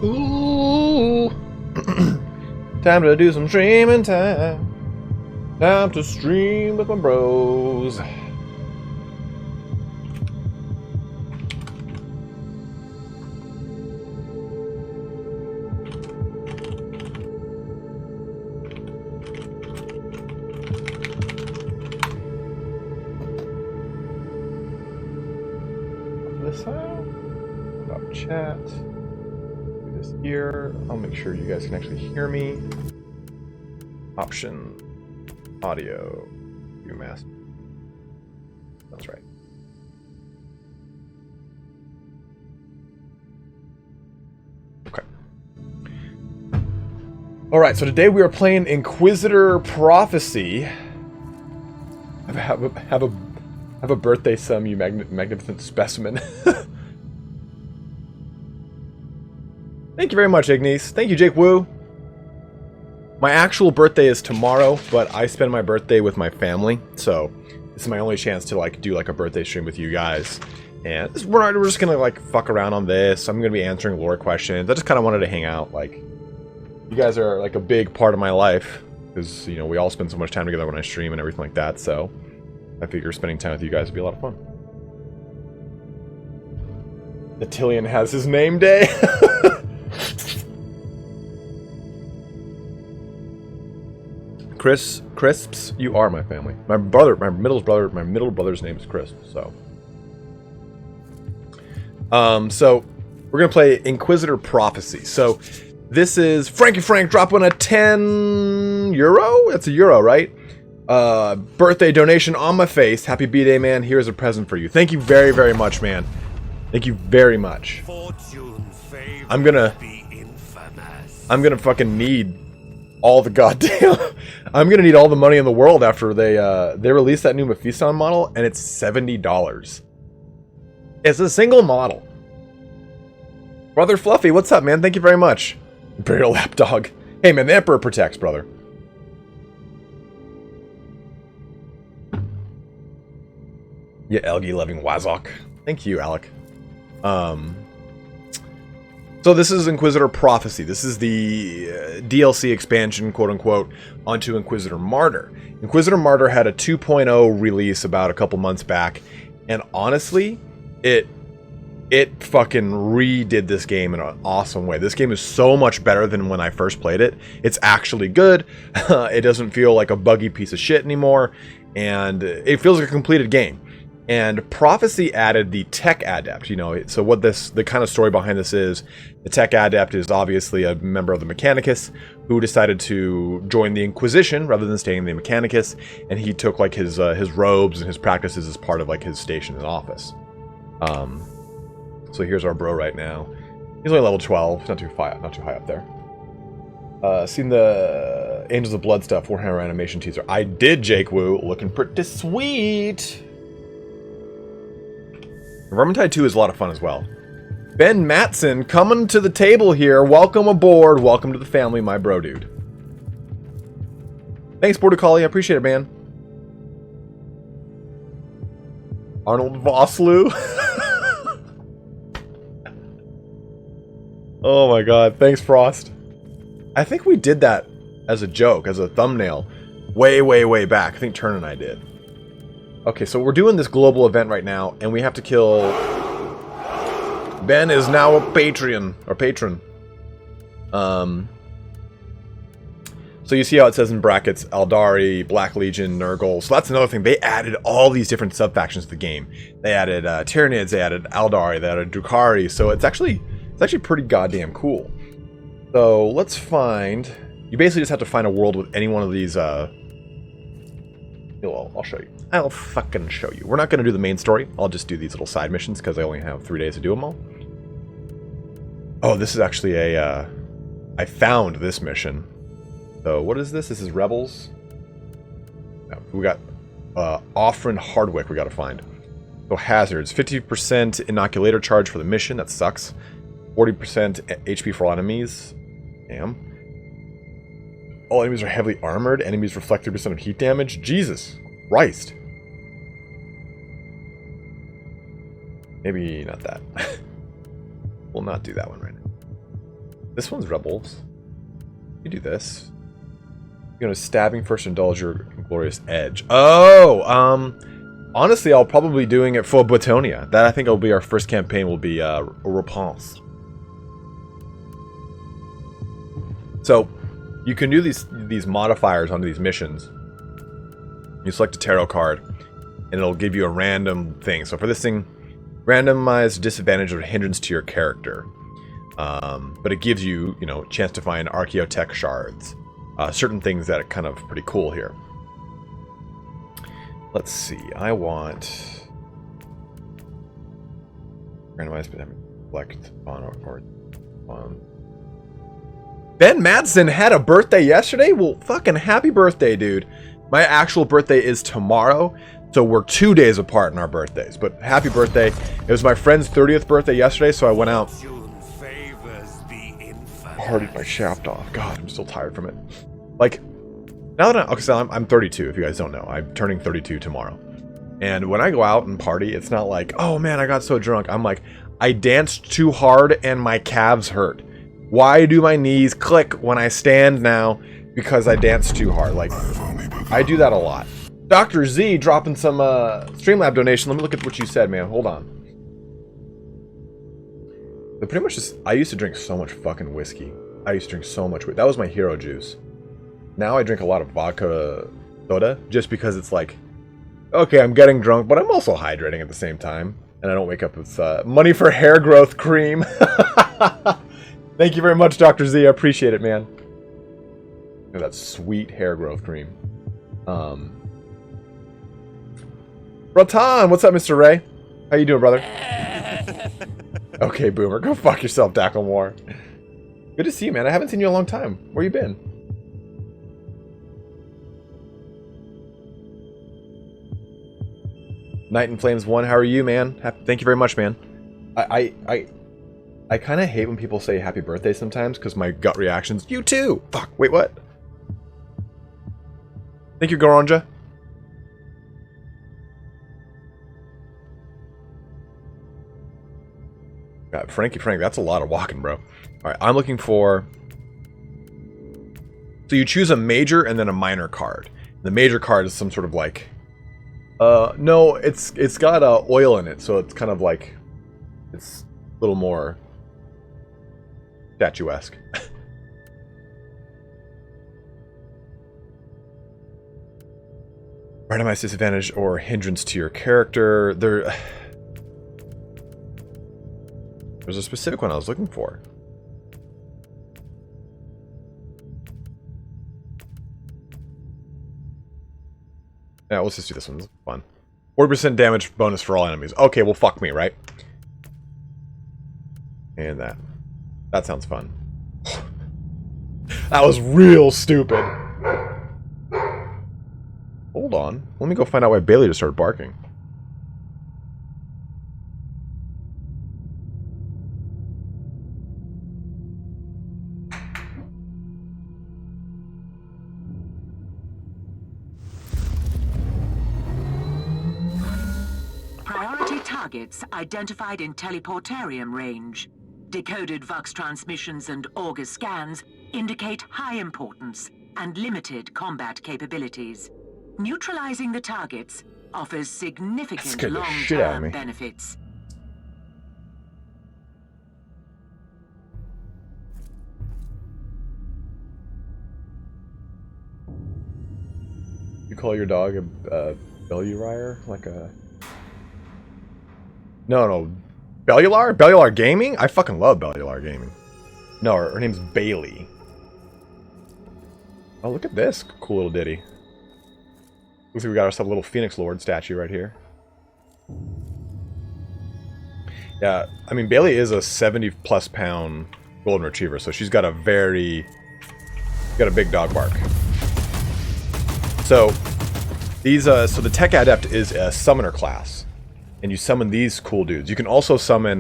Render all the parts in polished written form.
Ooh. Time to do some streaming time. Time to stream with my bros. This out. About chat. Do this here. I'll make sure you guys can actually hear me. Option. Audio. View master. That's right. Okay. Alright, so today we are playing Inquisitor Prophecy. Have a birthday some, you magnificent specimen. Thank you very much, Ignis. Thank you, Jake Woo. My actual birthday is tomorrow, but I spend my birthday with my family, so this is my only chance to do a birthday stream with you guys. And we're just gonna fuck around on this. I'm gonna be answering lore questions. I just kind of wanted to hang out. You guys are a big part of my life because we all spend so much time together when I stream and everything like that. So I figure spending time with you guys would be a lot of fun. Natillion has his name day. Crisps, you are my family. My middle brother's name is Crisp. So we're gonna play Inquisitor Prophecy. So this is Frankie Frank dropping a €10. That's a euro, right? Birthday donation on my face. Happy B-Day, man. Here's a present for you. Thank you very, very much, man. Thank you very much. I'm gonna fucking need all the goddamn. I'm gonna need all the money in the world after they release that new Mephiston model, and it's $70. It's a single model. Brother Fluffy, what's up, man? Thank you very much. Imperial Lapdog. Hey, man, the Emperor protects, brother. Yeah, Elgie loving Wazok. Thank you, Alec. So this is Inquisitor Prophecy. This is the DLC expansion, quote-unquote, onto Inquisitor Martyr. Inquisitor Martyr had a 2.0 release about a couple months back, and honestly, it fucking redid this game in an awesome way. This game is so much better than when I first played it. It's actually good. It doesn't feel like a buggy piece of shit anymore, and it feels like a completed game. And Prophecy added the Tech Adept, so what the kind of story behind this is, the Tech Adept is obviously a member of the Mechanicus who decided to join the Inquisition rather than staying in the Mechanicus, and he took his robes and his practices as part of his station and office. So here's our bro right now. He's only level 12, not too high up there. Seen the Angels of Blood stuff, Warhammer animation teaser. I did, Jake Woo, looking pretty sweet. Vermintide 2 is a lot of fun as well. Ben Matson coming to the table here. Welcome aboard. Welcome to the family, my bro dude. Thanks, Border Collie. I appreciate it, man. Arnold Vosloo. Oh my god. Thanks, Frost. I think we did that as a joke, as a thumbnail, way, way, way back. I think Turn and I did. Okay, so we're doing this global event right now, and we have to kill... Ben is now a patron. So you see how it says in brackets, Aldari, Black Legion, Nurgle. So that's another thing. They added all these different sub-factions to the game. They added Tyranids, they added Aldari, they added Drukhari. So it's actually pretty goddamn cool. So let's find... You basically just have to find a world with any one of these... Well, I'll show you. I'll fucking show you. We're not going to do the main story. I'll just do these little side missions because I only have 3 days to do them all. Oh, this is actually a... I found this mission. So, what is this? This is Rebels. No, we got Offrin Hardwick we got to find. So, hazards. 50% inoculator charge for the mission. That sucks. 40% HP for all enemies. Damn. All enemies are heavily armored. Enemies reflect 3% of heat damage. Jesus Christ. Maybe not that. We'll not do that one right now. This one's rebels. You do this. You know, stabbing first, indulge your glorious edge. Oh, honestly, I'll probably be doing it for Bretonia. That I think will be our first campaign. Will be Repense. So you can do these modifiers onto these missions. You select a tarot card, and it'll give you a random thing. So for this thing, randomize disadvantage or hindrance to your character. But it gives you, you know, a chance to find archaeotech shards. Certain things that are kind of pretty cool here. Let's see. I want randomized select on or on. Ben Madsen had a birthday yesterday? Well, fucking happy birthday, dude. My actual birthday is tomorrow, so we're 2 days apart in our birthdays. But happy birthday. It was my friend's 30th birthday yesterday, so I went out. Partied my shaft off. God, I'm still tired from it. Like, now that I'm 32, if you guys don't know. I'm turning 32 tomorrow. And when I go out and party, it's not like, oh man, I got so drunk. I'm like, I danced too hard and my calves hurt. Why do my knees click when I stand now? Because I danced too hard. Like, I do that a lot. Dr. Z dropping some Streamlab donation. Let me look at what you said, man. Hold on. But pretty much just, I used to drink so much fucking whiskey. I used to drink so much whiskey. That was my hero juice. Now I drink a lot of vodka soda just because it's like, okay, I'm getting drunk, but I'm also hydrating at the same time. And I don't wake up with money for hair growth cream. Thank you very much, Dr. Z. I appreciate it, man. Look at that sweet hair growth cream. Rotan, what's up, Mr. Ray? How you doing, brother? Okay, Boomer, go fuck yourself, Dacklemore. Good to see you, man. I haven't seen you in a long time. Where you been? Night in Flames 1, how are you, man? Thank you very much, man. I kind of hate when people say happy birthday sometimes, because my gut reaction's, you too! Fuck, wait, what? Thank you, Goronja. God, Frankie Frank, that's a lot of walking, bro. Alright, I'm looking for... So you choose a major and then a minor card. The major card is some sort of like... no, it's got oil in it, so it's kind of like... It's a little more... statuesque. Randomized disadvantage or hindrance to your character. There's a specific one I was looking for. Yeah, let's just do this one. This is fun. 40% damage bonus for all enemies. Okay, well, fuck me, right? And that. That sounds fun. That was real stupid. Hold on. Let me go find out why Bailey just started barking. Priority targets identified in teleportarium range. Decoded Vox transmissions and Augur scans indicate high importance and limited combat capabilities. Neutralizing the targets offers significant long-term benefits. You call your dog a Bellurier? Like a... No. Bellular? Bellular Gaming? I fucking love Bellular Gaming. No, her name's Bailey. Oh, look at this cool little ditty. Looks like we got ourselves a little Phoenix Lord statue right here. Yeah, I mean, Bailey is a 70-plus pound golden retriever, so she's got a big dog bark. So, so the Tech Adept is a summoner class. And you summon these cool dudes. You can also summon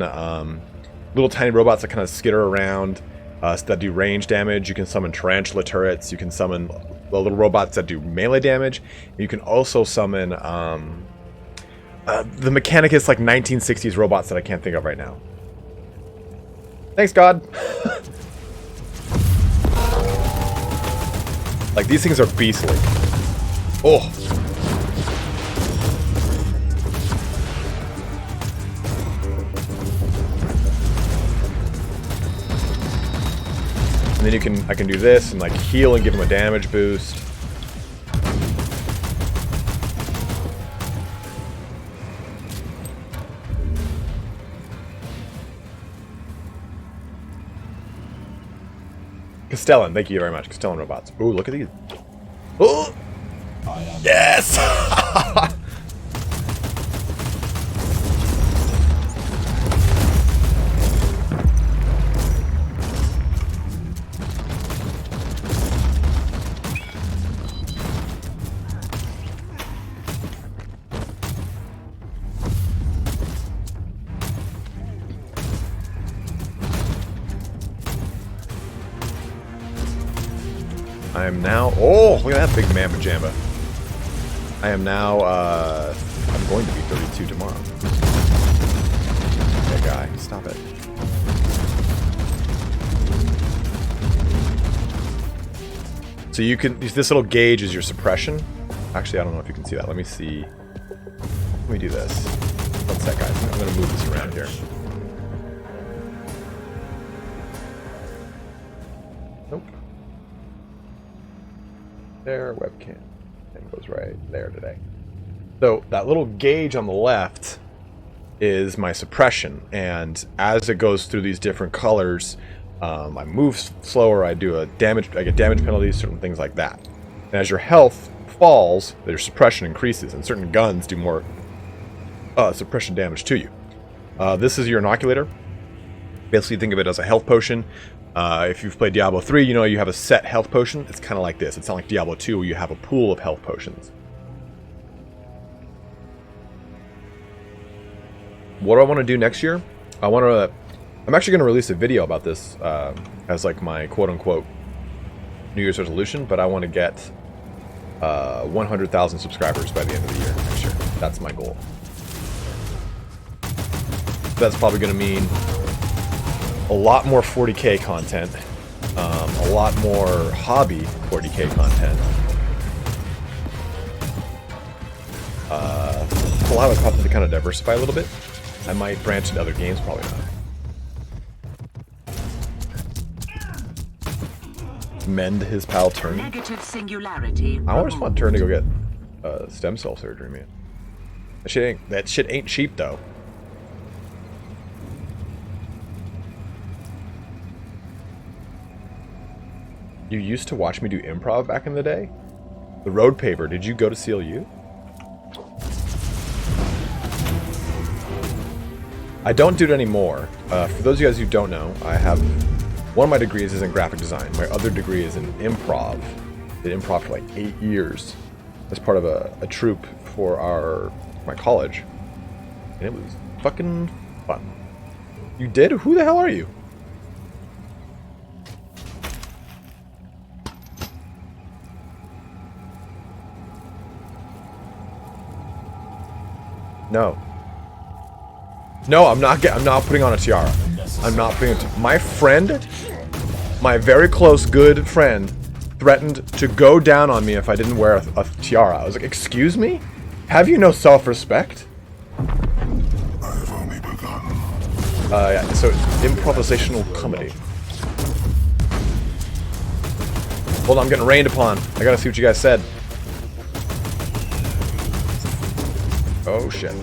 little tiny robots that kind of skitter around, that do range damage. You can summon tarantula turrets. You can summon the little robots that do melee damage. You can also summon the Mechanicus, like 1960s robots that I can't think of right now. Thanks, God. Like, these things are beastly. Oh! And then I can do this and like heal and give him a damage boost. Castellan, thank you very much. Castellan robots. Ooh, look at these. Oh! Yes! I am now... Oh, look at that big mamma jamma. I am now, I'm going to be 32 tomorrow. Okay, guy, stop it. So you can... This little gauge is your suppression. Actually, I don't know if you can see that. Let me see. Let me do this. One sec, guys. I'm going to move this around here. Nope. There, webcam. And goes right there today. So that little gauge on the left is my suppression, and as it goes through these different colors, I move slower. I get damage penalties, certain things like that. And as your health falls, your suppression increases, and certain guns do more suppression damage to you. This is your inoculator. Basically, think of it as a health potion. If you've played Diablo 3, you know you have a set health potion. It's kind of like this. It's not like Diablo 2 where you have a pool of health potions. What do I want to do next year? I'm actually going to release a video about this as like my quote-unquote New Year's resolution, but I want to get 100,000 subscribers by the end of the year next year. That's my goal. That's probably going to mean a lot more 40k content, a lot more hobby 40k content. Allow us probably to kind of diversify a little bit. I might branch into other games, probably not. Mend his pal Turn. Negative singularity. I just want Turn to go get stem cell surgery, man. That shit ain't cheap though. You used to watch me do improv back in the day? The Road Paver, did you go to CLU? I don't do it anymore. For those of you guys who don't know, I have... One of my degrees is in graphic design. My other degree is in improv. I did improv for like 8 years as part of a troupe for my college. And it was fucking fun. You did? Who the hell are you? No. No, I'm not putting on a tiara. I'm not putting it. My friend, my very close good friend, threatened to go down on me if I didn't wear a tiara. I was like, excuse me? Have you no self-respect? I've only begun. Yeah, so improvisational comedy. Hold on, I'm getting rained upon. I gotta see what you guys said. Oh shit.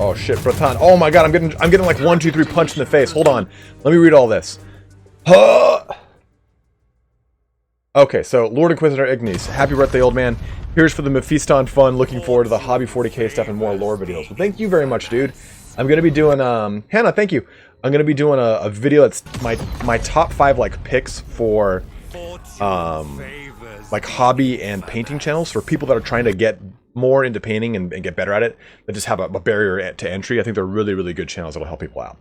Oh shit, Bratan. Oh my god, I'm getting like 1, 2, 3 punch in the face. Hold on. Let me read all this. Okay, so Lord Inquisitor Ignis, happy birthday, old man. Here's for the Mephiston fun. Looking forward to the hobby 40k stuff and more lore videos. Well, thank you very much, dude. I'm gonna be doing Hannah, thank you. I'm gonna be doing a video that's my top 5 like picks for like hobby and painting channels for people that are trying to get more into painting and get better at it, that just have a barrier to entry. I think they're really, really good channels that'll help people out.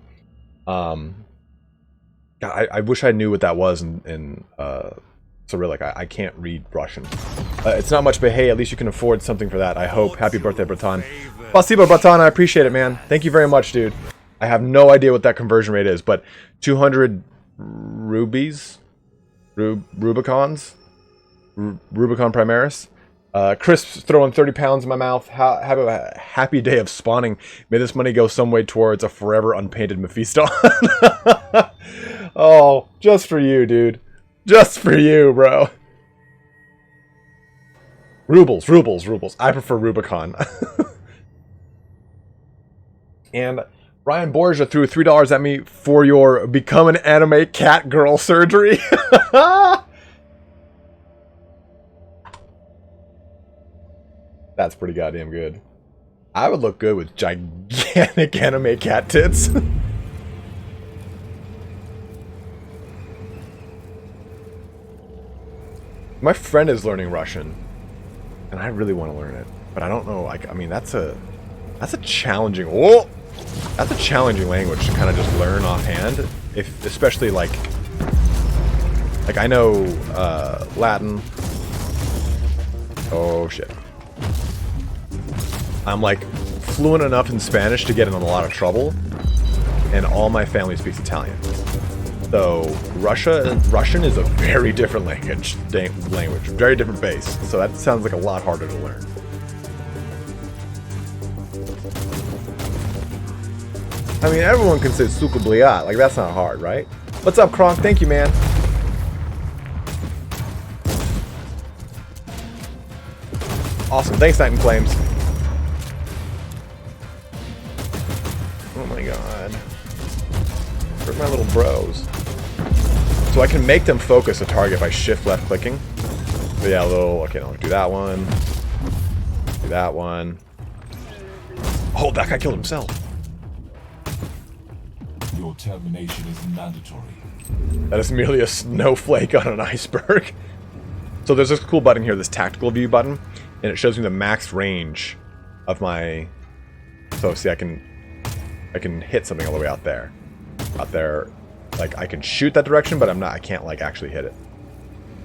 God, I wish I knew what that was in Cyrillic. I can't read Russian. It's not much, but hey, at least you can afford something for that, I hope. Happy birthday, Bratan. Spasibo, Bratan, I appreciate it, man. Thank you very much, dude. I have no idea what that conversion rate is, but 200 rubies? Rubicons? Rubicon Primaris? Crisp's throwing 30 pounds in my mouth. Have a happy day of spawning. May this money go some way towards a forever unpainted Mephiston. Oh, just for you, dude. Just for you, bro. Rubles. I prefer Rubicon. And Ryan Borgia threw $3 at me for your become an anime cat girl surgery. That's pretty goddamn good. I would look good with gigantic anime cat tits. My friend is learning Russian, and I really want to learn it, but I don't know. Like, I mean, that's a challenging. Whoa, that's a challenging language to kind of just learn offhand. Especially like I know Latin. Oh shit. I'm like fluent enough in Spanish to get in a lot of trouble, and all my family speaks Italian. So Russian is a very different language, very different base. So that sounds like a lot harder to learn. I mean, everyone can say suku bliat, like that's not hard, right? What's up, Kronk? Thank you, man. Awesome, thanks, Night in Flames. Oh my god. Where's my little bros? So I can make them focus a target by shift left clicking. So yeah, okay, no, do that one. Do that one. Oh, that guy killed himself. Your termination is mandatory. That is merely a snowflake on an iceberg. So there's this cool button here, this tactical view button, and it shows me the max range of my... So see, I can hit something all the way out there. Out there, like I can shoot that direction, but I can't like actually hit it.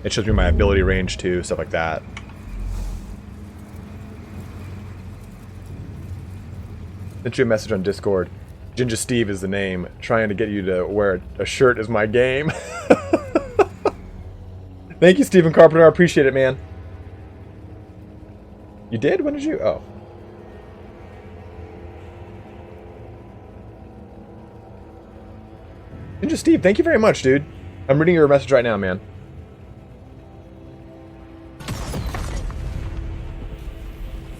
It shows me my ability range too, stuff like that. Sent you a message on Discord. Ginger Steve is the name. Trying to get you to wear a shirt is my game. Thank you, Stephen Carpenter. I appreciate it, man. You did? When did you? Oh. Ninja Steve, thank you very much, dude. I'm reading your message right now, man.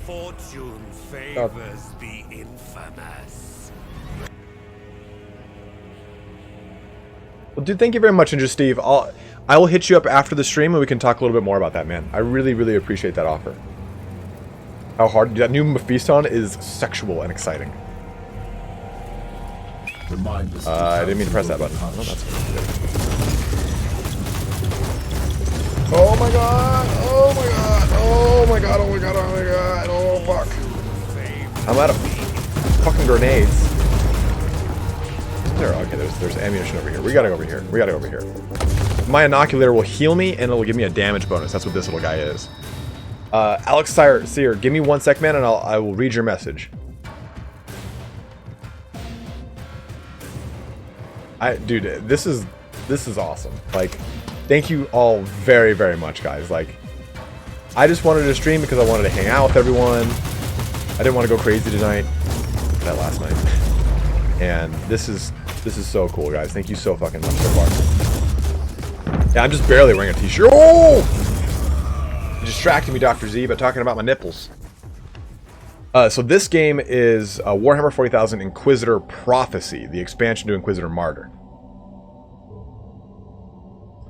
Fortune favors the infamous. Well, dude, thank you very much, Ninja Steve. I will hit you up after the stream and we can talk a little bit more about that, man. I really, really appreciate that offer. How hard? That new Mephiston is sexual and exciting. I didn't mean to press that button. Oh, that's good. Oh my god! Oh my god! Oh my god! Oh my god! Oh my god! Oh fuck! I'm out of fucking grenades. There, okay, there's ammunition over here. We gotta go over here. We gotta go over here. My inoculator will heal me and it'll give me a damage bonus. That's what this little guy is. Alex Sear, give me 1 sec, man, and I will read your message. Dude, this is awesome. Like, thank you all very, very much, guys. Like, I just wanted to stream because I wanted to hang out with everyone. I didn't want to go crazy tonight. That last night. And this is so cool, guys. Thank you so fucking much so far. Yeah, I'm just barely wearing a t-shirt. Oh! You distracted me, Dr. Z, by talking about my nipples. So this game is Warhammer 40,000 Inquisitor Prophecy, the expansion to Inquisitor Martyr.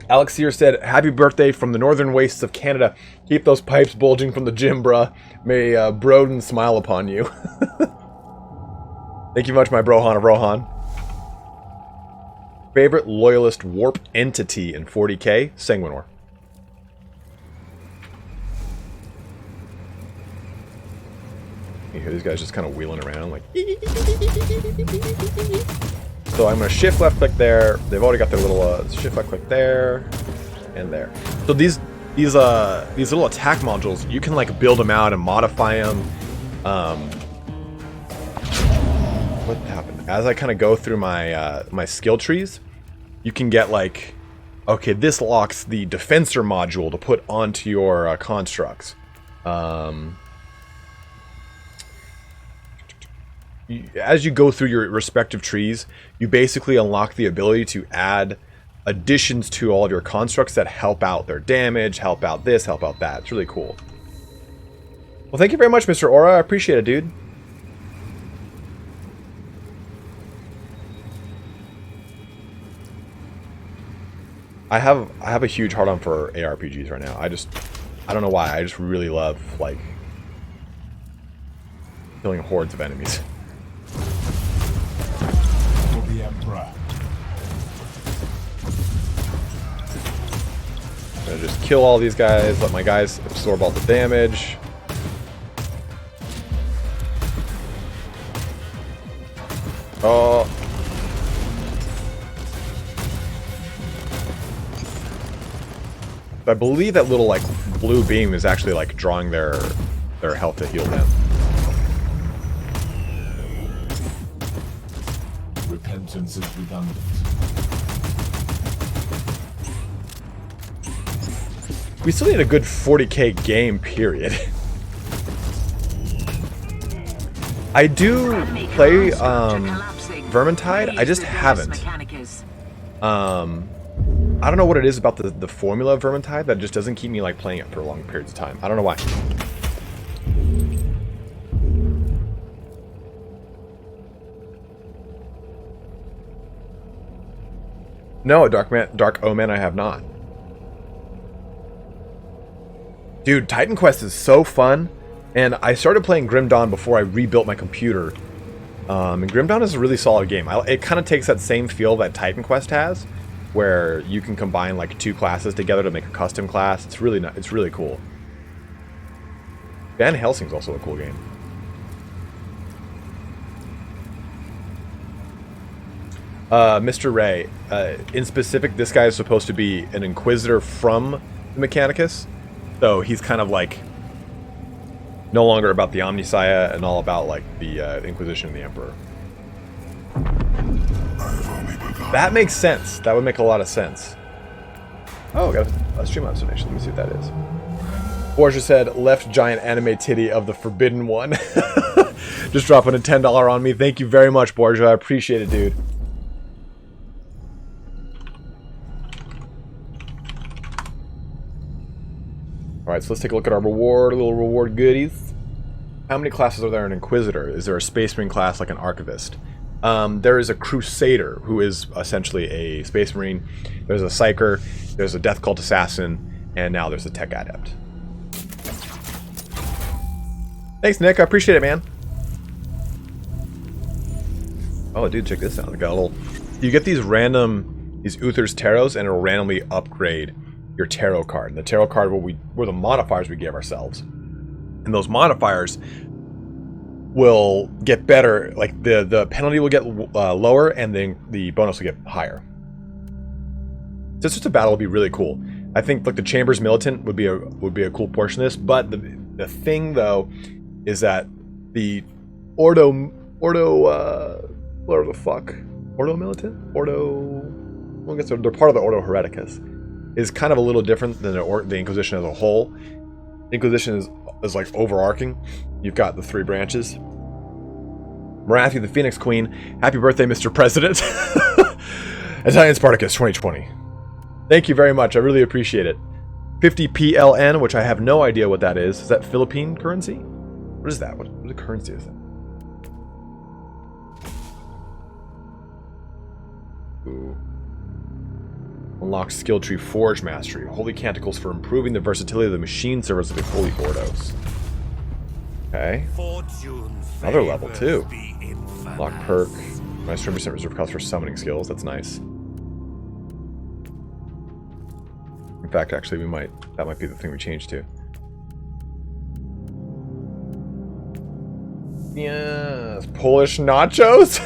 Alex Sear said, happy birthday from the northern wastes of Canada. Keep those pipes bulging from the gym, bruh. May Broden smile upon you. Thank you much, my brohan of Rohan. Favorite loyalist warp entity in 40k? Sanguinor. You hear these guys just kind of wheeling around like. So I'm going to shift left click there. They've already got their little shift left click there and there. So these little attack modules, you can like build them out and modify them. what happened? As I kind of go through my my skill trees, you can get like, okay, this locks the defensor module to put onto your constructs. As you go through your respective trees, you basically unlock the ability to add additions to all of your constructs that help out their damage, help out this, help out that. It's really cool. Well, thank you very much, Mr. Aura. I appreciate it, dude. I have a huge hard-on for ARPGs right now. I don't know why. I just really love, like, killing hordes of enemies. For the Emperor. I'm gonna just kill all these guys, let my guys absorb all the damage. Oh. I believe that little, like, blue beam is actually, like, drawing their health to heal them. Repentance is redundant. We still need a good 40k game, period. I do play Vermintide, I just haven't. I don't know what it is about the formula of Vermintide that just doesn't keep me like playing it for long periods of time. I don't know why. No, Dark Omen I have not. Dude, Titan Quest is so fun, and I started playing Grim Dawn before I rebuilt my computer. And Grim Dawn is a really solid game. It kind of takes that same feel that Titan Quest has, where you can combine like two classes together to make a custom class. It's really cool. Van Helsing's also a cool game. Mr. Ray, in specific, this guy is supposed to be an Inquisitor from the Mechanicus. So he's kind of like no longer about the Omnissiah and all about like the Inquisition and the Emperor. That makes sense. That would make a lot of sense. Oh, we got a stream observation. Let me see what that is. Borgia said, left giant anime titty of the forbidden one. Just dropping a $10 on me. Thank you very much, Borgia. I appreciate it, dude. Alright, so let's take a look at our reward, little reward goodies. How many classes are there in Inquisitor? Is there a Space Marine class like an Archivist? There is a Crusader, who is essentially a Space Marine. There's a Seikar, there's a Death Cult Assassin, and now there's a Tech Adept. Thanks, Nick. I appreciate it, man. Oh, dude, check this out. I got a little... You get these Uther's Tarots, and it'll randomly upgrade your tarot card. And the tarot card were the modifiers we gave ourselves. And those modifiers will get better. Like the penalty will get lower, and then the bonus will get higher. So it's just a battle would be really cool. I think like the Chambers Militant would be a cool portion of this. But the thing though is that the Ordo what the fuck? Ordo Militant? I guess they're part of the Ordo Hereticus. Is kind of a little different than the Inquisition as a whole. The Inquisition is like overarching. You've got the three branches. Marathi, the Phoenix Queen. Happy birthday, Mr. President. Italian Spartacus 2020. Thank you very much. I really appreciate it. 50 PLN, which I have no idea what that is. Is that Philippine currency? What is that? What currency is that? Ooh. Unlock skill tree Forge Mastery. Holy Canticles for improving the versatility of the machine servers of the Holy Ordos. Okay. Another level too. Unlock perk. My stream percent reserve cost for summoning skills. That's nice. In fact, actually, that might be the thing we change to. Yes, Polish nachos.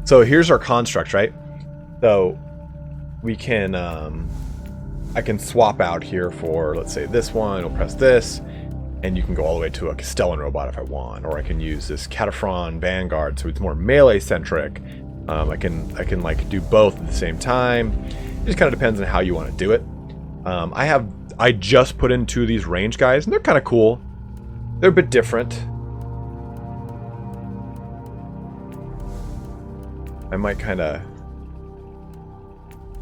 So here's our constructs, right? So we can, I can swap out here for, let's say this one, we'll press this. and you can go all the way to a Castellan robot if I want, or I can use this Cataphren Vanguard, so it's more melee centric. I can like do both at the same time. It just kind of depends on how you want to do it. I just put in 2 of these range guys, and they're kind of cool. They're a bit different. I might kind of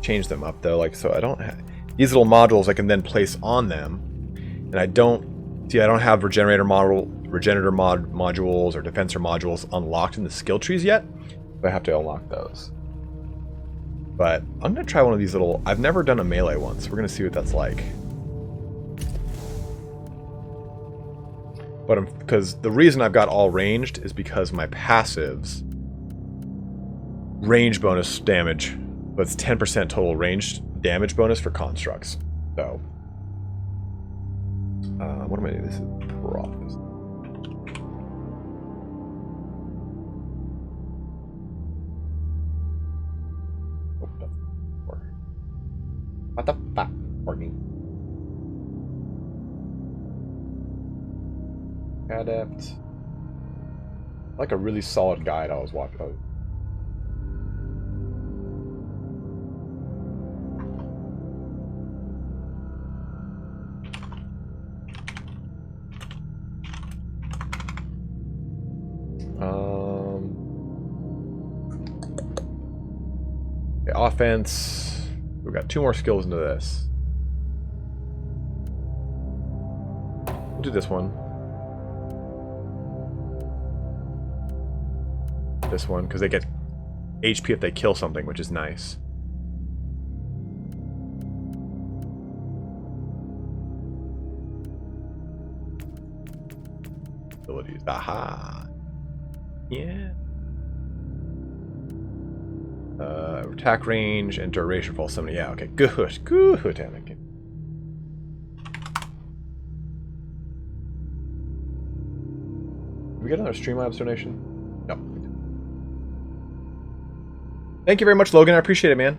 change them up though, like so I don't have these little modules I can then place on them, and I don't have regenerator modules or defensor modules unlocked in the skill trees yet. So I have to unlock those. But I'm gonna try one of these little. I've never done a melee one, so we're gonna see what that's like. But because the reason I've got all ranged is because my passives range bonus damage, but it's 10% total range damage bonus for constructs. So, what am I doing? This is Prophecy. What the fuck? Adept. Like a really solid guide I was watching. Oh. Okay, offense. We've got 2 more skills into this. We'll do this one. This one, because they get HP if they kill something, which is nice. Abilities. Aha. Yeah. Attack range and duration for all 70. Yeah, okay. Good. Good, Anakin. Did we get another Streamlabs donation? No. Thank you very much, Logan. I appreciate it, man.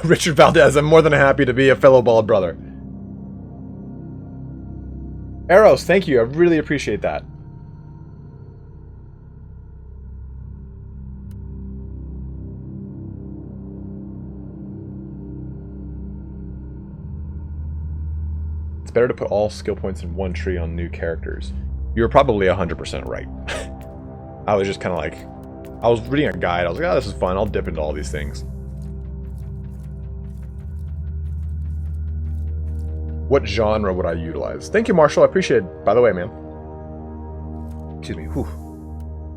Richard Valdez, I'm more than happy to be a fellow bald brother. Eros, thank you. I really appreciate that. It's better to put all skill points in one tree on new characters. You're probably 100% right. I was just kind of like... I was reading a guide. I was like, oh, this is fun. I'll dip into all these things. What genre would I utilize? Thank you, Marshall. I appreciate it. By the way, man. Excuse me. Whew.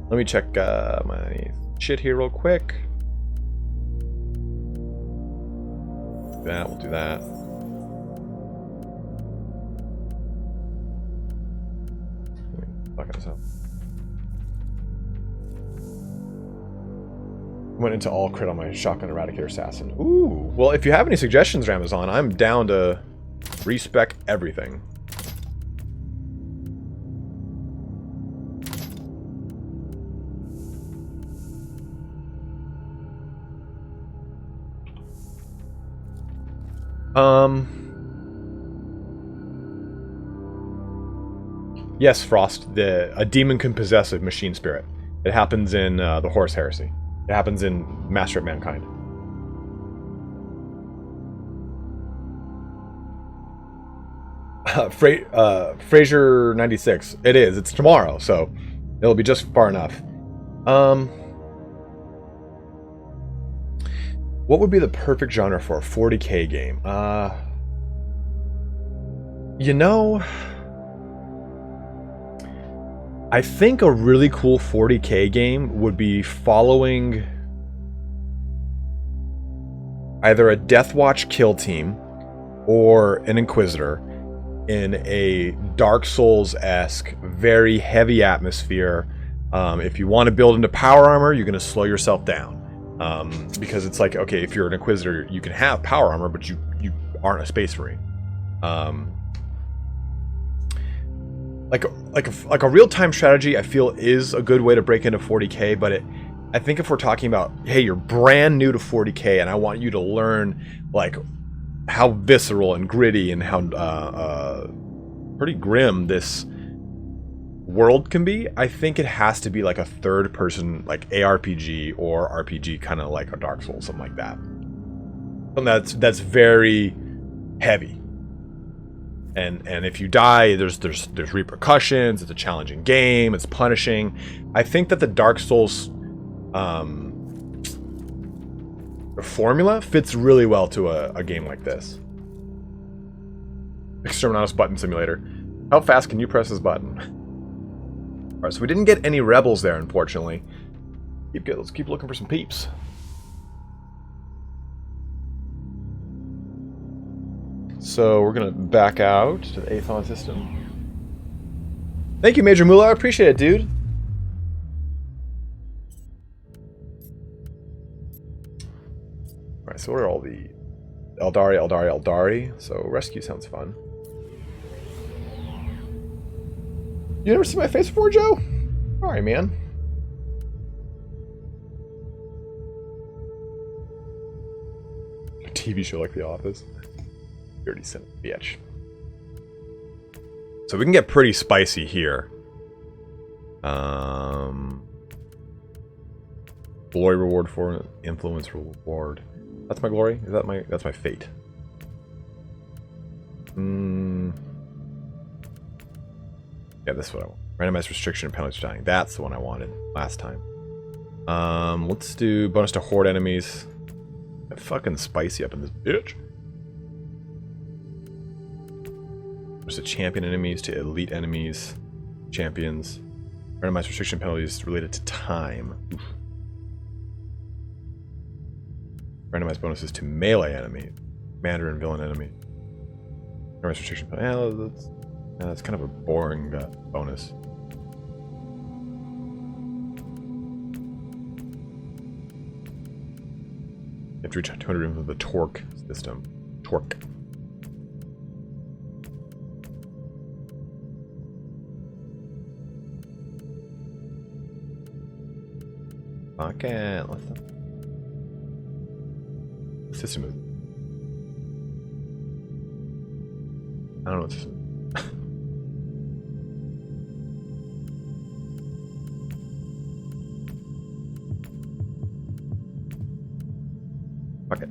Let me check my shit here real quick. We'll do that. Fuck this up. Went into all crit on my Shotgun Eradicator Assassin. Ooh. Well, if you have any suggestions, Ramazan, I'm down to respec everything. Yes, Frost. A demon can possess a machine spirit. It happens in the Horus Heresy. It happens in Master of Mankind. Fraser 96. It is. It's tomorrow, so it'll be just far enough. What would be the perfect genre for a 40k game? You know, I think a really cool 40k game would be following either a Deathwatch kill team or an Inquisitor in a Dark Souls-esque, very heavy atmosphere. If you want to build into power armor, you're going to slow yourself down. Because it's like, okay, if you're an Inquisitor, you can have power armor, but you aren't a Space Marine. Like a real-time strategy, I feel, is a good way to break into 40k, but I think if we're talking about, hey, you're brand new to 40k, and I want you to learn, like, how visceral and gritty and how pretty grim this world can be, I think it has to be like a third person, like ARPG or RPG, kind of like a Dark Souls, something like that. And that's very heavy. And if you die, there's repercussions. It's a challenging game. It's punishing. I think that the Dark Souls formula fits really well to a game like this. Exterminatus button simulator. How fast can you press this button? All right, so we didn't get any rebels there, unfortunately. Let's keep looking for some peeps. So we're gonna back out to the Aethon system. Thank you, Major Moolah. I appreciate it, dude. All right, so what are all the Eldari? So rescue sounds fun. You never seen my face before, Joe? All right, man. A TV show like The Office. Dirty son of a bitch. So we can get pretty spicy here. Glory reward for influence reward. That's my glory? Is that my... That's my fate. Yeah, this is what I want. Randomized restriction and penalties for dying. That's the one I wanted last time. Let's do bonus to horde enemies. Get fucking spicy up in this bitch. Bonus to champion enemies, to elite enemies, champions. Randomized restriction penalties related to time. Oof. Randomized bonuses to melee enemies, commander and villain enemy. Randomized restriction penalties. That's kind of a boring bonus. You have to reach 200 rooms with the torque system. Torque. Okay, let's... System is... I don't know what system. Okay.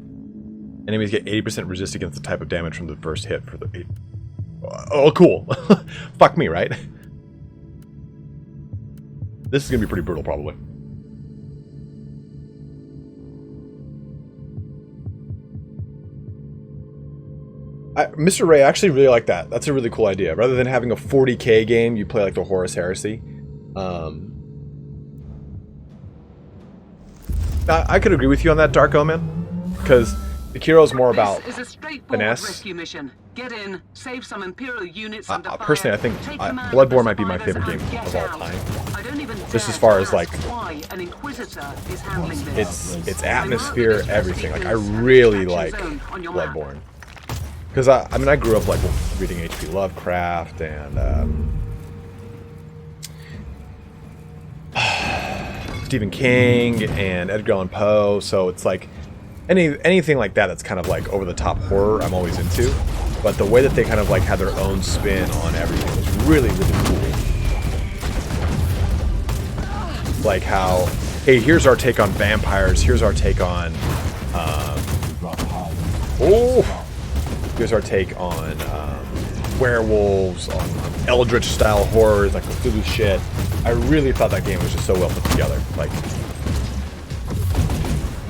Enemies get 80% resist against the type of damage from the first hit for the... Oh, cool. Fuck me, right? This is gonna be pretty brutal, probably. Mr. Ray, I actually really like that. That's a really cool idea. Rather than having a 40k game, you play like the Horus Heresy. I could agree with you on that, Dark Omen, because the Kiro's more about finesse. Rescue mission. Get in, save some Imperial units personally, I think Bloodborne might be my favorite game of all time. Just as far as like its atmosphere, everything. Like I really like Bloodborne. Because I mean, I grew up like reading H.P. Lovecraft and Stephen King and Edgar Allan Poe, so it's like anything like that that's kind of like over the top horror I'm always into. But the way that they kind of like had their own spin on everything was really, really cool. Like how, hey, here's our take on vampires, here's our take on here's our take on werewolves, on Eldritch style horrors, like Cthulhu shit. I really thought that game was just so well put together. Like,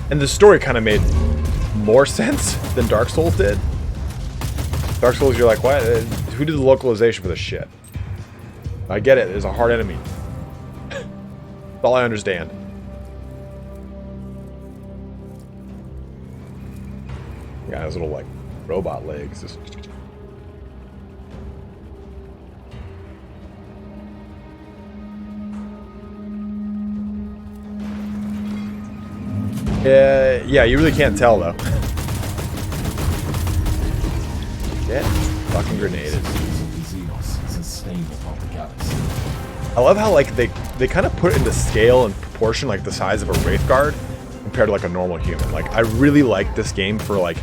and the story kind of made more sense than Dark Souls did. Dark Souls, you're like, what? Who did the localization for this shit? I get it. There's a hard enemy. That's all I understand. The guy has little like robot legs. Just... yeah, you really can't tell though. Get fucking grenaded. I love how like they kind of put it into scale and proportion, like the size of a Wraith Guard compared to like a normal human. Like I really like this game for like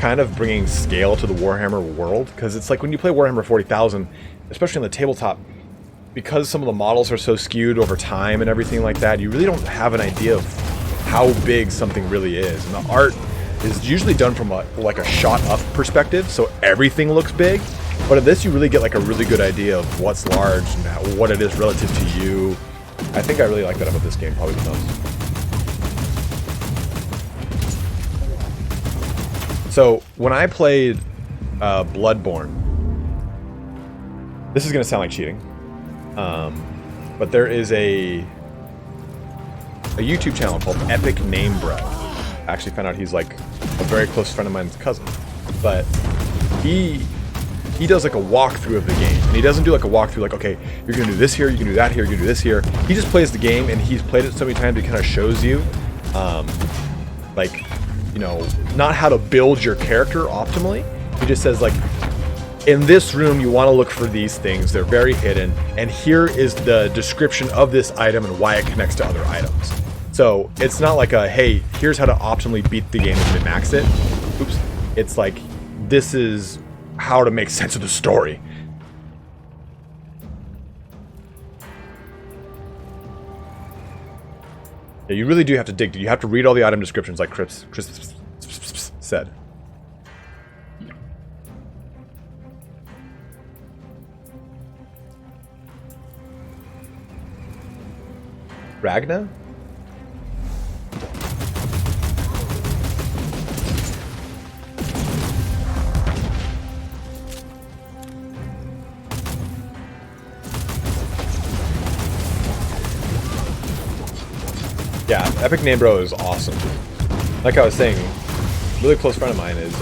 kind of bringing scale to the Warhammer world, because it's like when you play Warhammer 40,000, especially on the tabletop, because some of the models are so skewed over time and everything like that, you really don't have an idea of how big something really is. And the art is usually done from like a shot up perspective, so everything looks big. But in this, you really get like a really good idea of what's large and what it is relative to you. I think I really like that about this game probably the most. So when I played Bloodborne, this is going to sound like cheating, but there is a YouTube channel called Epic Name Bread. I actually found out he's like a very close friend of mine's cousin, but he does like a walkthrough of the game, and he doesn't do like a walkthrough like, okay, you're gonna do this here, you can do that here, you can do this here. He just plays the game, and he's played it so many times he kind of shows you, like, you know, not how to build your character optimally. He just says like, in this room you want to look for these things, they're very hidden, and here is the description of this item and why it connects to other items. So it's not like a, hey, here's how to optimally beat the game and min-max it. Oops. It's like, this is how to make sense of the story. Yeah, you really do have to dig. You have to read all the item descriptions like Chris said. Ragna? Yeah, Epic Name Bro is awesome. Like I was saying, a really close friend of mine is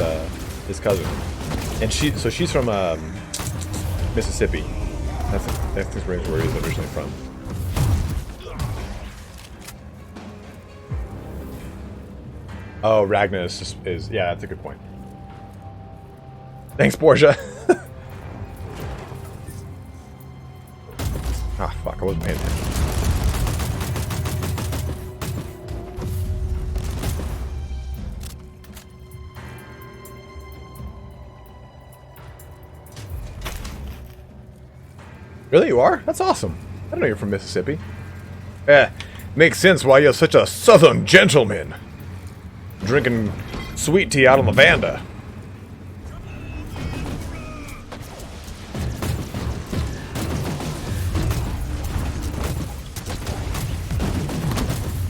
his cousin, and she's from Mississippi. That's where he's originally from. Oh, Ragna is yeah, that's a good point. Thanks, Borgia. Ah, fuck, I wasn't paying attention. Really, you are? That's awesome. I don't know you're from Mississippi. Makes sense why you're such a southern gentleman. Drinking sweet tea out on the veranda.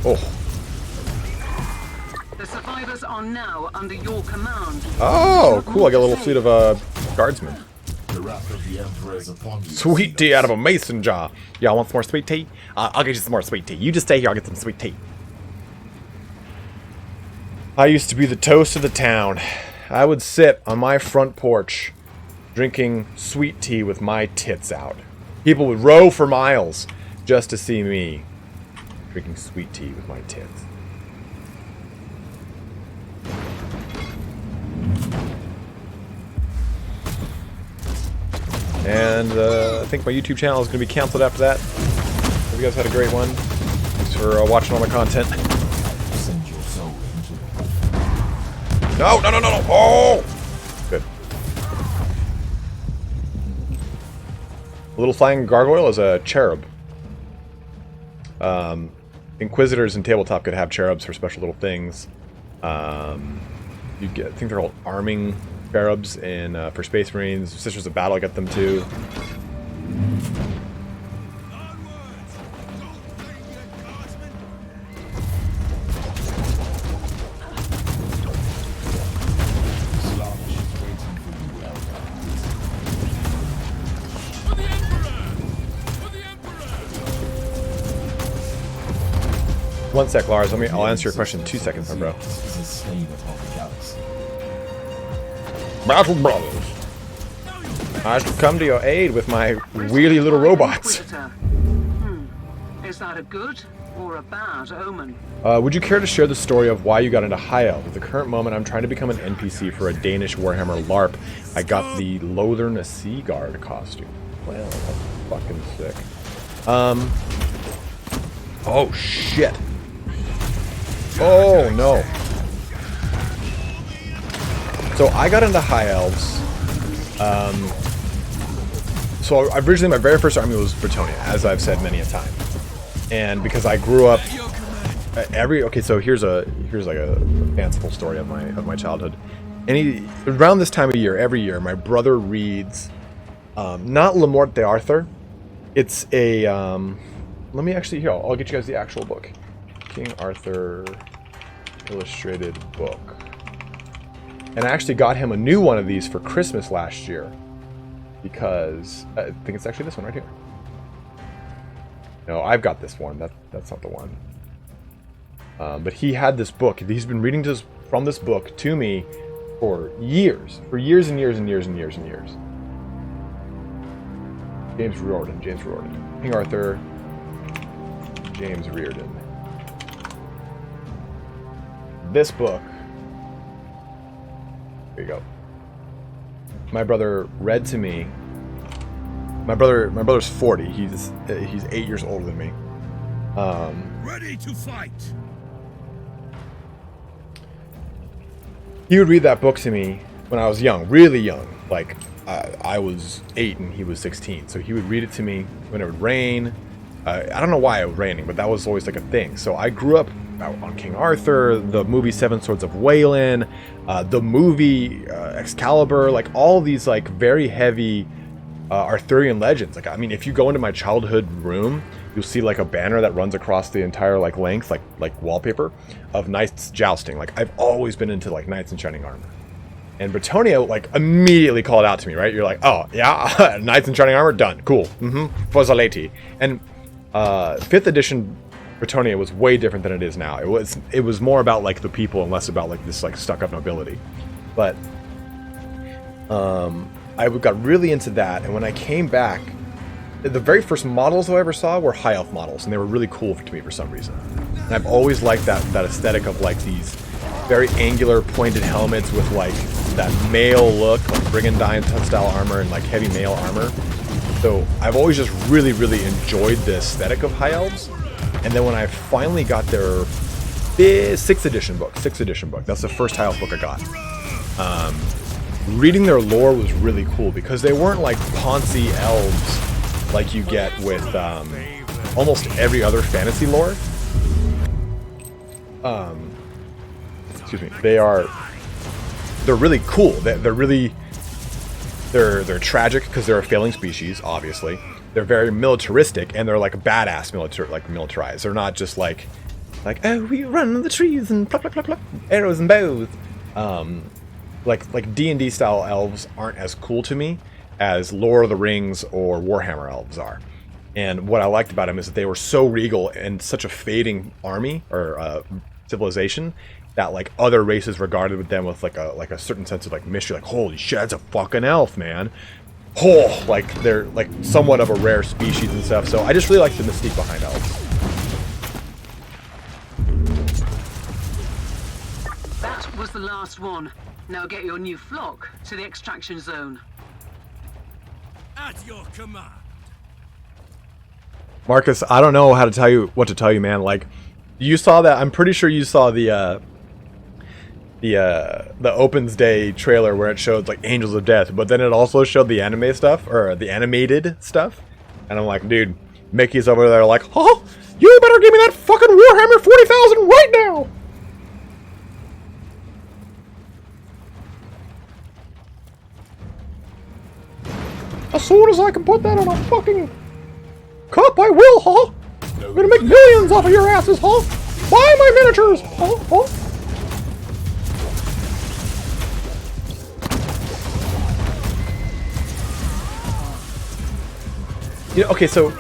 Oh. The survivors are now under your command. Oh, cool. I got a little fleet of guardsmen. The wrath of the Emperor is upon you. Sweet tea out of a mason jar. Y'all want some more sweet tea? I'll get you some more sweet tea. You just stay here, I'll get some sweet tea. I used to be the toast of the town. I would sit on my front porch drinking sweet tea with my tits out. People would row for miles just to see me drinking sweet tea with my tits. And I think my YouTube channel is going to be canceled after that. Hope you guys had a great one. Thanks for watching all my content. Send your soul into No! Oh! Good. A little flying gargoyle is a cherub. Inquisitors in tabletop could have cherubs for special little things. I think they're called arming cherubs in for Space Marines. Sisters of Battle get them too. One sec, Lars. I'll answer your question in 2 seconds, my bro. is a stain upon the galaxy. Battle Brothers. I shall come to your aid with my wheelie little robots. Is that a good or a bad omen? Would you care to share the story of why you got into High Elf? At the current moment, I'm trying to become an NPC for a Danish Warhammer LARP. I got the Lothern Sea Guard costume. Well, that's fucking sick. Oh, shit. Oh, no. So I got into High Elves. So originally my very first army was Bretonnia, as I've said many a time. And because I grew up okay, so here's like a fanciful story of my childhood. Around this time of year, every year, my brother reads not Le Morte d'Arthur. It's a let me actually here, I'll get you guys the actual book. King Arthur illustrated book. And I actually got him a new one of these for Christmas last year. Because I think it's actually this one right here. No, I've got this one. That's not the one. But he had this book. He's been reading from this book to me for years. For years and years and years and years and years. James Riordan. King Arthur. James Riordan. This book. There you go. My brother read to me. My brother's 40. He's 8 years older than me. Ready to fight. He would read that book to me when I was young, really young. Like I was 8 and he was 16. So he would read it to me when it would rain. I don't know why it was raining, but that was always like a thing. So I grew up on King Arthur, the movie Seven Swords of Waylon, the movie Excalibur, like all these like very heavy Arthurian legends. Like, I mean, if you go into my childhood room, you'll see like a banner that runs across the entire like length, like wallpaper of knights jousting. Like I've always been into like knights in shining armor. And Bretonnia like immediately called out to me, right? You're like, oh yeah, knights in shining armor, done, cool. Forzaleti. And 5th edition Bretonnia was way different than it is now. It was more about like the people and less about like this like stuck up nobility. But I got really into that, and when I came back, the very first models I ever saw were high elf models, and they were really cool to me for some reason. And I've always liked that aesthetic of like these very angular pointed helmets with like that mail look, like brigandine style armor and like heavy mail armor. So I've always just really, really enjoyed the aesthetic of high elves. And then when I finally got their 6th edition book, that's the first high elf book I got. Reading their lore was really cool because they weren't like Ponzi elves like you get with almost every other fantasy lore. Excuse me. They're really cool. They're tragic because they're a failing species, obviously. They're very militaristic and they're like badass militarized. They're not just like oh, we run in the trees and pluck, pluck, pluck, pluck, arrows and bows. Like D&D style elves aren't as cool to me as Lord of the Rings or Warhammer elves are. And what I liked about them is that they were so regal and such a fading army or civilization that like other races regarded them with like a certain sense of like mystery, like holy shit, that's a fucking elf, man. Oh, like they're like somewhat of a rare species and stuff. So I just really like the mystique behind elves. That was the last one. Now get your new flock to the extraction zone. At your command. Marcus, I don't know what to tell you, man. Like, you saw that. I'm pretty sure you saw the Opens Day trailer where it showed like Angels of Death, but then it also showed the anime stuff or the animated stuff. And I'm like, dude, Mickey's over there like, oh, you better give me that fucking Warhammer 40,000 right now. As soon as I can put that on a fucking cup, I will, huh? I'm gonna make millions off of your asses, huh? Buy my miniatures, huh? You know, okay, so,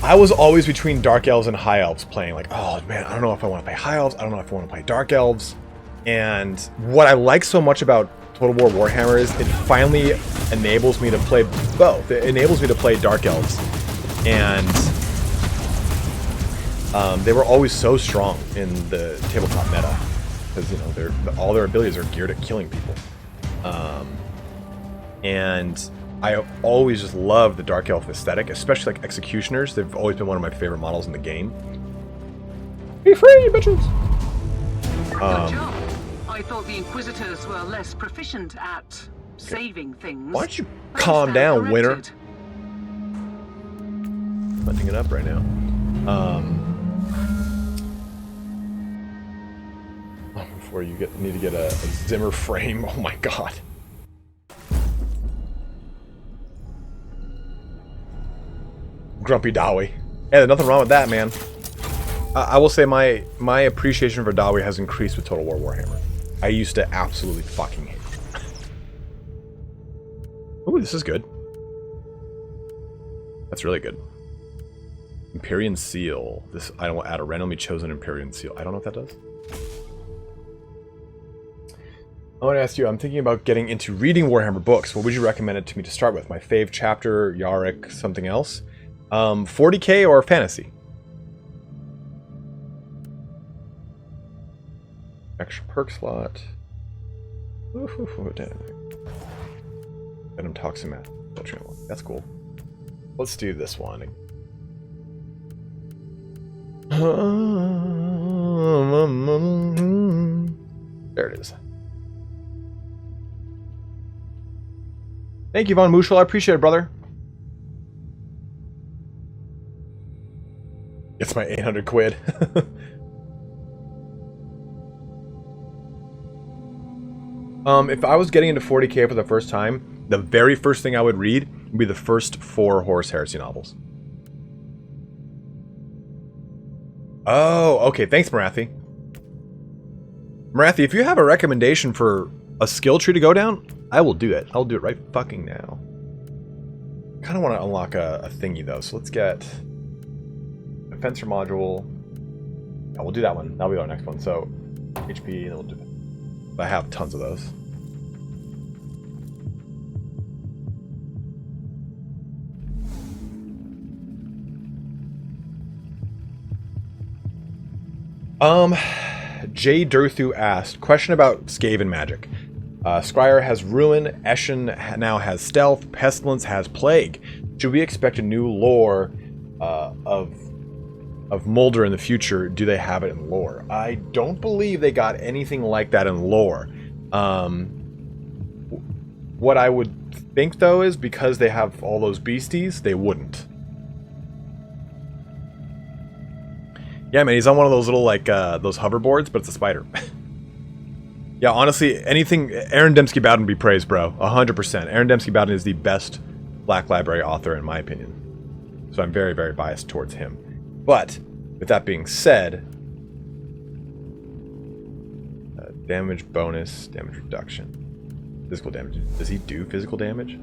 I was always between Dark Elves and High Elves playing, like, oh man, I don't know if I want to play High Elves, I don't know if I want to play Dark Elves. And what I like so much about Total War Warhammer is it finally enables me to play both. It enables me to play Dark Elves. And they were always so strong in the tabletop meta. Because, you know, all their abilities are geared at killing people. And I always just love the Dark Elf aesthetic, especially like Executioners. They've always been one of my favorite models in the game. Be free, bitches! Good job. I thought the Inquisitors were less proficient at saving things. Why don't you But I calm stand down, winner? corrected. Hunting it up right now. Before you need to get a Zimmer frame. Oh my god. Grumpy Dawi. Hey, there's nothing wrong with that, man. I will say my appreciation for Dawi has increased with Total War Warhammer. I used to absolutely fucking hate it. Ooh, this is good. That's really good. Empyrean Seal. This I don't add a randomly chosen Empyrean Seal. I don't know what that does. I want to ask you, I'm thinking about getting into reading Warhammer books. What would you recommend it to me to start with? My fave chapter, Yarick, something else? 40k or fantasy? Extra perk slot. Venom Toximat. That's cool. Let's do this one. There it is. Thank you, Von Muschel. I appreciate it, brother. It's my 800 quid. If I was getting into 40k for the first time, the very first thing I would read would be the first 4 Horus Heresy novels. Oh, okay. Thanks, Marathi. Marathi, if you have a recommendation for a skill tree to go down, I will do it. I'll do it right fucking now. I kind of want to unlock a thingy, though, so let's get a fencer module. Yeah, we'll do that one. That'll be our next one. So, HP, and then we'll do it. I have tons of those. J. Durthu asked, question about Skaven magic. Scryer has Ruin, Eshin now has Stealth, Pestilence has Plague. Should we expect a new lore of Mulder in the future? Do they have it in lore? I don't believe they got anything like that in lore. What I would think, though, is because they have all those beasties, they wouldn't. Yeah, man, he's on one of those little, like, those hoverboards, but it's a spider. Yeah, honestly, anything... Aaron Dembski Bowden be praised, bro. 100%. Aaron Dembski Bowden is the best Black Library author, in my opinion. So I'm very, very biased towards him. But, with that being said... damage bonus, damage reduction. Physical damage. Does he do physical damage?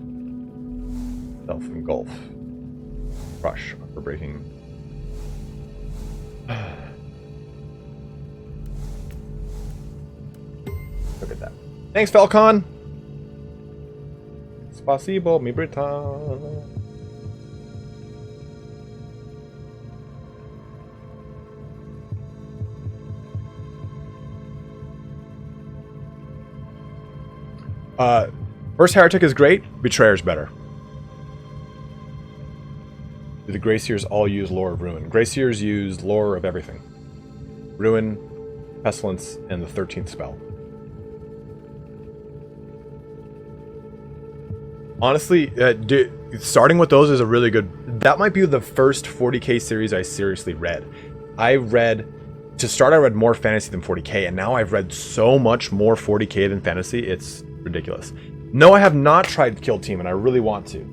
Self-engulf. Crush. For breaking... Look at that. Thanks, Falcon! Spasibo, mi Britan. First Heretic is great, Betrayer's better. Do the Greyseers all use Lore of Ruin? Greyseers use Lore of everything. Ruin, Pestilence, and the 13th spell. Honestly, starting with those is a really good... That might be the first 40k series I seriously read. To start, I read more fantasy than 40k, and now I've read so much more 40k than fantasy, it's ridiculous. No, I have not tried Kill Team, and I really want to.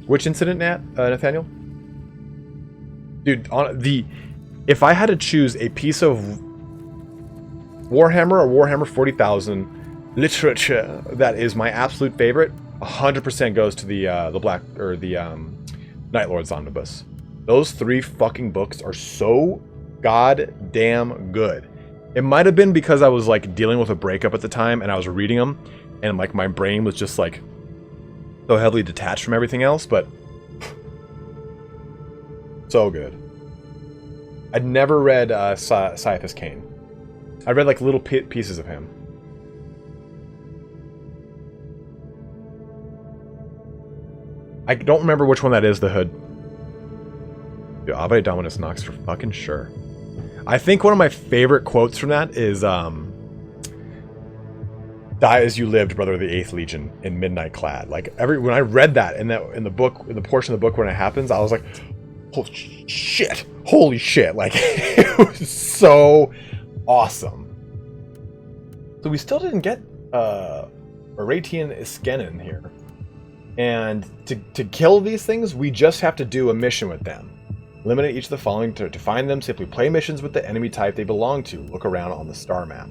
Which incident, Nathaniel? Dude, if I had to choose a piece of Warhammer or Warhammer 40,000 literature that is my absolute favorite, 100% goes to the Black or the Night Lords Omnibus. Those 3 fucking books are so goddamn good. It might have been because I was like dealing with a breakup at the time and I was reading them, and like my brain was just like so heavily detached from everything else, but so good. I'd never read Caiaphas Cain. I read like little pieces of him. I don't remember which one that is, the hood. Dude, Abe Dominus Nox for fucking sure. I think one of my favorite quotes from that is "Die as you lived, brother of the 8th Legion in Midnight Clad." Like when I read that in the book, in the portion of the book when it happens, I was like, holy shit. Like it was so awesome. So we still didn't get Aratian Iskenin here. And to kill these things, we just have to do a mission with them. Eliminate each of the following. To find them, simply play missions with the enemy type they belong to. Look around on the star map.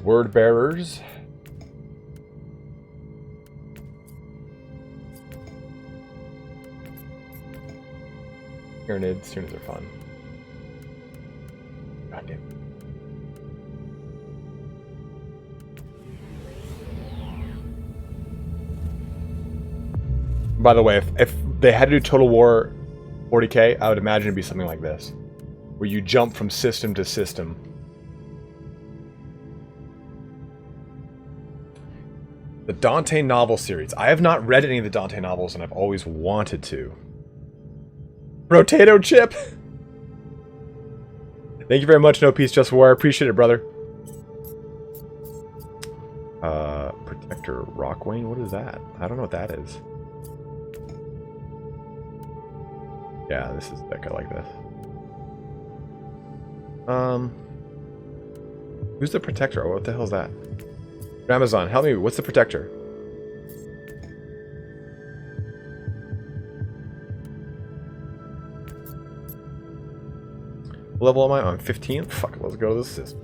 Word bearers. Tyranids are fun. God damn. By the way, if they had to do Total War 40k, I would imagine it'd be something like this, where you jump from system to system. The Dante novel series. I have not read any of the Dante novels, and I've always wanted to. Rotato chip! Thank you very much, No Peace Just War. I appreciate it, brother. Protector Rockwayne? What is that? I don't know what that is. Yeah, this is thick. I like this. Who's the Protector? What the hell is that? Amazon, help me. What's the Protector? What level am I on? 15? Fuck, let's go to the system.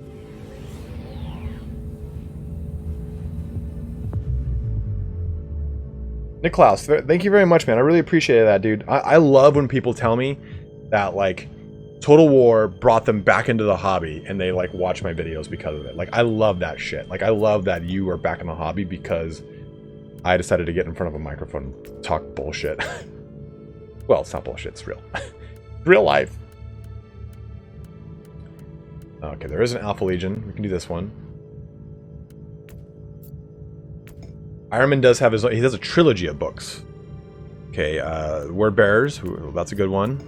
Niklaus, thank you very much, man. I really appreciate that, dude. I love when people tell me that, like, Total War brought them back into the hobby and they, like, watch my videos because of it. Like, I love that shit. Like, I love that you are back in the hobby because I decided to get in front of a microphone and talk bullshit. Well, it's not bullshit. It's real. Real life. Okay, there is an Alpha Legion. We can do this one. Ironman does have his own, he does a trilogy of books. Okay, Word Bearers, that's a good one.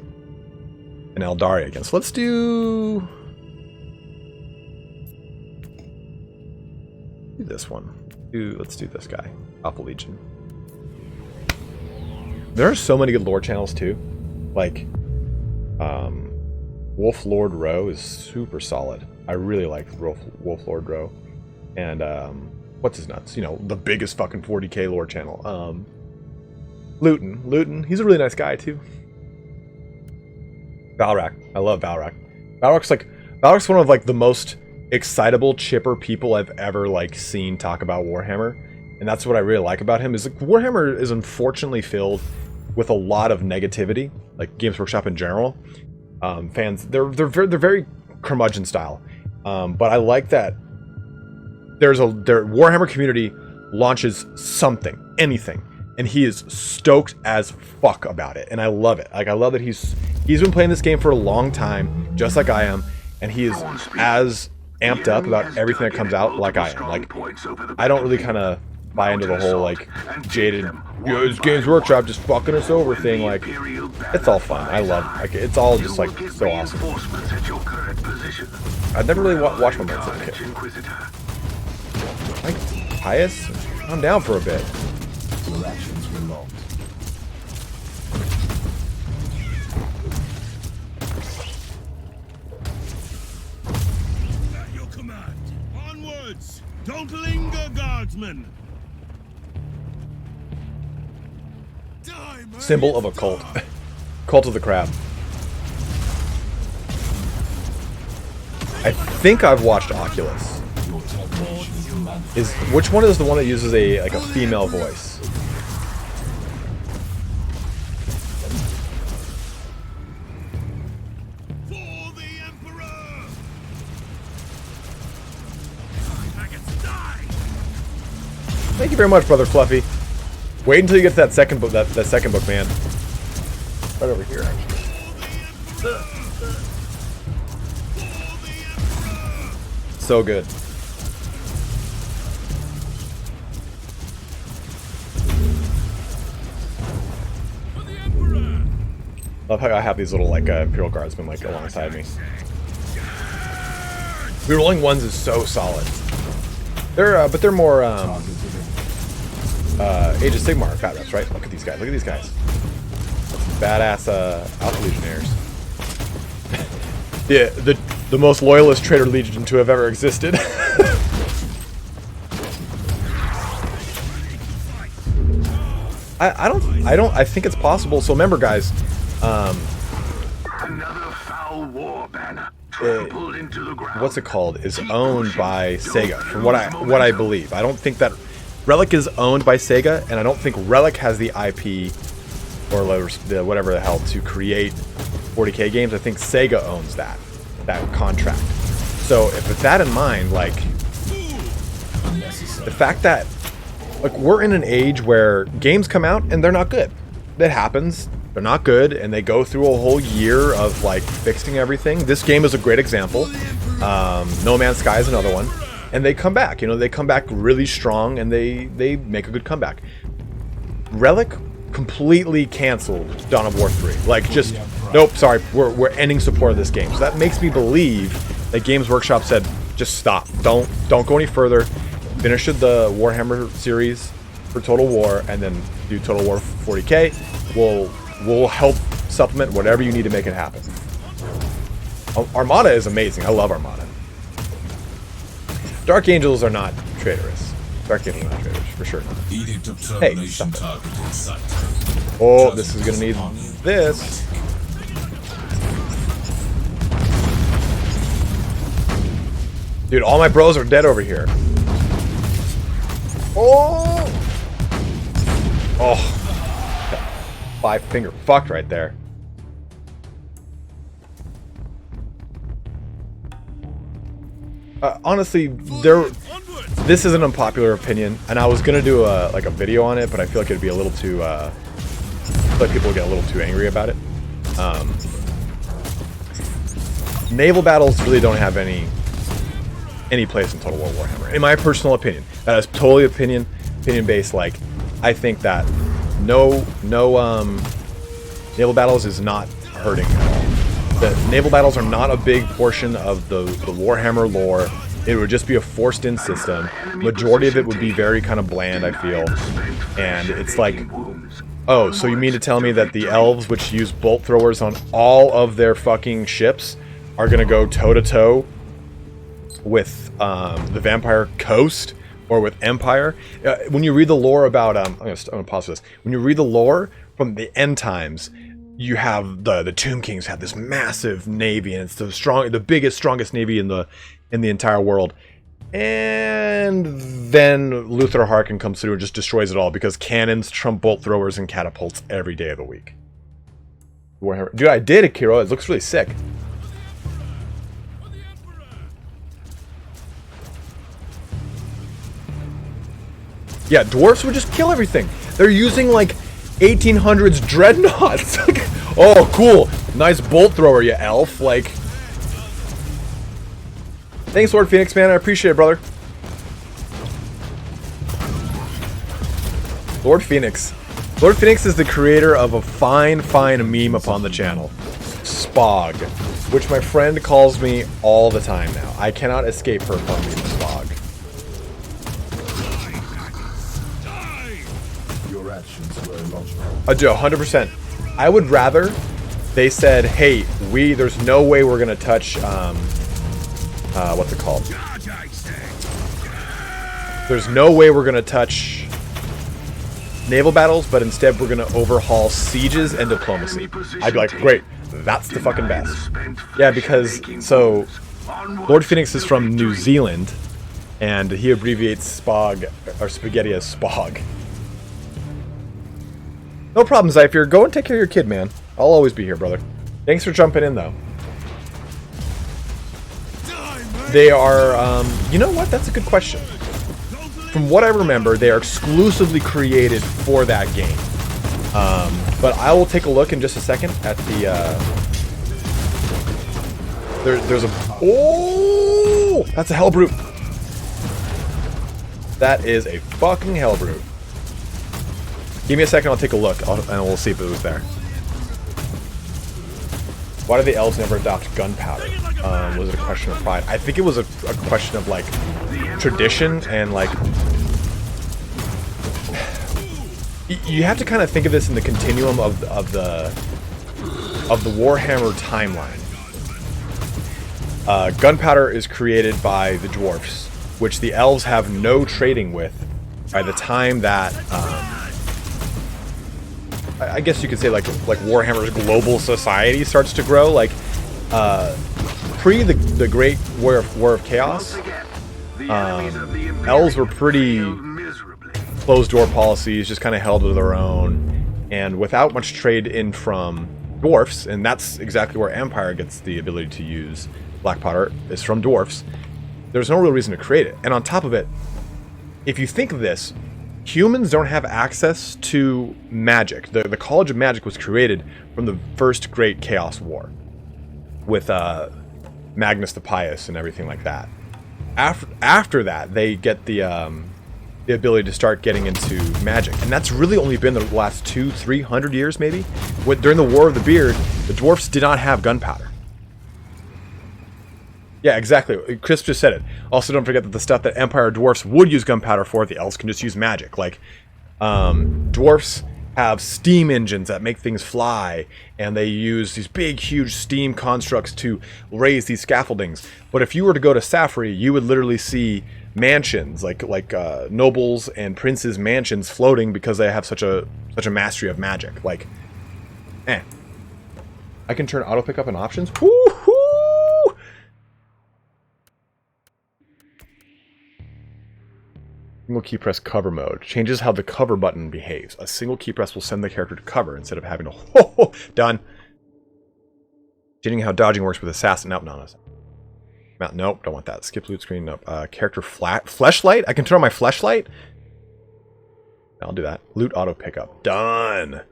And Eldaria again. So let's do this one. Let's do this guy, Alpha Legion. There are so many good lore channels too. Like, Wolf Lord Row is super solid. I really like Wolf Lord Row. And what's his nuts? You know, the biggest fucking 40k lore channel. Luton, he's a really nice guy too. Valrak, I love Valrak. Valrak's one of, like, the most excitable, chipper people I've ever, like, seen talk about Warhammer, and that's what I really like about him. Is, like, Warhammer is unfortunately filled with a lot of negativity, like Games Workshop in general. Fans, they're very curmudgeon style, but I like that their Warhammer community launches something, anything, and he is stoked as fuck about it, and I love it. Like, I love that he's been playing this game for a long time, just like I am, and he is as amped up about everything that comes out like I am. Like, I don't really kind of buy into the whole, like, jaded, you know, this Games Workshop just fucking us over thing. Like, it's all fun. I love, like, it's all just, like, so awesome. I've never really watched one as a kid. Like, Pious? I'm down for a bit. Directions were locked. At your command. Onwards! Don't linger, guardsmen! Symbol of a cult. Cult of the Crab. I think I've watched Oculus. Your termination is demanded. Which one is the one that uses a female voice? For the Emperor! Maggots die! Thank you very much, Brother Fluffy. Wait until you get to that second book, that second book, man. Right over here, actually. So good. Love how I have these little like Imperial Guardsmen like alongside me. Rerolling ones is so solid. They're but they're more Age of Sigmar fat reps, right? Look at these guys. Look at these guys. Badass Alpha Legionnaires. Yeah, the most loyalist traitor legion to have ever existed. I think it's possible. So remember, guys, Another foul war banner trampled into the ground. what's it called? Is owned by Sega, from what I believe. I don't think that Relic is owned by Sega, and I don't think Relic has the IP or whatever the hell to create 40K games. I think Sega owns that contract. So if with that in mind, like the fact that like we're in an age where games come out and they're not good. That happens. They're not good, and they go through a whole year of like fixing everything. This game is a great example. No Man's Sky is another one, and they come back. You know, they come back really strong, and they make a good comeback. Relic completely canceled Dawn of War 3. Like, just nope. Sorry, we're ending support of this game. So that makes me believe that Games Workshop said, just stop. Don't go any further. Finish the Warhammer series for Total War, and then do Total War 40K. We'll help supplement whatever you need to make it happen. Armada is amazing. I love Armada. Dark Angels are not traitorous. Dark Angels are not traitorous, for sure. Hey, stop it. Oh, this is gonna need this. Dude, all my bros are dead over here. Oh! Oh. 5-finger fucked right there. Honestly, this is an unpopular opinion, and I was gonna do a video on it, but I feel like it'd be a little too like people would get a little too angry about it. Naval battles really don't have any place in Total War Warhammer, in my personal opinion. That is totally opinion based. Like, I think that no naval battles is not hurting at all. The naval battles are not a big portion of the Warhammer lore. It would just be a forced-in system. Majority of it would be very kind of bland, I feel. And it's like, oh, so you mean to tell me that the elves, which use bolt throwers on all of their fucking ships, are gonna go toe-to-toe with the Vampire Coast or with Empire? When you read the lore about I'm gonna pause this. When you read the lore from the end times, you have the Tomb Kings have this massive navy, and it's the biggest, strongest navy in the entire world. And then Luther Harkin comes through and just destroys it all because cannons trump bolt throwers and catapults every day of the week. Warhammer. Dude, I did it, Kiro. It looks really sick. Yeah, dwarfs would just kill everything. They're using like 1800s dreadnoughts. Oh, cool. Nice bolt thrower, you elf. Like, thanks, Lord Phoenix, man. I appreciate it, brother. Lord Phoenix. Lord Phoenix is the creator of a fine meme upon the channel. Spog. Which my friend calls me all the time now. I cannot escape her fun meme, Spog. I do 100%. I would rather they said, "Hey, there's no way we're gonna touch what's it called? There's no way we're gonna touch naval battles, but instead we're gonna overhaul sieges and diplomacy." I'd be like, "Great, that's the fucking best." Yeah, because so Lord Phoenix is from New Zealand, and he abbreviates Spog or spaghetti as Spog. No problem, Zypher. Go and take care of your kid, man. I'll always be here, brother. Thanks for jumping in, though. They are, you know what? That's a good question. From what I remember, they are exclusively created for that game. But I will take a look in just a second at the... There's a... Oh! That's a Hellbrute. That is a fucking Hellbrute. Give me a second, I'll take a look, and we'll see if it was there. Why did the elves never adopt gunpowder? Was it a question of pride? I think it was a question of, like, tradition and, like... You have to kind of think of this in the continuum of the Warhammer timeline. Gunpowder is created by the dwarfs, which the elves have no trading with by the time that... I guess you could say like Warhammer's global society starts to grow. Like pre the Great War of Chaos, elves were pretty closed door policies, just kind of held to their own, and without much trade in from dwarfs. And that's exactly where Empire gets the ability to use black powder, is from dwarfs. There's no real reason to create it. And on top of it, if you think of this, humans don't have access to magic. The College of Magic was created from the first Great Chaos War with Magnus the Pious and everything like that. After that, they get the ability to start getting into magic, and that's really only been the last 200-300 years, maybe. During the War of the Beard, the dwarfs did not have gunpowder. Yeah, exactly. Chris just said it. Also, don't forget that the stuff that Empire dwarfs would use gunpowder for, the elves can just use magic. Like, dwarfs have steam engines that make things fly, and they use these big, huge steam constructs to raise these scaffoldings. But if you were to go to Safri, you would literally see mansions, like nobles and princes' mansions floating because they have such a mastery of magic. Like, I can turn auto pickup in options. Woo-hoo! Single key press cover mode changes how the cover button behaves. A single key press will send the character to cover instead of having to done. Changing how dodging works with assassin. Nope, nope, don't want that. Skip loot screen. Nope. Character fleshlight. I can turn on my fleshlight. I'll do that. Loot auto pickup. Done.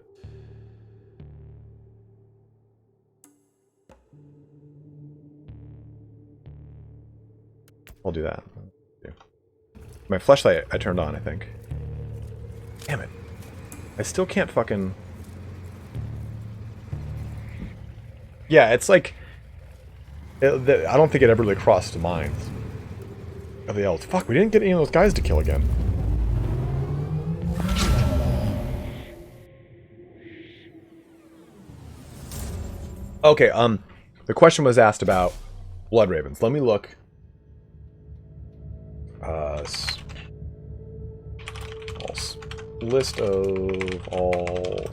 I'll do that. My flashlight I turned on, I think. Damn it. I still can't fucking... Yeah, it's like... I don't think it ever really crossed the minds of the elves. Fuck, we didn't get any of those guys to kill again. Okay, the question was asked about Blood Ravens. Let me look. List of all.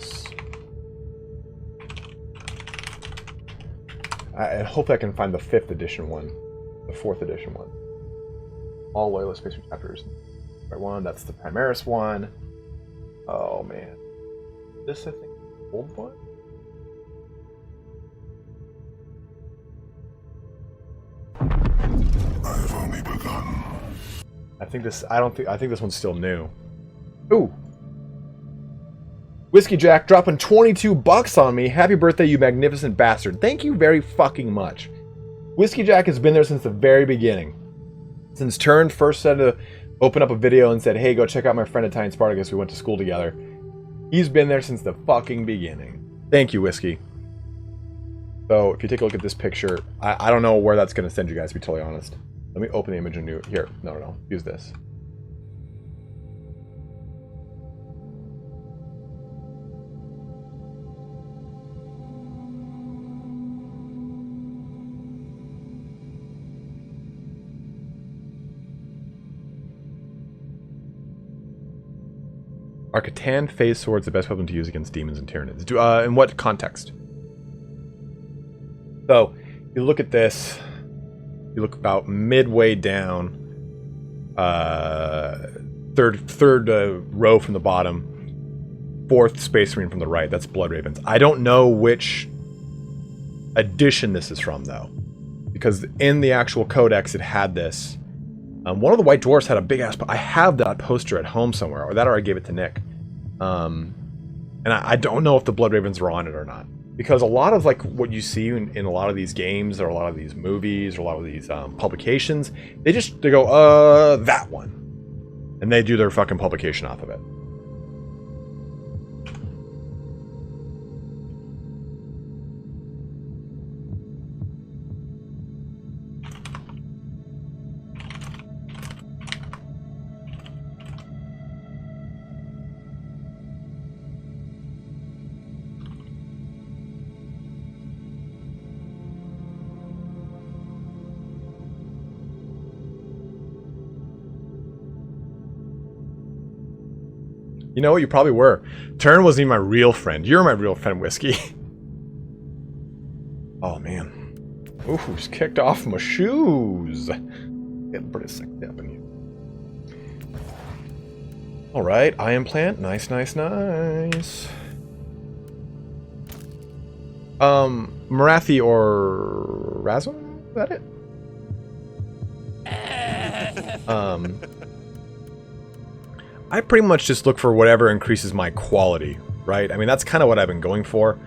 I hope I can find the 5th edition one, the 4th edition one. All loyalist space chapters. Right one. That's the Primaris one. Oh man, this I think old one. I've only begun. I think this. I think this one's still new. Ooh. Whiskey Jack dropping $22 on me. Happy birthday, you magnificent bastard. Thank you very fucking much. Whiskey Jack has been there since the very beginning. Since Turn first said to open up a video and said, hey, go check out my friend Italian Spartacus. We went to school together. He's been there since the fucking beginning. Thank you, Whiskey. So, if you take a look at this picture, I don't know where that's going to send you guys, to be totally honest. Let me open the image anew. Here. No. Use this. Are Catan phase swords the best weapon to use against demons and tyranids? In what context? So, you look at this. You look about midway down. Third row from the bottom. 4th space marine from the right. That's Blood Ravens. I don't know which edition this is from, though. Because in the actual codex, it had this. One of the White Dwarfs had a big ass... I have that poster at home somewhere. Or I gave it to Nick. And I don't know if the Blood Ravens were on it or not. Because a lot of like what you see in a lot of these games or a lot of these movies or a lot of these publications, they go, that one. And they do their fucking publication off of it. You know what? You probably were. Turn wasn't even my real friend. You're my real friend, Whiskey. Oh, man. Ooh, just kicked off my shoes. Getting pretty sick up in you. Alright, eye implant. Nice, nice, nice. Marathi or Razum? Is that it? I pretty much just look for whatever increases my quality, right? I mean, that's kind of what I've been going for.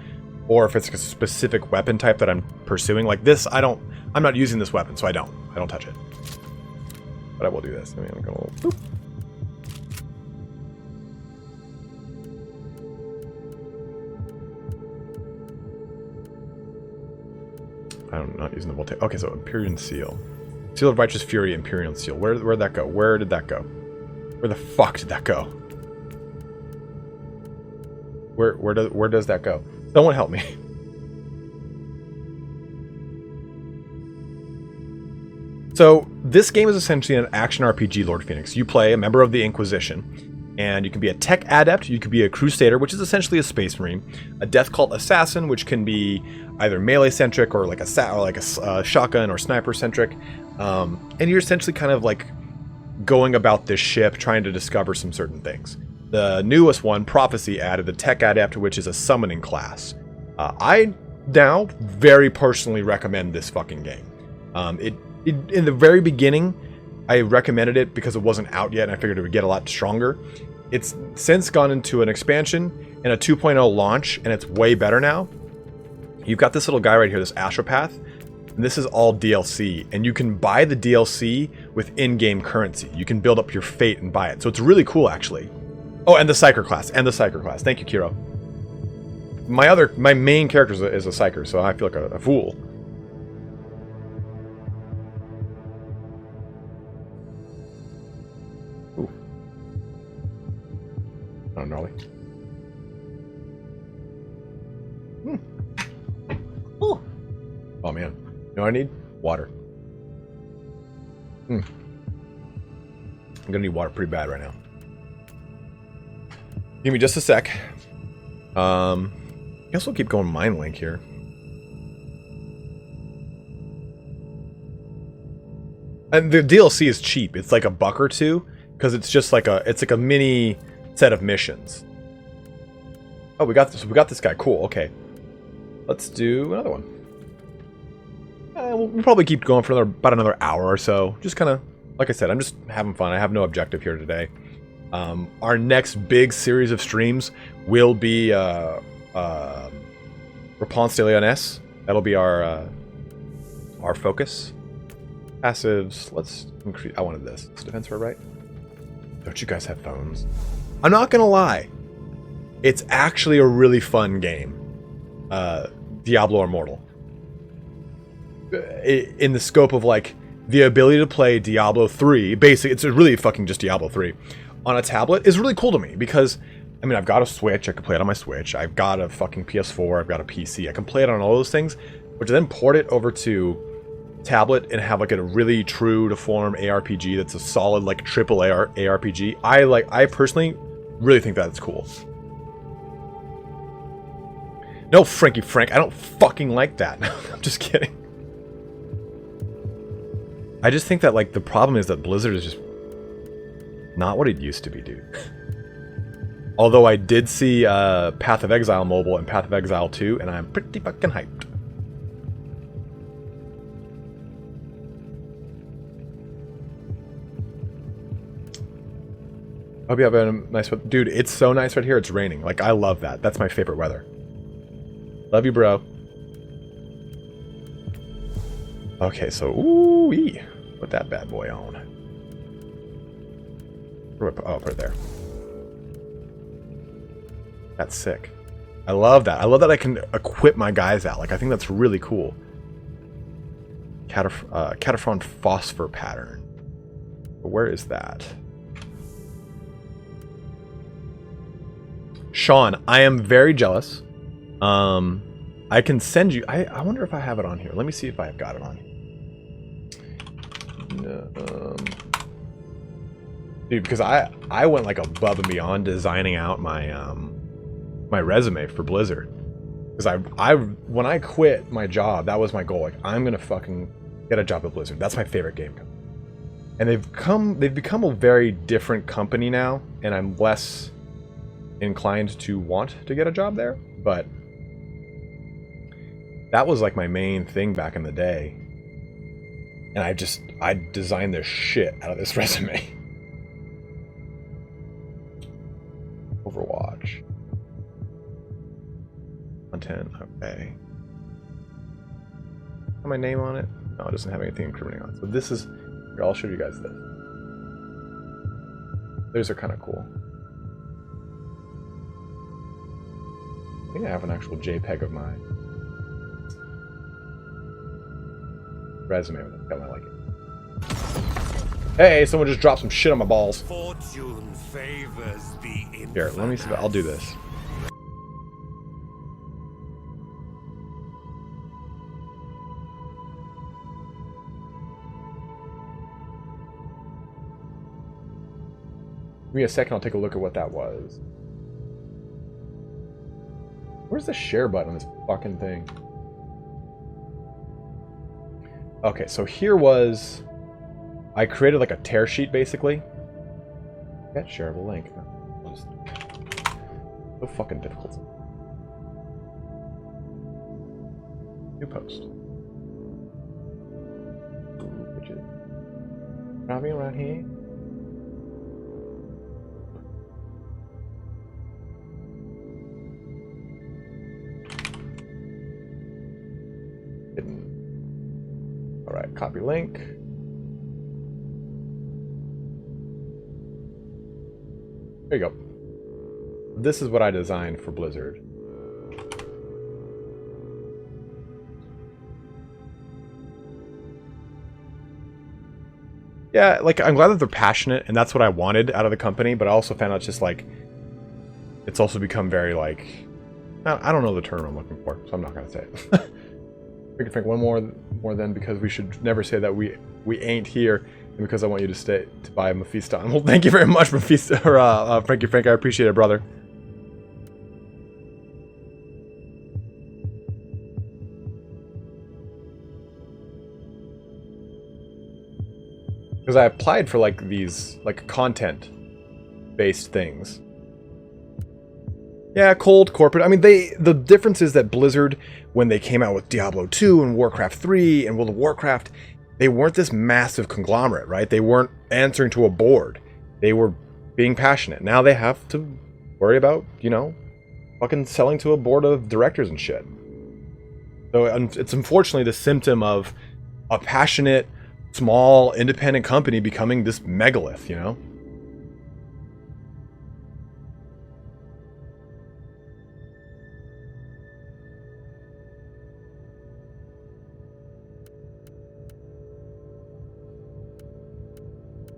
Or if it's a specific weapon type that I'm pursuing. Like this, I'm not using this weapon, so I don't touch it. But I will do this. I mean, I'm gonna boop. I'm not using the voltage. Okay, so Empyrean Seal. Seal of Righteous Fury, Empyrean Seal. Where'd that go? Where did that go? Where the fuck did that go? Where does that go? Someone help me. So this game is essentially an action RPG, Lord Phoenix. You play a member of the Inquisition, and you can be a tech adept, you could be a crusader, which is essentially a space marine, a death cult assassin, which can be either melee centric or like a shotgun or sniper centric, and you're essentially kind of like going about this ship trying to discover some certain things. The newest one, Prophecy, added the Tech Adept, which is a summoning class. I now very personally recommend this fucking game. In the very beginning, I recommended it because it wasn't out yet and I figured it would get a lot stronger. It's since gone into an expansion and a 2.0 launch, and it's way better now. You've got this little guy right here, this Astropath. And this is all DLC, and you can buy the DLC with in-game currency. You can build up your fate and buy it. So it's really cool, actually. Oh, and the Seikar class. Thank you, Kiro. My main character is a Seikar, so I feel like a fool. Ooh. Oh, gnarly. Ooh. Oh, man. You know what I need? Water. I'm gonna need water pretty bad right now. Give me just a sec. I guess we'll keep going Mind Link here. And the DLC is cheap. It's like $1 or $2 because it's just like a mini set of missions. Oh, we got this guy. Cool. Okay, let's do another one. We'll probably keep going for about another hour or so. Just kind of, like I said, I'm just having fun. I have no objective here today. Our next big series of streams will be Réponse de Lyonesse. That'll be our focus. Passives. Let's increase. I wanted this. Is defense for right? Don't you guys have phones? I'm not gonna lie. It's actually a really fun game. Diablo Immortal. In the scope of like the ability to play Diablo 3, basically it's really fucking just Diablo 3 on a tablet is really cool to me because I mean I've got a Switch, I can play it on my Switch, I've got a fucking PS4, I've got a PC, I can play it on all those things, but to then port it over to tablet and have like a really true to form ARPG that's a solid like triple ARPG, I personally really think that's cool. No, Frankie Frank, I don't fucking like that. I'm just kidding. I just think that, like, the problem is that Blizzard is just not what it used to be, dude. Although I did see Path of Exile mobile and Path of Exile 2, and I'm pretty fucking hyped. Hope you have a nice weather. Dude, it's so nice right here. It's raining. Like, I love that. That's my favorite weather. Love you, bro. Okay, so, ooh-wee. Put that bad boy on. Oh, put it there. That's sick. I love that. I love that I can equip my guys out. Like, I think that's really cool. Cataphron phosphor pattern. But where is that? Sean, I am very jealous. I can send you... I wonder if I have it on here. Let me see if I've got it on here. No, dude, because I went like above and beyond designing out my my resume for Blizzard. Because when I quit my job, that was my goal. Like, I'm gonna fucking get a job at Blizzard. That's my favorite game company. And they've become a very different company now, and I'm less inclined to want to get a job there. But that was like my main thing back in the day. And I designed the shit out of this resume. Overwatch. Content, okay. Have my name on it? No, it doesn't have anything incriminating on it. So this is, here, I'll show you guys this. Those are kind of cool. I think I have an actual JPEG of my resume with it. Got my like it. Hey, someone just dropped some shit on my balls. Fortune favors the infamous. Here, let me see. I'll do this. Give me a second, I'll take a look at what that was. Where's the share button on this fucking thing? Okay, so here was... I created like a tear sheet, basically. Get shareable link. So fucking difficult. New post. Driving around here. Alright, copy link. There you go. This is what I designed for Blizzard. Yeah, like, I'm glad that they're passionate, and that's what I wanted out of the company, but I also found out just, like, it's also become very, like, I don't know the term I'm looking for, so I'm not going to say it. We can think one more then, because we should never say that we ain't here, and because I want you to stay to buy Mephiston. Well, thank you very much, Mephiston, or Frankie Frank. I appreciate it, brother. Because I applied for like these like content-based things. Yeah, cold corporate. I mean, the difference is that Blizzard, when they came out with Diablo 2 and Warcraft 3 and World of Warcraft, they weren't this massive conglomerate, right? They weren't answering to a board. They were being passionate. Now they have to worry about, you know, fucking selling to a board of directors and shit. So it's unfortunately the symptom of a passionate, small, independent company becoming this megalith, you know?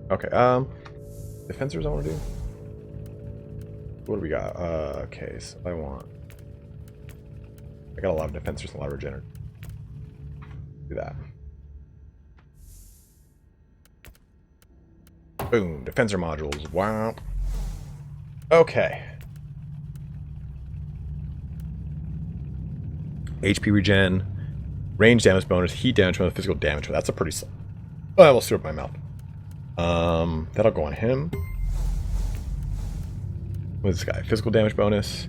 Okay, defensors I want to do. What do we got? Okay, so I got a lot of defensors and a lot of regenerate. Do that. Boom, defensor modules. Wow. Okay. HP regen, range damage bonus, heat damage bonus, physical damage bonus. That's a pretty. Oh, I almost threw up my mouth. That'll go on him. What's this guy? Physical damage bonus.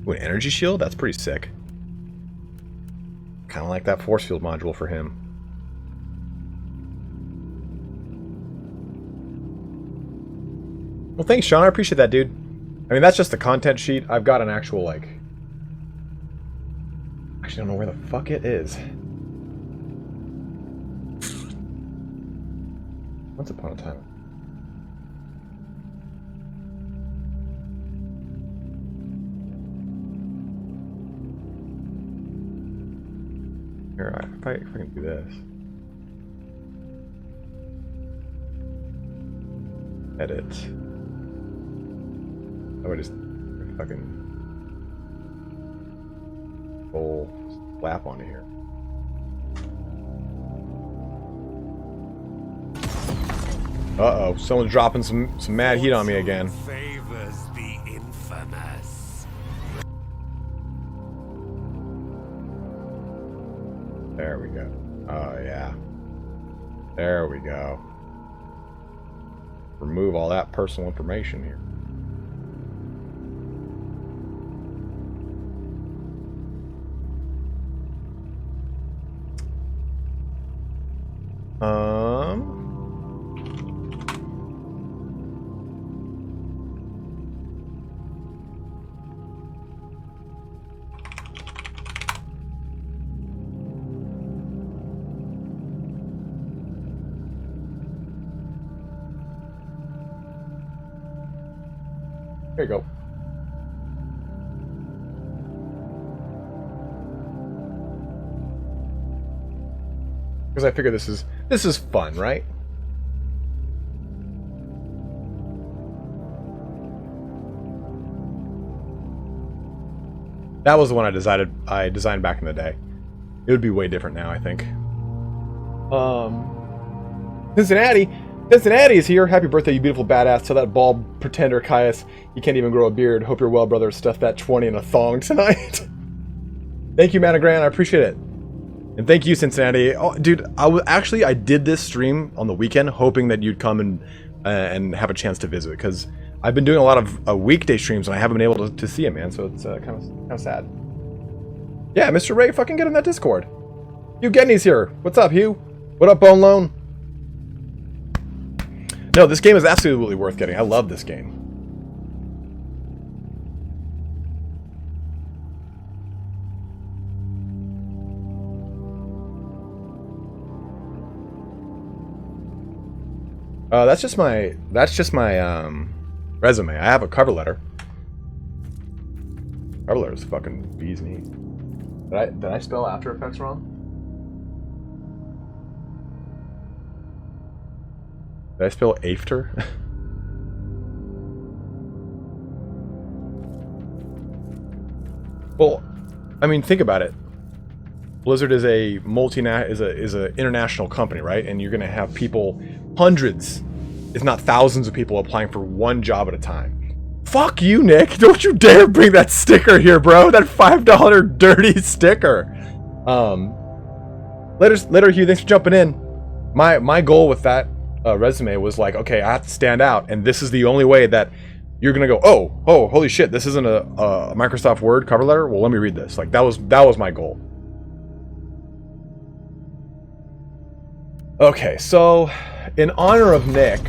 Ooh, an energy shield? That's pretty sick. Kind of like that force field module for him. Well, thanks, Sean. I appreciate that, dude. I mean, that's just the content sheet. I've got an actual, like... Actually, I don't know where the fuck it is. Once upon a time. Here, if I can do this. Edit. Oh, I just fucking full slap onto here. Uh-oh, someone's dropping some mad heat on me again. Favors the infamous. There we go. Oh yeah. There we go. Remove all that personal information here. There you go. Because I figure this is fun, right? That was the one I designed back in the day. It would be way different now, I think. Cincinnati is here. Happy birthday, you beautiful badass. Tell that bald pretender Caius you can't even grow a beard. Hope you're well, brother. Stuff that 20 in a thong tonight. Thank you, Managran. I appreciate it. And thank you, Cincinnati. Oh, dude, I did this stream on the weekend hoping that you'd come and have a chance to visit, because I've been doing a lot of weekday streams and I haven't been able to see it, man. So it's kind of sad. Yeah, Mr. Ray, fucking get in that Discord. Hugh Gedney's here. What's up, Hugh? What up, Bone Lone? No, this game is absolutely worth getting. I love this game. That's just my resume. I have a cover letter. Cover letter is fucking bee's knees. Did I spell After Effects wrong? Did I spell after? Well, I mean, think about it. Blizzard is a is a international company, right? And you're gonna have people, hundreds, if not thousands of people applying for one job at a time. Fuck you, Nick! Don't you dare bring that sticker here, bro! That $5 dirty sticker! Later, Hugh, thanks for jumping in. My goal with that resume was like, okay, I have to stand out, and this is the only way that you're gonna go, oh, holy shit, this isn't a Microsoft Word cover letter? Well, let me read this. Like, that was my goal. Okay, so, in honor of Nick,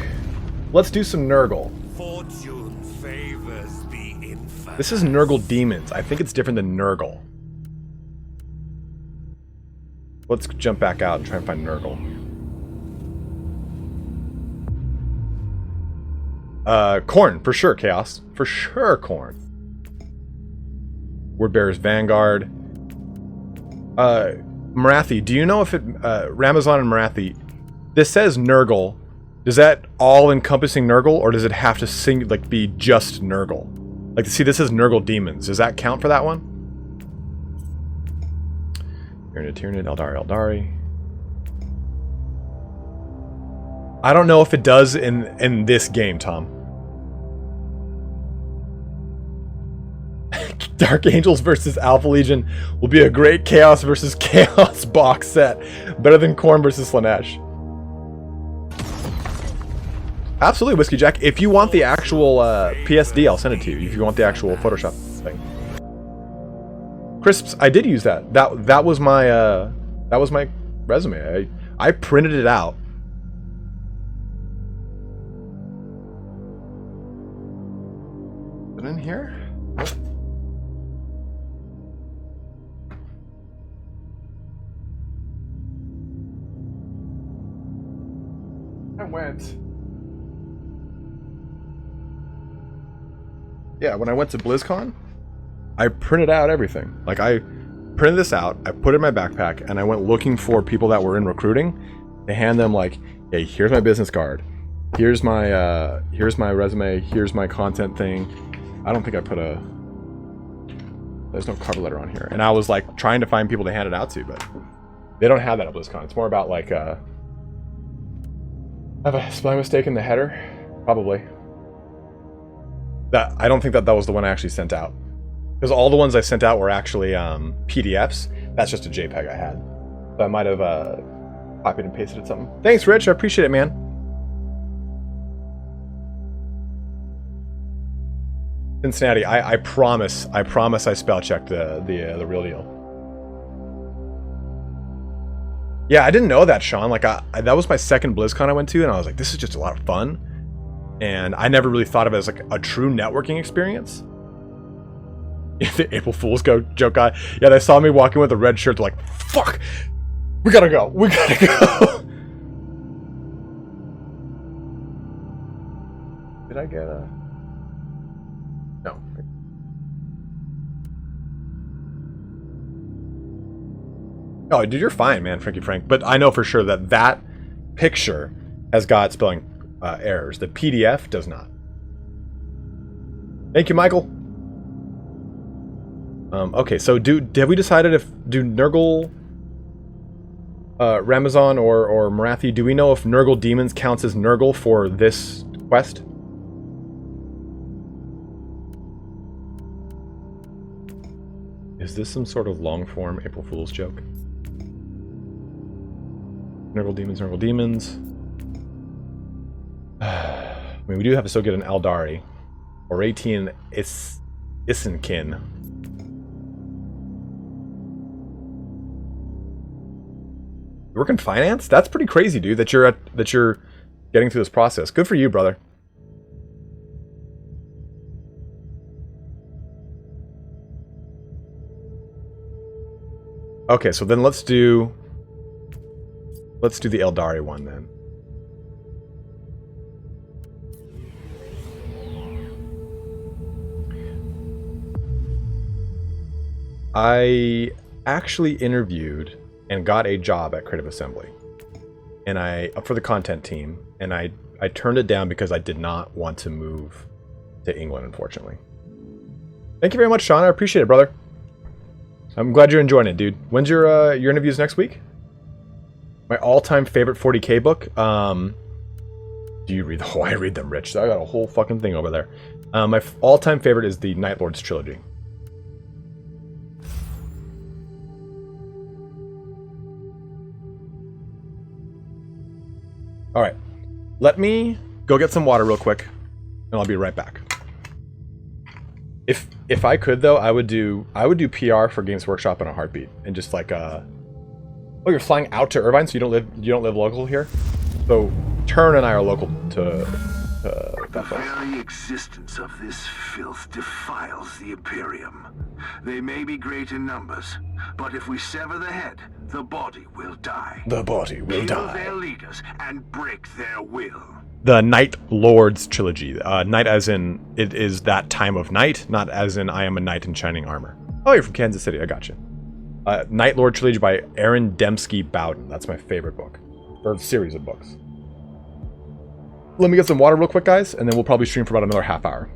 let's do some Nurgle. Fortune favors the infamous. This is Nurgle Demons. I think it's different than Nurgle. Let's jump back out and try and find Nurgle. Khorne, for sure, Chaos. For sure, Khorne. Wordbearer's Vanguard. Marathi, do you know if it... Ramazan and Marathi, this says Nurgle. Is that all-encompassing Nurgle, or does it have to be just Nurgle? Like, see, this is Nurgle Demons. Does that count for that one? Tyranid, Eldari. I don't know if it does in this game, Tom. Dark Angels versus Alpha Legion will be a great Chaos versus Chaos box set. Better than Khorne versus Slanesh. Absolutely, Whiskey Jack. If you want the actual PSD, I'll send it to you. If you want the actual Photoshop thing. Crisps, I did use that. That was my resume. I printed it out. Nothing in here? Nope. I went. Yeah, when I went to BlizzCon, I printed out everything. Like, I printed this out, I put it in my backpack, and I went looking for people that were in recruiting to hand them, like, hey, here's my business card. Here's my resume. Here's my content thing. I don't think I put a... There's no cover letter on here. And I was, like, trying to find people to hand it out to, but they don't have that at BlizzCon. It's more about, like, have a spelling mistake in the header? Probably. I don't think that was the one I actually sent out. Because all the ones I sent out were actually PDFs. That's just a JPEG I had. So I might have copied and pasted something. Thanks, Rich. I appreciate it, man. Cincinnati, I promise I spell checked the real deal. Yeah, I didn't know that, Sean. Like, that was my second BlizzCon I went to, and I was like, this is just a lot of fun. And I never really thought of it as, like, a true networking experience. The April Fool's joke guy. Yeah, they saw me walking with a red shirt. They're like, fuck! We gotta go! We gotta go! Did I get a... No. Oh, dude, you're fine, man, Frankie Frank. But I know for sure that picture has got spelling errors. The PDF does not. Thank you, Michael. Okay, so have we decided do Nurgle, Ramazan, or Marathi, do we know if Nurgle Demons counts as Nurgle for this quest? Is this some sort of long-form April Fool's joke? Nurgle Demons, Nurgle Demons. I mean, we do have to still get an Eldari. Or 18 Isenkin. You work in finance? That's pretty crazy, dude, that you're getting through this process. Good for you, brother. Okay, so then let's do the Eldari one then. I actually interviewed and got a job at Creative Assembly, and for the content team, and I turned it down because I did not want to move to England, unfortunately. Thank you very much, Sean. I appreciate it, brother. I'm glad you're enjoying it, dude. When's your interviews next week? My all-time favorite 40K book. Do you read them? Oh, I read them, Rich. I got a whole fucking thing over there. My all-time favorite is the Night Lords trilogy. All right, let me go get some water real quick, and I'll be right back. If I could though, I would do PR for Games Workshop in a heartbeat, and just like oh, you're flying out to Irvine, so you don't live local here. So Turn and I are local to the very existence of this filth defiles the Imperium. They may be great in numbers, but if we sever the head, the body will die. The body will Kill die. their leaders and break their will. The Night Lords trilogy. Night as in it is that time of night, not as in I am a knight in shining armor. Oh, you're from Kansas City. I got you. Night Lord trilogy by Aaron Dembski Bowden. That's my favorite book, or series of books. Let me get some water real quick, guys, and then we'll probably stream for about another half hour.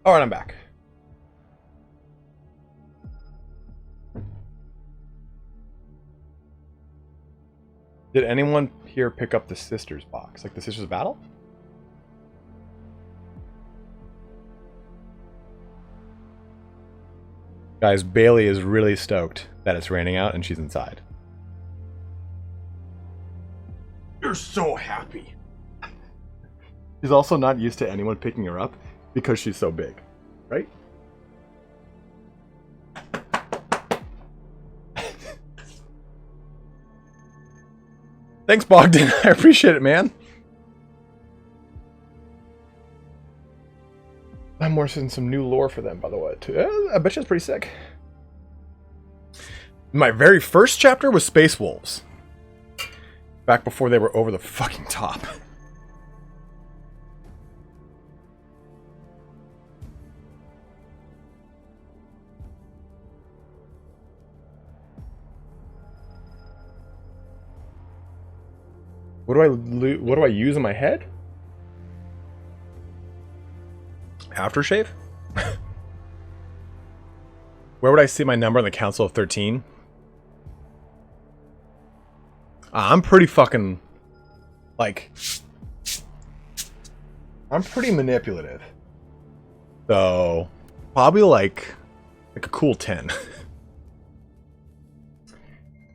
Alright, I'm back. Did anyone here pick up the Sisters box? Like the Sisters of Battle? Guys, Bailey is really stoked that it's raining out and she's inside. You're so happy. She's also not used to anyone picking her up because she's so big, right? Thanks, Bogdan. I appreciate it, man. I'm working in some new lore for them, by the way, too. I bet you it's pretty sick. My very first chapter was Space Wolves. Back before they were over the fucking top. What do I use in my head? Aftershave? Where would I see my number in the Council of 13? I'm pretty fucking, like, I'm pretty manipulative. So, probably like a cool 10.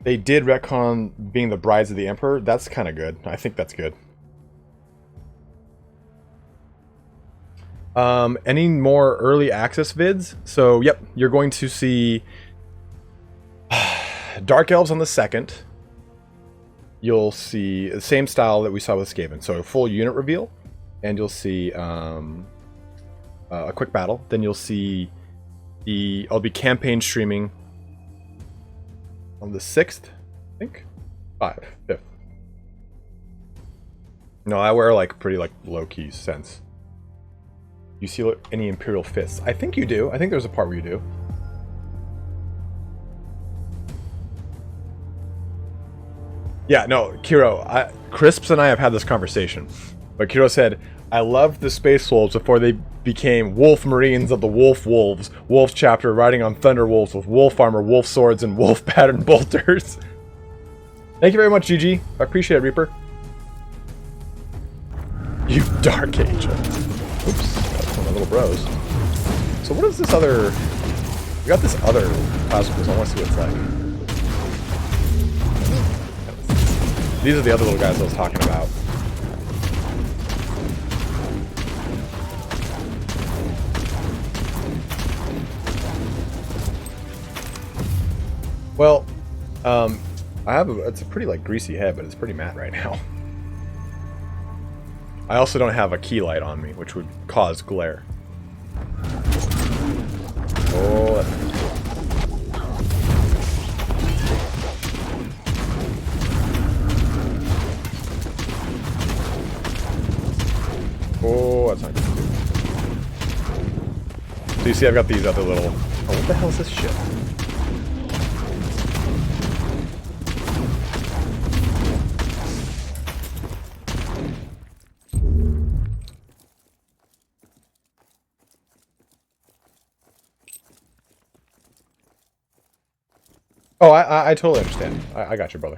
They did retcon being the brides of the Emperor. That's kind of good. I think that's good. Any more early access vids? So, yep, you're going to see Dark Elves on the 2nd. You'll see the same style that we saw with Skaven. So, a full unit reveal. And you'll see a quick battle. Then you'll see I'll be campaign streaming on the 6th, I think? 5th. No, I wear like pretty like low-key sense. You see any Imperial Fists? I think you do. I think there's a part where you do. Yeah, no, Kiro, Crisps and I have had this conversation. But Kiro said, I loved the Space Wolves before they became Wolf Marines of the Wolf Wolves. Wolf chapter riding on Thunder Wolves with Wolf armor, Wolf swords, and Wolf pattern bolters. Thank you very much, GG. I appreciate it, Reaper. You Dark Angel. Oops, that's one of my little bros. So what is this other... We got this other Cosmos. I want to see what it's like. These are the other little guys I was talking about. Well, it's a pretty like greasy head, but it's pretty matte right now. I also don't have a key light on me, which would cause glare. Oh, that's pretty cool. Oh, that's not good. So you see I've got these other little... Oh, what the hell is this shit? Oh, I totally understand. I got you, brother.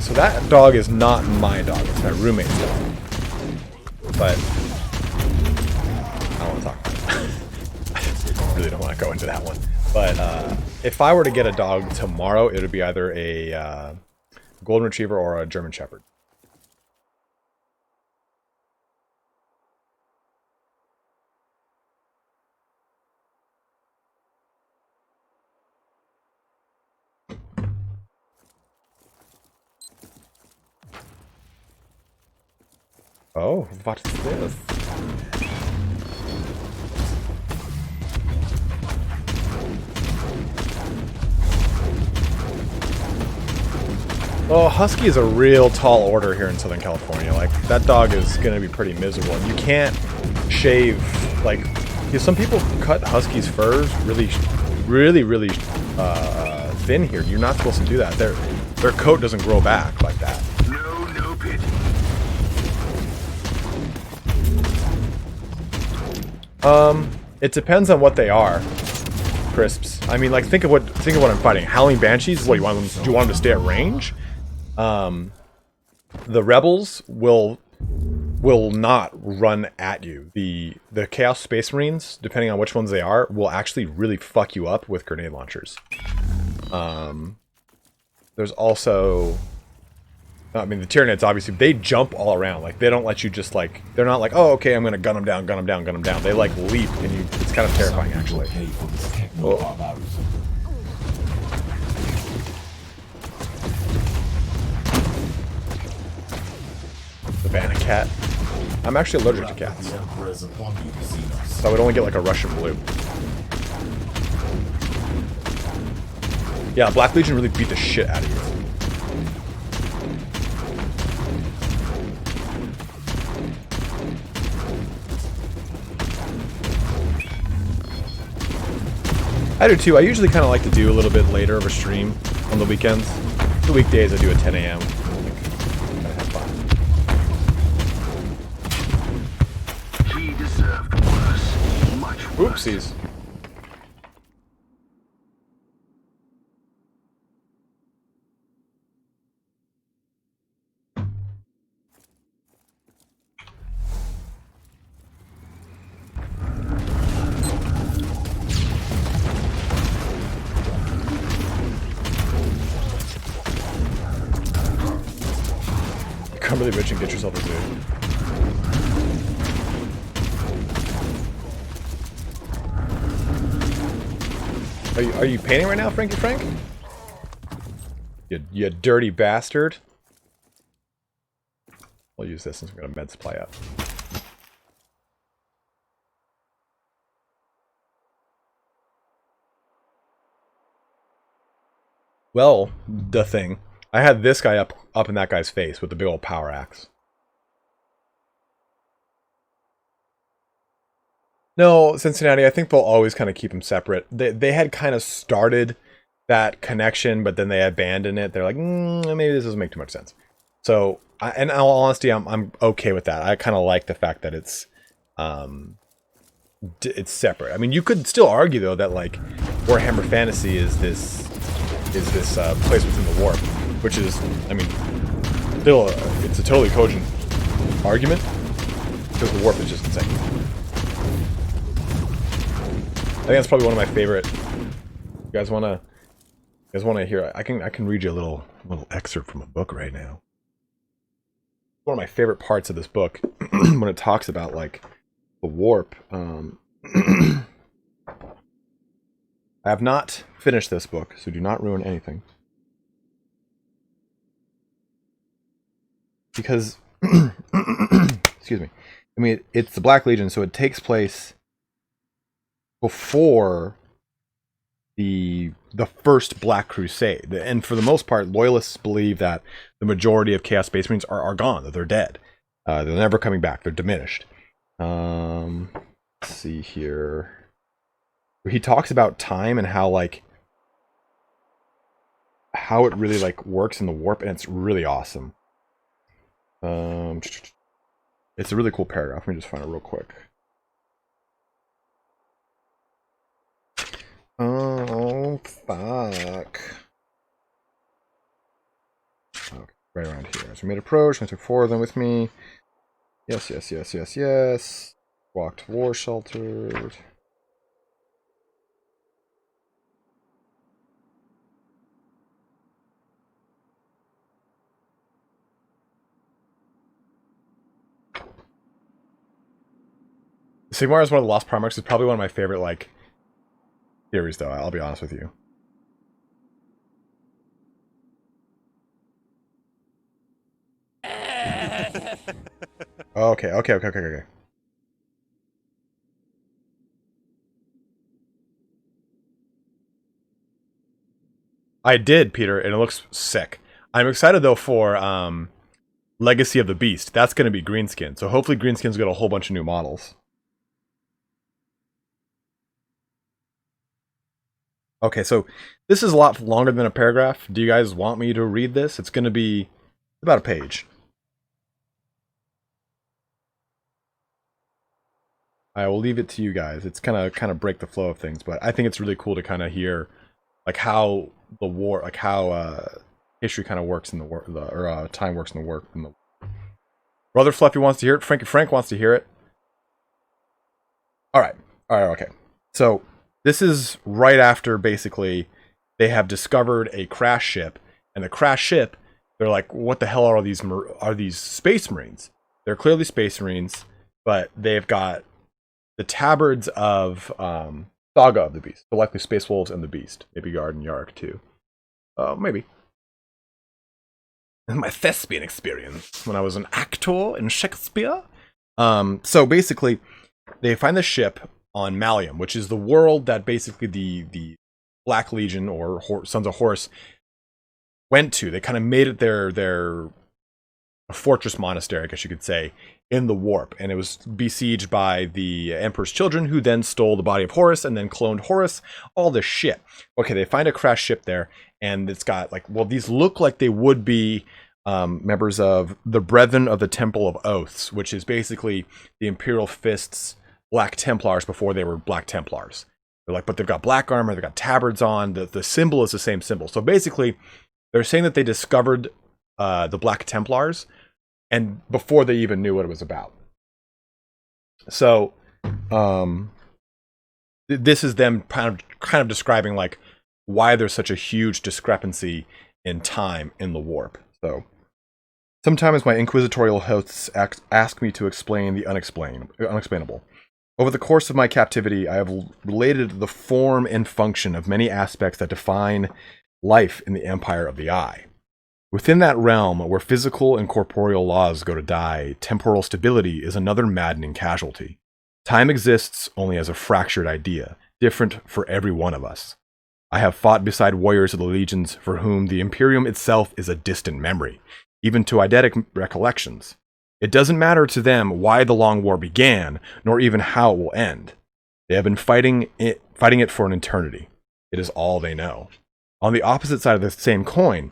So that dog is not my dog. It's my roommate's dog. But I don't want to talk about it. I really don't want to go into that one. But if I were to get a dog tomorrow, it would be either a Golden Retriever or a German Shepherd. Oh, what is this? Oh, Husky is a real tall order here in Southern California. Like, that dog is going to be pretty miserable. You can't shave, like, some people cut Husky's furs really thin here. You're not supposed to do that. Their coat doesn't grow back like that. No pity. It depends on what they are. Crisps. I mean, like, think of what I'm fighting. Howling Banshees. What do you want them to stay at range? The rebels will not run at you. The Chaos Space Marines, depending on which ones they are, will actually really fuck you up with grenade launchers. There's also, I mean, the Tyranids, obviously, they jump all around. Like, they don't let you just, like, they're not like, oh, okay, I'm gonna gun them down, gun them down, gun them down. They, like, leap, and it's kind of terrifying, actually. Oh. The Banner Cat. I'm actually allergic to cats. So I would only get, like, a Russian blue. Yeah, Black Legion really beat the shit out of you. I do too. I usually kind of like to do a little bit later of a stream on the weekends. The weekdays I do at 10 a.m. Kind of have fun. He deserved worse. Much worse. Oopsies. Come really rich and get yourself a zoo. Are you painting right now, Frankie Frank? You dirty bastard. I'll use this since we're gonna med supply up. Well, the thing. I had this guy up in that guy's face with the big old power axe. No, Cincinnati, I think they'll always kind of keep them separate. They had kind of started that connection, but then they abandoned it. They're like, maybe this doesn't make too much sense. So, in all honesty, I'm okay with that. I kind of like the fact that it's separate. I mean, you could still argue though that like Warhammer Fantasy is this place within the warp. Which is, I mean, still, it's a totally cogent argument, because the warp is just insane. I think that's probably one of my favorite. You guys wanna hear? I can read you a little excerpt from a book right now. One of my favorite parts of this book, when it talks about like the warp. I have not finished this book, so do not ruin anything. Because, excuse me, I mean, it's the Black Legion, so it takes place before the first Black Crusade. And for the most part, Loyalists believe that the majority of Chaos Space Marines are gone, that they're dead. They're never coming back. They're diminished. Let's see here. He talks about time and how, like, how it really, like, works in the warp, and it's really awesome. It's a really cool paragraph. Let me just find it real quick. Oh, fuck. Okay, right around here. So we made approach, and I took 4 of them with me. Yes, yes, yes, yes, yes. Walked war sheltered. Sigmar is one of the Lost Primarchs. It's probably one of my favorite, like, theories, though. I'll be honest with you. Okay. I did, Peter, and it looks sick. I'm excited, though, for Legacy of the Beast. That's going to be Greenskin. So hopefully Greenskin's got a whole bunch of new models. Okay, so this is a lot longer than a paragraph. Do you guys want me to read this? It's going to be about a page. I will leave it to you guys. It's kind of break the flow of things, but I think it's really cool to kind of hear like how the war, like how history kind of works in the war, or time works in the work. Brother Fluffy wants to hear it. Frank wants to hear it. All right, okay. So this is right after basically they have discovered a crash ship, and the crash ship, they're like, what the hell are these Space Marines? They're clearly Space Marines, but they've got the tabards of Saga of the Beast, so likely Space Wolves and the Beast, maybe Guard and Yarg too. Maybe. My thespian experience when I was an actor in Shakespeare. So basically, they find the ship on Malleum, which is the world that basically the Black Legion or Sons of Horus went to. They kind of made it their fortress monastery, I guess you could say, in the warp, and it was besieged by the Emperor's children, who then stole the body of Horus and then cloned Horus. All this shit. Okay, they find a crashed ship there, and it's got like, well, these look like they would be members of the Brethren of the Temple of Oaths, which is basically the Imperial Fist's Black Templars before they were Black Templars. They're like, but they've got black armor, they've got tabards on. The symbol is the same symbol. So basically, they're saying that they discovered the Black Templars, and before they even knew what it was about. So, this is them kind of describing like why there's such a huge discrepancy in time in the warp. So, sometimes my inquisitorial hosts ask me to explain the unexplainable. Over the course of my captivity, I have related the form and function of many aspects that define life in the Empire of the Eye. Within that realm, where physical and corporeal laws go to die, temporal stability is another maddening casualty. Time exists only as a fractured idea, different for every one of us. I have fought beside warriors of the legions for whom the Imperium itself is a distant memory, even to eidetic recollections. It doesn't matter to them why the Long War began, nor even how it will end. They have been fighting it for an eternity. It is all they know. On the opposite side of the same coin,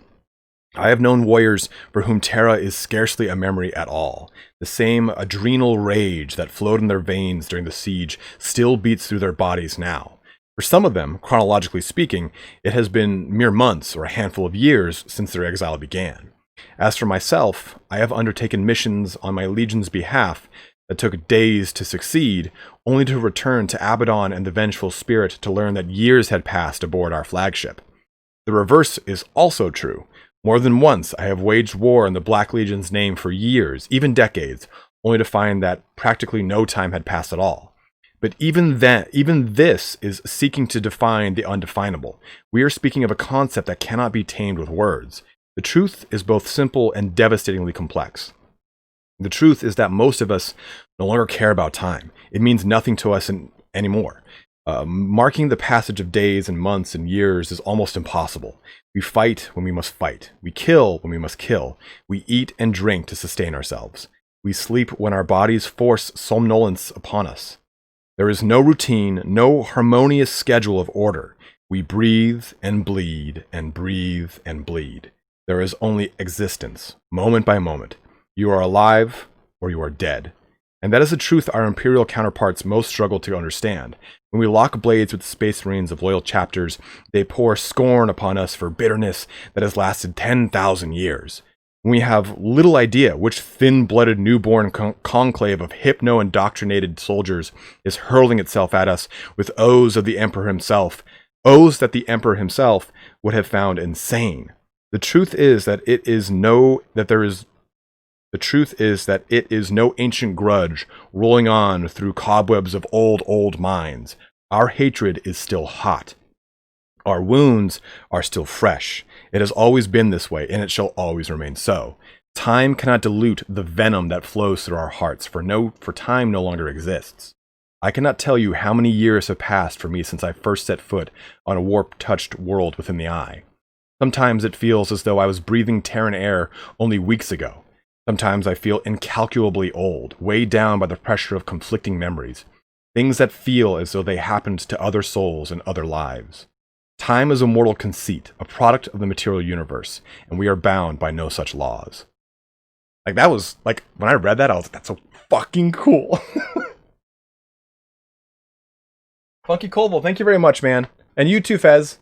I have known warriors for whom Terra is scarcely a memory at all. The same adrenal rage that flowed in their veins during the siege still beats through their bodies now. For some of them, chronologically speaking, it has been mere months or a handful of years since their exile began. As for myself, I have undertaken missions on my legion's behalf that took days to succeed, only to return to Abaddon and the Vengeful Spirit to learn that years had passed aboard our flagship. The reverse is also true. More than once, I have waged war in the Black Legion's name for years, even decades, only to find that practically no time had passed at all. But even this is seeking to define the undefinable. We are speaking of a concept that cannot be tamed with words. The truth is both simple and devastatingly complex. The truth is that most of us no longer care about time. It means nothing to us anymore. Marking the passage of days and months and years is almost impossible. We fight when we must fight. We kill when we must kill. We eat and drink to sustain ourselves. We sleep when our bodies force somnolence upon us. There is no routine, no harmonious schedule of order. We breathe and bleed and breathe and bleed. There is only existence, moment by moment. You are alive or you are dead. And that is a truth our Imperial counterparts most struggle to understand. When we lock blades with the Space Marines of loyal chapters, they pour scorn upon us for bitterness that has lasted 10,000 years. When we have little idea which thin-blooded newborn conclave of hypno-indoctrinated soldiers is hurling itself at us with oaths of the Emperor himself, oaths that the Emperor himself would have found insane. The truth is that it is no ancient grudge rolling on through cobwebs of old minds. Our hatred is still hot. Our wounds are still fresh. It has always been this way, and it shall always remain so. Time cannot dilute the venom that flows through our hearts, for time no longer exists. I cannot tell you how many years have passed for me since I first set foot on a warp-touched world within the Eye. Sometimes it feels as though I was breathing Terran air only weeks ago. Sometimes I feel incalculably old, weighed down by the pressure of conflicting memories, things that feel as though they happened to other souls and other lives. Time is a mortal conceit, a product of the material universe, and we are bound by no such laws. Like, that was, like, when I read that, I was like, that's so fucking cool. Funky Colville, thank you very much, man. And you too, Fez.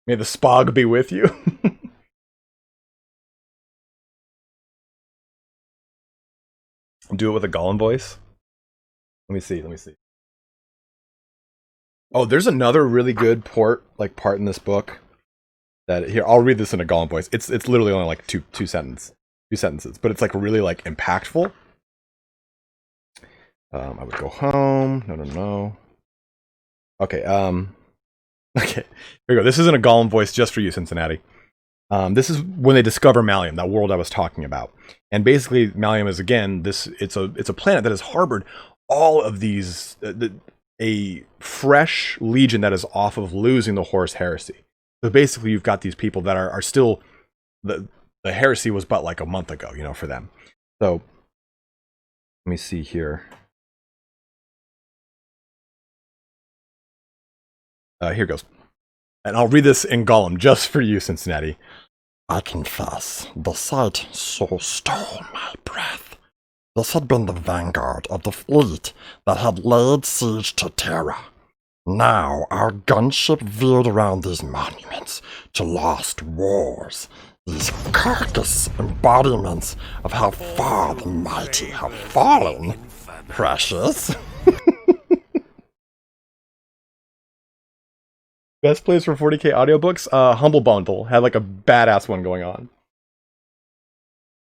May the spog be with you. Do it with a Gollum voice. Let me see. Oh, there's another really good part in this book. That here, I'll read this in a Gollum voice. It's literally only like two sentences, but it's like really like impactful. I would go home. No. Okay. Okay. Here we go. This isn't a Gollum voice just for you, Cincinnati. This is when they discover Malleum, that world I was talking about. And basically, Malleum is again it's a planet that has harbored all of these a fresh legion that is off of losing the Horus Heresy. So basically, you've got these people that are still the heresy was but like a month ago, you know, for them. So let me see here. Here goes. And I'll read this in Gollum just for you, Cincinnati. I confess, the sight so stole my breath. This had been the vanguard of the fleet that had laid siege to Terra. Now our gunship veered around these monuments to lost wars, these carcass embodiments of how far the mighty have fallen. Precious. Best place for 40k audiobooks? Humble Bundle had like a badass one going on.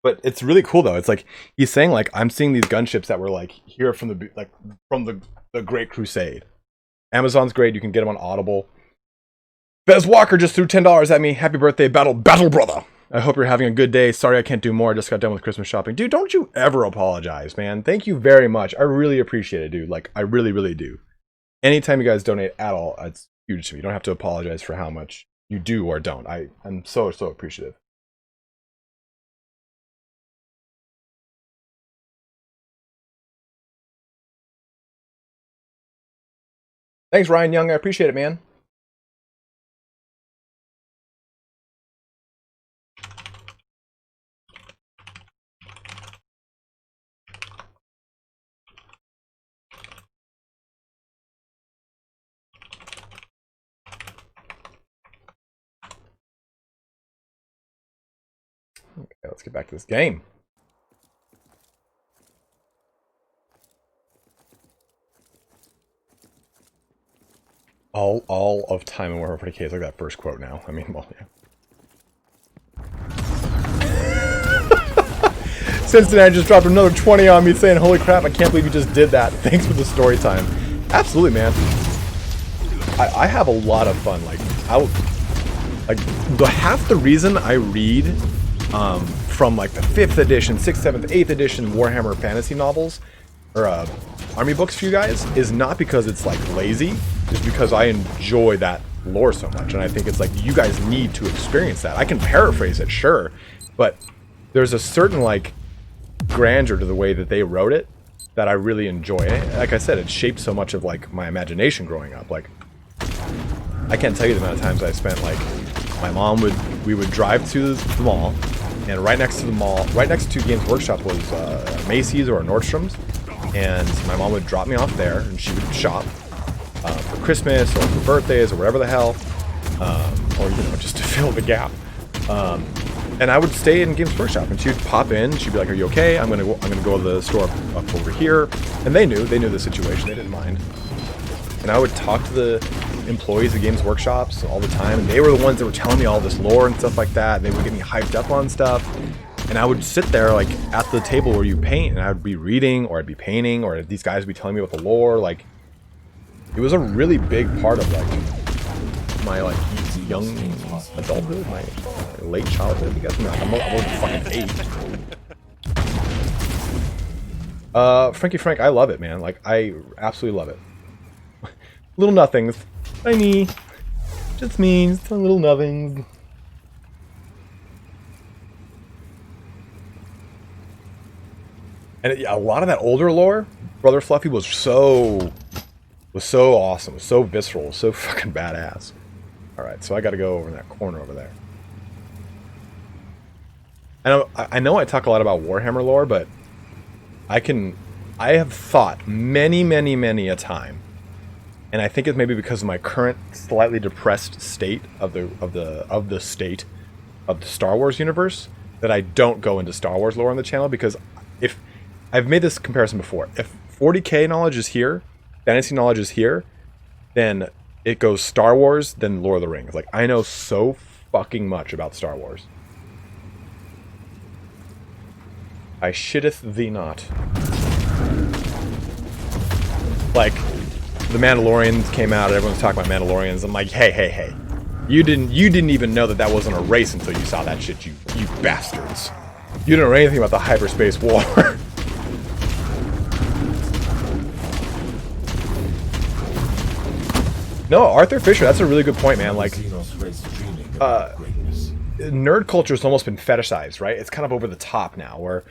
But it's really cool though. It's like he's saying like I'm seeing these gunships that were like here from the Great Crusade. Amazon's great. You can get them on Audible. Bez Walker just threw $10 at me. Happy birthday, battle brother. I hope you're having a good day. Sorry I can't do more. I just got done with Christmas shopping. Dude, don't you ever apologize, man. Thank you very much. I really appreciate it, dude. Like I really, really do. Anytime you guys donate at all, it's huge to me. You don't have to apologize for how much you do or don't. I'm so appreciative. Thanks, Ryan Young. I appreciate it, man. Okay, let's get back to this game. All of time in Warhammer 40k is like that first quote now. I mean, well, yeah. Cincinnati just dropped another 20 on me saying, holy crap, I can't believe you just did that. Thanks for the story time. Absolutely, man. I have a lot of fun. Like, half the reason I read from like the 5th edition, 6th, 7th, 8th edition Warhammer fantasy novels or army books for you guys is not because it's like lazy, just because I enjoy that lore so much, and I think it's like you guys need to experience that. I can paraphrase it, sure, but there's a certain like grandeur to the way that they wrote it that I really enjoy. Like I said, it shaped so much of like my imagination growing up. Like I can't tell you the amount of times I spent like my mom we would drive to the mall, and right next to the mall, right next to Games Workshop was Macy's or Nordstrom's, and my mom would drop me off there, and she would shop for Christmas or for birthdays or whatever the hell, or you know, just to fill the gap. And I would stay in Games Workshop, and she'd pop in. She'd be like, "Are you okay? I'm gonna go to the store up over here." And they knew the situation. They didn't mind. And I would talk to the employees of Games Workshops all the time, and they were the ones that were telling me all this lore and stuff like that. And they would get me hyped up on stuff. And I would sit there like at the table where you paint, and I would be reading, or I'd be painting, or these guys would be telling me about the lore. Like, it was a really big part of like my like young adulthood, my late childhood. You guys know I'm fucking 8. Frankie Frank, I love it, man. Like, I absolutely love it. Little nothings, tiny, just means little nothings. And a lot of that older lore, Brother Fluffy, was so awesome, was so visceral, was so fucking badass. All right, so I got to go over in that corner over there. I know I talk a lot about Warhammer lore, but I can I have thought many a time, and I think it's maybe because of my current slightly depressed state of the Star Wars universe, that I don't go into Star Wars lore on the channel, because if I've made this comparison before, if 40k knowledge is here, fantasy knowledge is here, then it goes Star Wars, then Lord of the Rings. Like, I know so fucking much about Star Wars. I shitteth thee not. Like, the Mandalorians came out and everyone's talking about Mandalorians. I'm like, hey. You didn't even know that wasn't a race until you saw that shit, you bastards. You don't know anything about the hyperspace war. No, Arthur Fisher, that's a really good point, man. Like, nerd culture has almost been fetishized, right? It's kind of over the top now, where,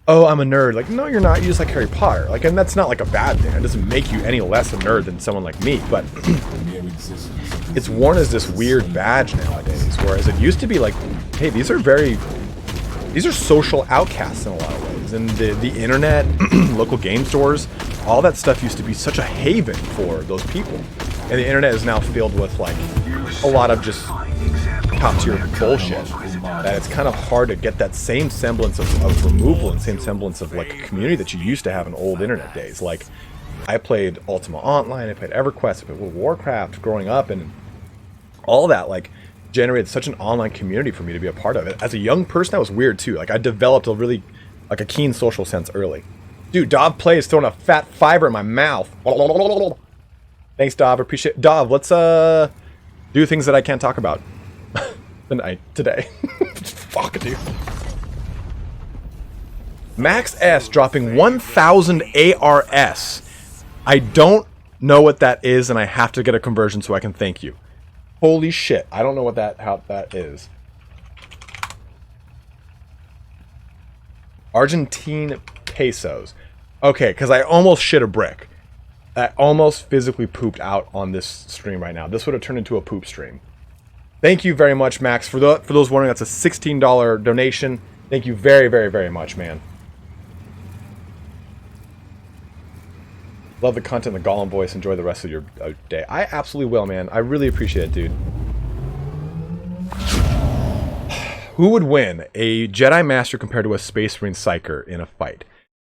oh, I'm a nerd. Like, no, you're not. You just like Harry Potter. Like, and that's not like a bad thing. It doesn't make you any less a nerd than someone like me, but it's worn as this weird badge nowadays, whereas it used to be like, hey, these are social outcasts in a lot of ways. And the internet, local game stores, all that stuff used to be such a haven for those people. And the internet is now filled with, like, a lot of just top-tier bullshit, that it's kind of hard to get that same semblance of removal and same semblance of, like, community that you used to have in old internet days. Like, I played Ultima Online, I played EverQuest, I played World of Warcraft growing up, and all that, like, generated such an online community for me to be a part of it. As a young person, that was weird, too. Like, I developed a really, like, a keen social sense early. Dude, Dov Plays throwing a fat fiber in my mouth. Thanks, Dov. Appreciate it. Dov, let's do things that I can't talk about today. Fuck, dude. Max S dropping 1,000 ARS. I don't know what that is, and I have to get a conversion so I can thank you. Holy shit! I don't know how that is. Argentine pesos. Okay, because I almost shit a brick. I almost physically pooped out on this stream right now. This would have turned into a poop stream. Thank you very much, Max. For those wondering, that's a $16 donation. Thank you very much, man. Love the content, the Gollum voice. Enjoy the rest of your day. I absolutely will, man. I really appreciate it, dude. Who would win, a Jedi Master compared to a Space Marine Seikar in a fight?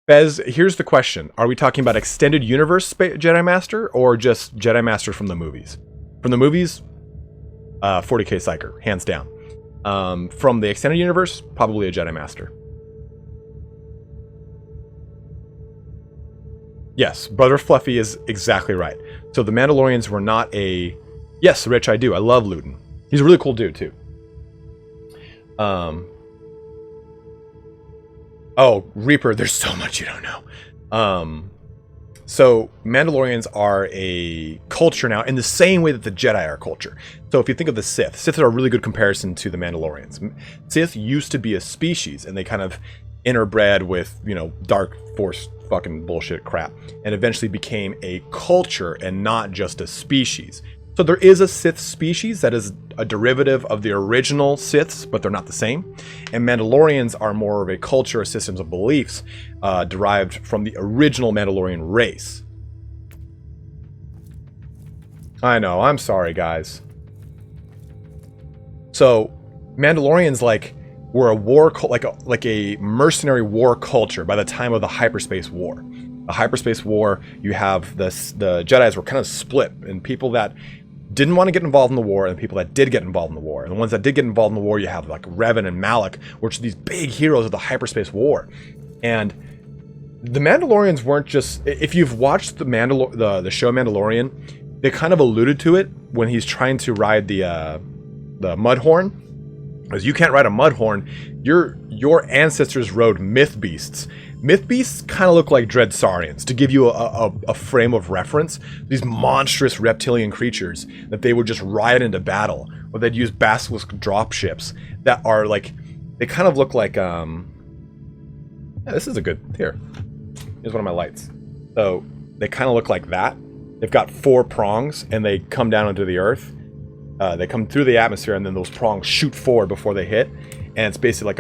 Bez, here's the question. Are we talking about extended universe Jedi Master or just Jedi Master from the movies? From the movies, 40k Seikar, hands down. From the extended universe, probably a Jedi Master. Yes, Brother Fluffy is exactly right. So the Mandalorians were not a... Yes, Rich, I do. I love Luton. He's a really cool dude, too. Oh, Reaper, there's so much you don't know. So Mandalorians are a culture now in the same way that the Jedi are a culture. So if you think of the Sith are a really good comparison to the Mandalorians. Sith used to be a species, and they kind of interbred with, you know, dark force fucking bullshit crap, and eventually became a culture and not just a species. So there is a Sith species that is a derivative of the original Siths, but they're not the same. And Mandalorians are more of a culture, systems of beliefs derived from the original Mandalorian race. I know, I'm sorry, guys. So Mandalorians were a war, like a mercenary war culture by the time of the hyperspace war. The hyperspace war, you have the Jedis were kind of split, and people that didn't want to get involved in the war and people that did get involved in the war. And the ones that did get involved in the war, you have like Revan and Malak, which are these big heroes of the hyperspace war. And the Mandalorians weren't just... If you've watched the show Mandalorian, they kind of alluded to it when he's trying to ride the Mudhorn. Because you can't ride a Mudhorn. Your ancestors rode myth beasts. Myth beasts kind of look like Dreadsaurians, to give you a frame of reference. These monstrous reptilian creatures that they would just ride into battle, or they'd use basilisk dropships that are like, they kind of look like, yeah, this is a good, here's one of my lights. So they kind of look like that. They've got 4 prongs, and they come down into the earth. They come through the atmosphere, and then those prongs shoot forward before they hit. And it's basically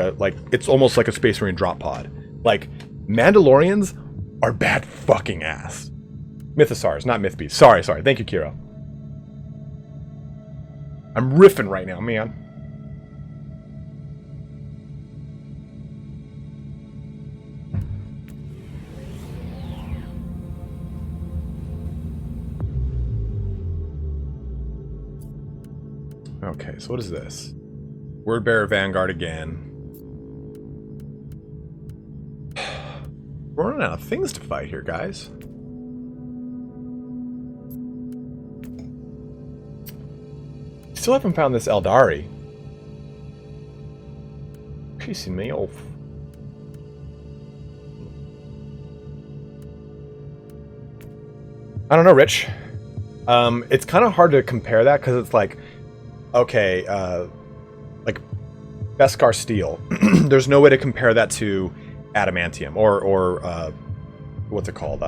it's almost like a Space Marine drop pod. Like, Mandalorians are bad fucking ass. Mythosaurs, not Mythbeasts. Sorry. Thank you, Kiro. I'm riffing right now, man. Okay, so what is this? Wordbearer Vanguard again. We're running out of things to fight here, guys. Still haven't found this Eldari. Pissing me off. I don't know, Rich. It's kind of hard to compare that because it's like, okay, like Beskar steel. There's no way to compare that to adamantium or what's it called,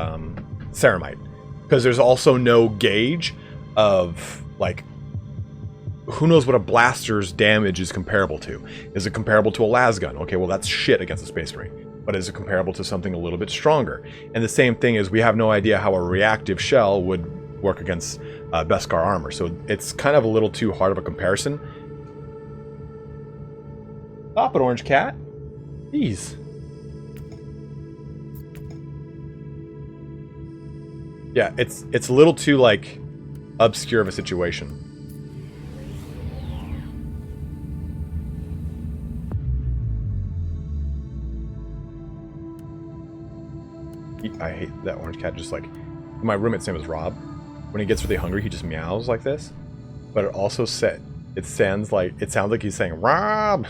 ceramite, because there's also no gauge of like, who knows what a blaster's damage is comparable to. Is it comparable to a lasgun? Okay, well that's shit against a Space Marine. But is it comparable to something a little bit stronger? And the same thing is, we have no idea how a reactive shell would work against Beskar armor. So it's kind of a little too hard of a comparison. Stop it, Orange Cat. Jeez. Yeah, it's a little too, like, obscure of a situation. I hate that Orange Cat. Just like, my roommate's name is Rob. When he gets really hungry, he just meows like this. But it also sounds like he's saying Rob.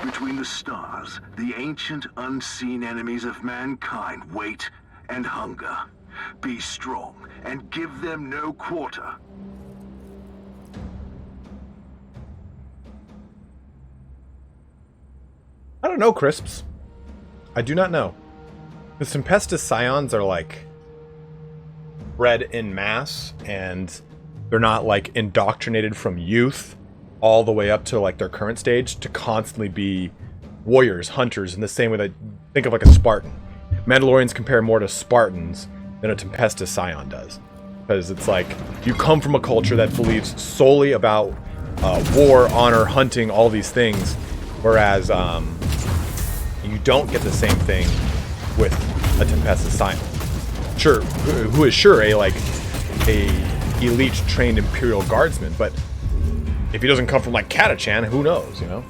Between the stars, the ancient unseen enemies of mankind wait and hunger. Be strong and give them no quarter. I don't know, Crisps. I do not know. The Tempestus Scions are like bred in mass, and they're not like indoctrinated from youth all the way up to like their current stage to constantly be warriors, hunters, in the same way that, think of like a Spartan. Mandalorians compare more to Spartans than a Tempestus Scion does. Because it's like, you come from a culture that believes solely about war, honor, hunting, all these things. Whereas you don't get the same thing with a Tempestus Scion. Sure, who is sure a elite trained Imperial Guardsman, but if he doesn't come from like Catachan, who knows, you know?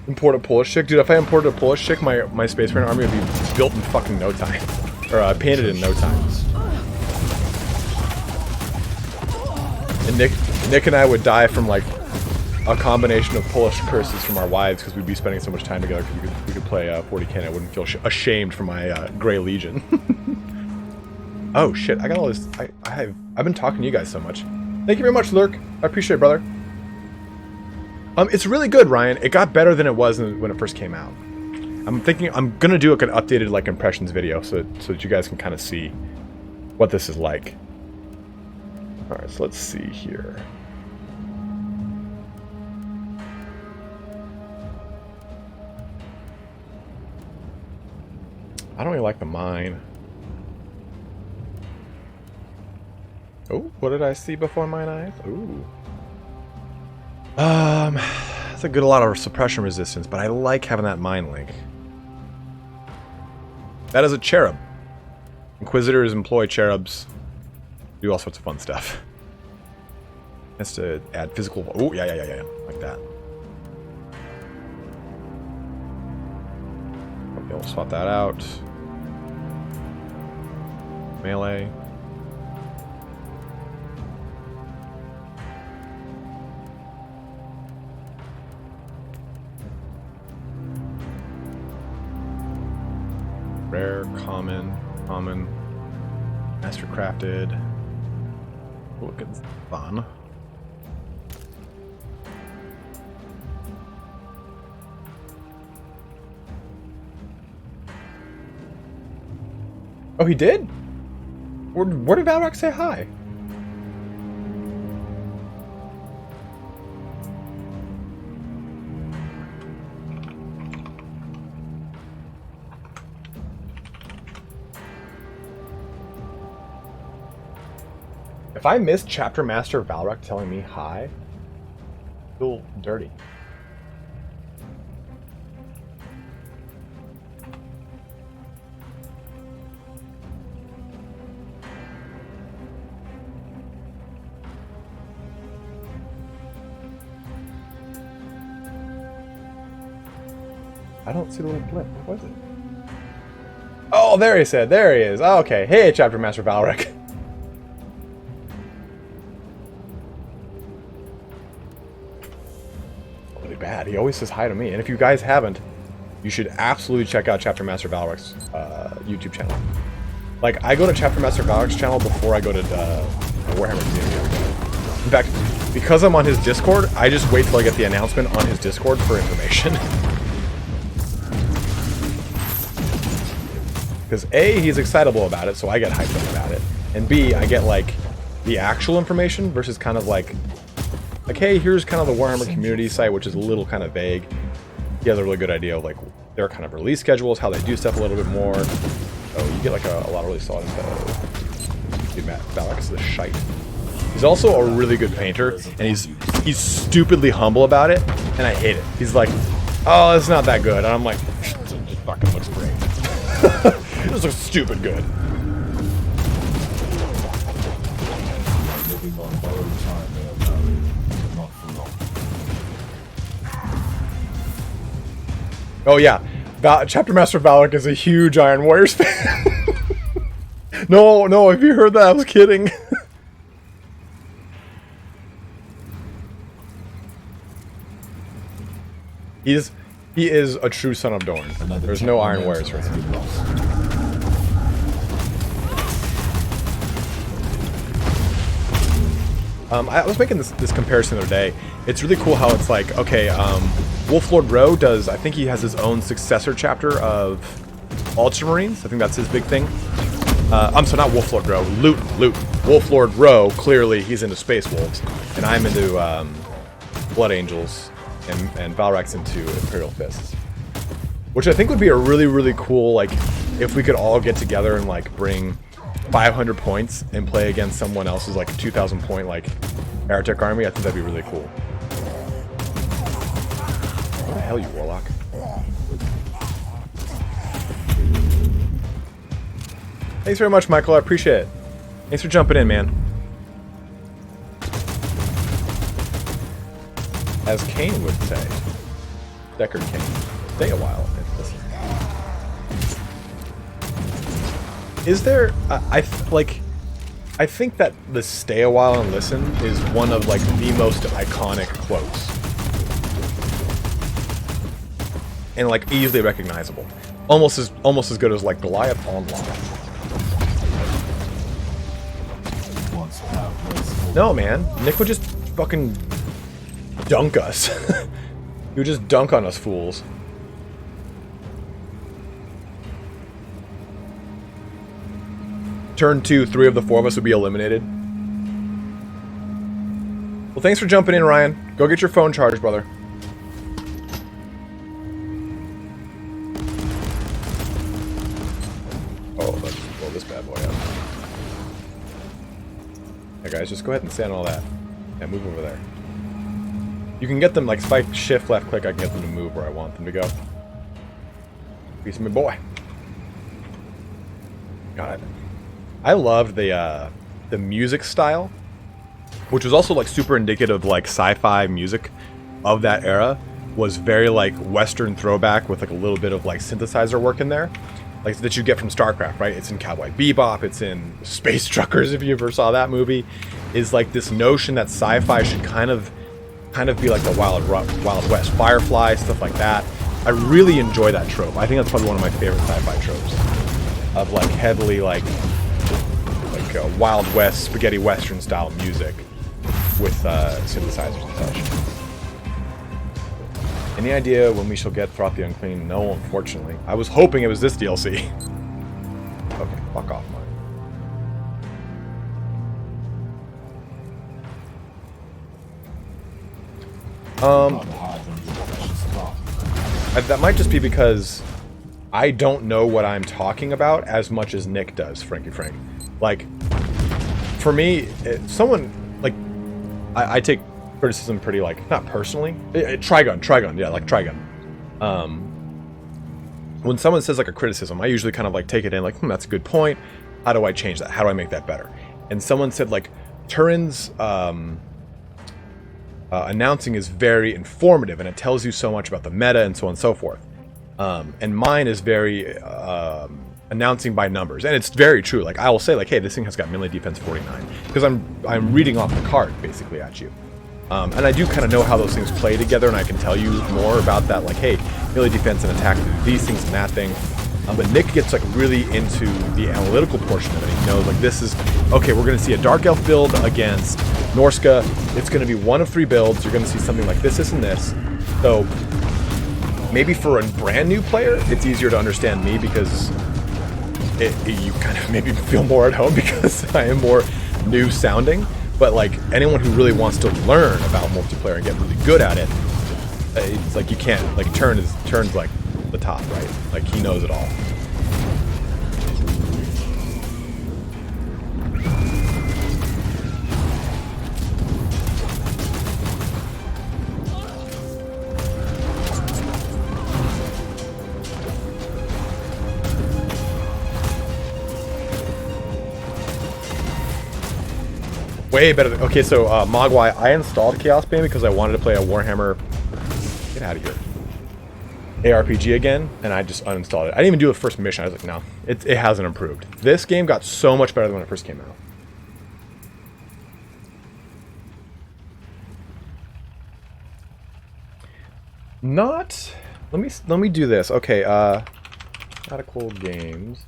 Import a Polish chick? Dude, if I imported a Polish chick, my Space Marine army would be built in fucking no time. Or painted in no time. And Nick and I would die from like a combination of Polish curses from our wives because we'd be spending so much time together because we could play 40k and I wouldn't feel ashamed for my Grey Legion. Oh shit, I got all this. I've been talking to you guys so much. Thank you very much, Lurk. I appreciate it, brother. It's really good, Ryan. It got better than it was when it first came out. I'm thinking I'm gonna do like an updated like impressions video so that you guys can kind of see what this is like. All right, so let's see here. I don't really like the mine. Oh, what did I see before mine eyes? Ooh. That's a lot of suppression resistance, but I like having that mine link. That is a cherub. Inquisitors employ cherubs. Do all sorts of fun stuff. Has to add physical. Oh, yeah. Like that. Okay, we'll swap that out. Melee. Rare, common, mastercrafted. Look, it's fun. Oh, he did? Where did Valrak say hi? If I missed Chapter Master Valrak telling me hi, I feel dirty. I don't see the little blip. What was it? Oh, there he said. There he is. Oh, okay. Hey, Chapter Master Valrak. Really bad. He always says hi to me. And if you guys haven't, you should absolutely check out Chapter Master Valrak's YouTube channel. Like, I go to Chapter Master Valrak's channel before I go to Warhammer community. In fact, because I'm on his Discord, I just wait till I get the announcement on his Discord for information. Because A, he's excitable about it, so I get hyped up about it. And B, I get, like, the actual information versus kind of like, hey, here's kind of the Warhammer community site, which is a little kind of vague. He has a really good idea of, like, their kind of release schedules, how they do stuff a little bit more. Oh, you get, like, a lot of really solid info. Dude, Matt, Valrak is the shite. He's also a really good painter, and he's stupidly humble about it, and I hate it. He's like, oh, it's not that good. And I'm like, it just fucking looks great. This looks stupid good. Oh yeah, Chapter Master Valrak is a huge Iron Warriors fan. No, if you heard that, I was kidding. He is a true son of Dorn. There's no Iron Warriors for him. I was making this comparison the other day. It's really cool how it's like, okay, Wolflord Rowe does, I think he has his own successor chapter of Ultramarines. I think that's his big thing. I'm sorry, not Wolflord Rowe, Luton. Wolflord Rowe, clearly he's into Space Wolves, and I'm into Blood Angels, and Valrak's into Imperial Fists. Which I think would be a really, really cool, like, if we could all get together and, like, bring 500 points and play against someone else's, like, 2,000 point, like, Heretic army. I think that'd be really cool. What the hell, you Warlock? Thanks very much, Michael. I appreciate it. Thanks for jumping in, man. As Kane would say, Deckard Kane. Stay a while. Is there? I think that the "stay a while and listen" is one of like the most iconic quotes, and like easily recognizable, almost as good as like Goliath online. No, man, Nick would just fucking dunk us. He would just dunk on us fools. Turn 2, 3 of the 4 of us would be eliminated. Well, thanks for jumping in, Ryan. Go get your phone charged, brother. Oh, let's blow this bad boy up. Hey guys, just go ahead and stand all that. And move over there. You can get them, like, spike, shift, left click, I can get them to move where I want them to go. Piece of my boy. God. I loved the music style, which was also like super indicative of like sci-fi music of that era. Was very like Western throwback with like a little bit of like synthesizer work in there, like that you get from StarCraft, right? It's in Cowboy Bebop, it's in Space Truckers if you ever saw that movie. Is like this notion that sci-fi should kind of be like the Wild West, Firefly, stuff like that. I really enjoy that trope. I think that's probably one of my favorite sci-fi tropes, of like heavily like Wild West, spaghetti western style music with synthesizers and such. Any idea when we shall get Throth the Unclean? No, unfortunately. I was hoping it was this DLC. Okay, fuck off, mine. That might just be because I don't know what I'm talking about as much as Nick does, Frankie Frank. Like, for me, someone, like, I take criticism pretty, like, not personally. Trigun, yeah, like Trigun. When someone says, like, a criticism, I usually kind of, like, take it in, like, that's a good point. How do I change that? How do I make that better? And someone said, like, Turin's announcing is very informative, and it tells you so much about the meta and so on and so forth. And mine is very announcing by numbers, and it's very true. Like, I will say, like, hey, this thing has got melee defense 49 because I'm reading off the card basically at you, and I do kind of know how those things play together, and I can tell you more about that. Like, hey, melee defense and attack these things and that thing. But Nick gets like really into the analytical portion of it. He knows, like, this is okay. We're going to see a Dark Elf build against Norska. It's going to be one of 3 builds. You're going to see something like this, and this. So maybe for a brand new player, it's easier to understand me because you kind of maybe feel more at home because I am more new sounding. But like anyone who really wants to learn about multiplayer and get really good at it, it's like you can't, like, turns like the top, right? Like, he knows it all. Way better than, okay, so Mogwai, I installed Chaos Bane because I wanted to play a Warhammer, get out of here, ARPG again, and I just uninstalled it. I didn't even do the first mission. I was like, no, it hasn't improved. This game got so much better than when it first came out. Not, let me do this. Okay, Fanatical Games.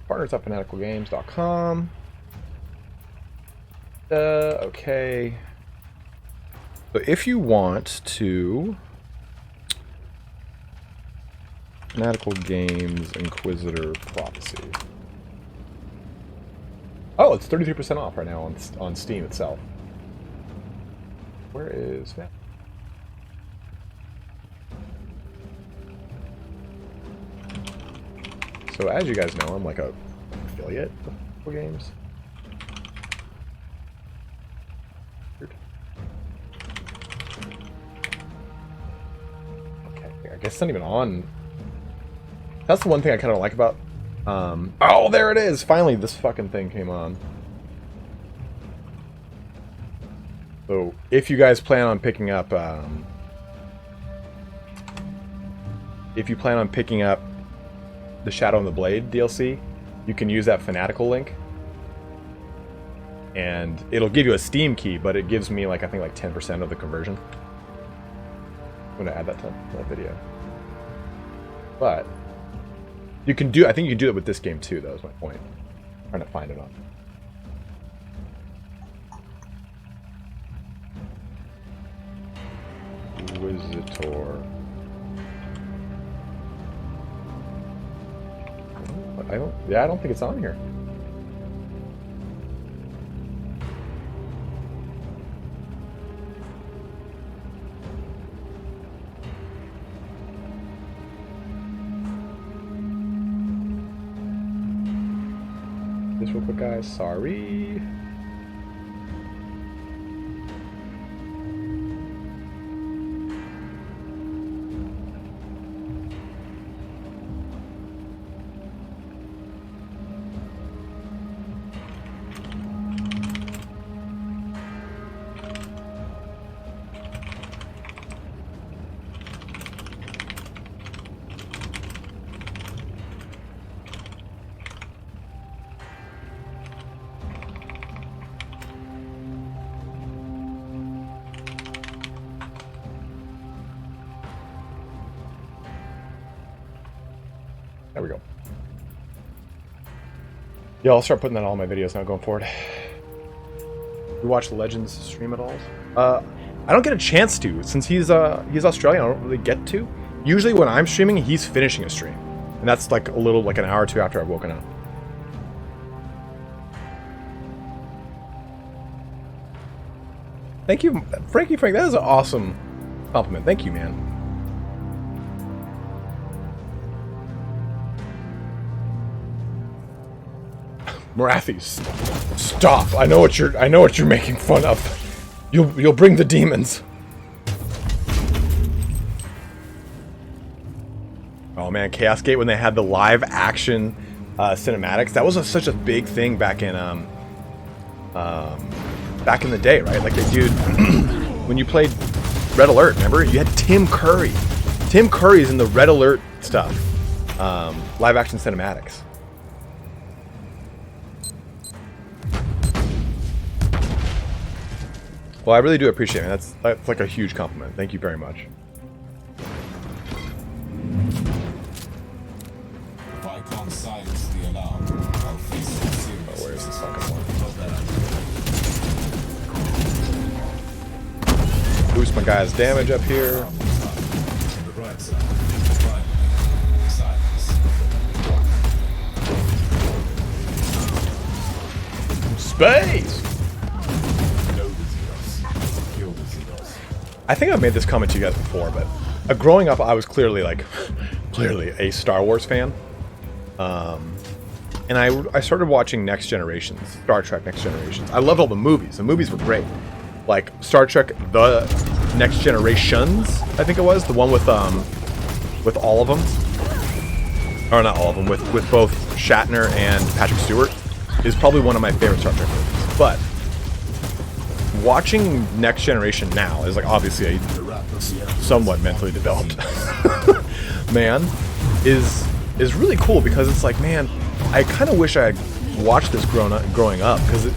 Partners at fanaticalgames.com. Okay. So if you want to, Fanatical Games Inquisitor Prophecy. Oh, it's 33% off right now on Steam itself. Where is that? So as you guys know, I'm like a affiliate of Fanatical Games. I guess it's not even on. That's the one thing I kind of like about. Oh, there it is! Finally, this fucking thing came on. So, if you guys plan on picking up, if you plan on picking up the Shadow and the Blade DLC, you can use that Fanatical link, and it'll give you a Steam key, but it gives me, like, I think like 10% of the conversion. I'm gonna add that to that video. But you can do, I think you can do it with this game too, though, is my point. I'm trying to find it on. Inquisitor. I don't think it's on here. This real quick, guys. Sorry. There we go. Yeah, I'll start putting that on all my videos now going forward. You watch Legends stream at all? I don't get a chance to, since he's Australian. I don't really get to. Usually when I'm streaming, he's finishing a stream. And that's like a little, like an hour or two after I've woken up. Thank you, Frankie Frank. That is an awesome compliment. Thank you, man. Marathi, stop! I know what you're making fun of. You'll bring the demons. Oh man, Chaos Gate when they had the live action cinematics, that was such a big thing back in the day, right? Like they did when you played Red Alert. Remember, you had Tim Curry. Tim Curry's in the Red Alert stuff, live action cinematics. Well, I really do appreciate it. That's like a huge compliment. Thank you very much. If I can't silence the alarm, I'll face the serious. Oh, where's this fucking one? Boost my guy's damage up here. Space! I think I've made this comment to you guys before, but growing up, I was clearly a Star Wars fan. And I started watching Next Generations, Star Trek Next Generations. I loved all the movies. The movies were great. Like Star Trek The Next Generations, I think it was, the one with all of them. Or not all of them, with both Shatner and Patrick Stewart is probably one of my favorite Star Trek movies. But watching Next Generation now is like obviously a somewhat mentally developed man is really cool because it's like, man, I kind of wish I had watched this growing up because it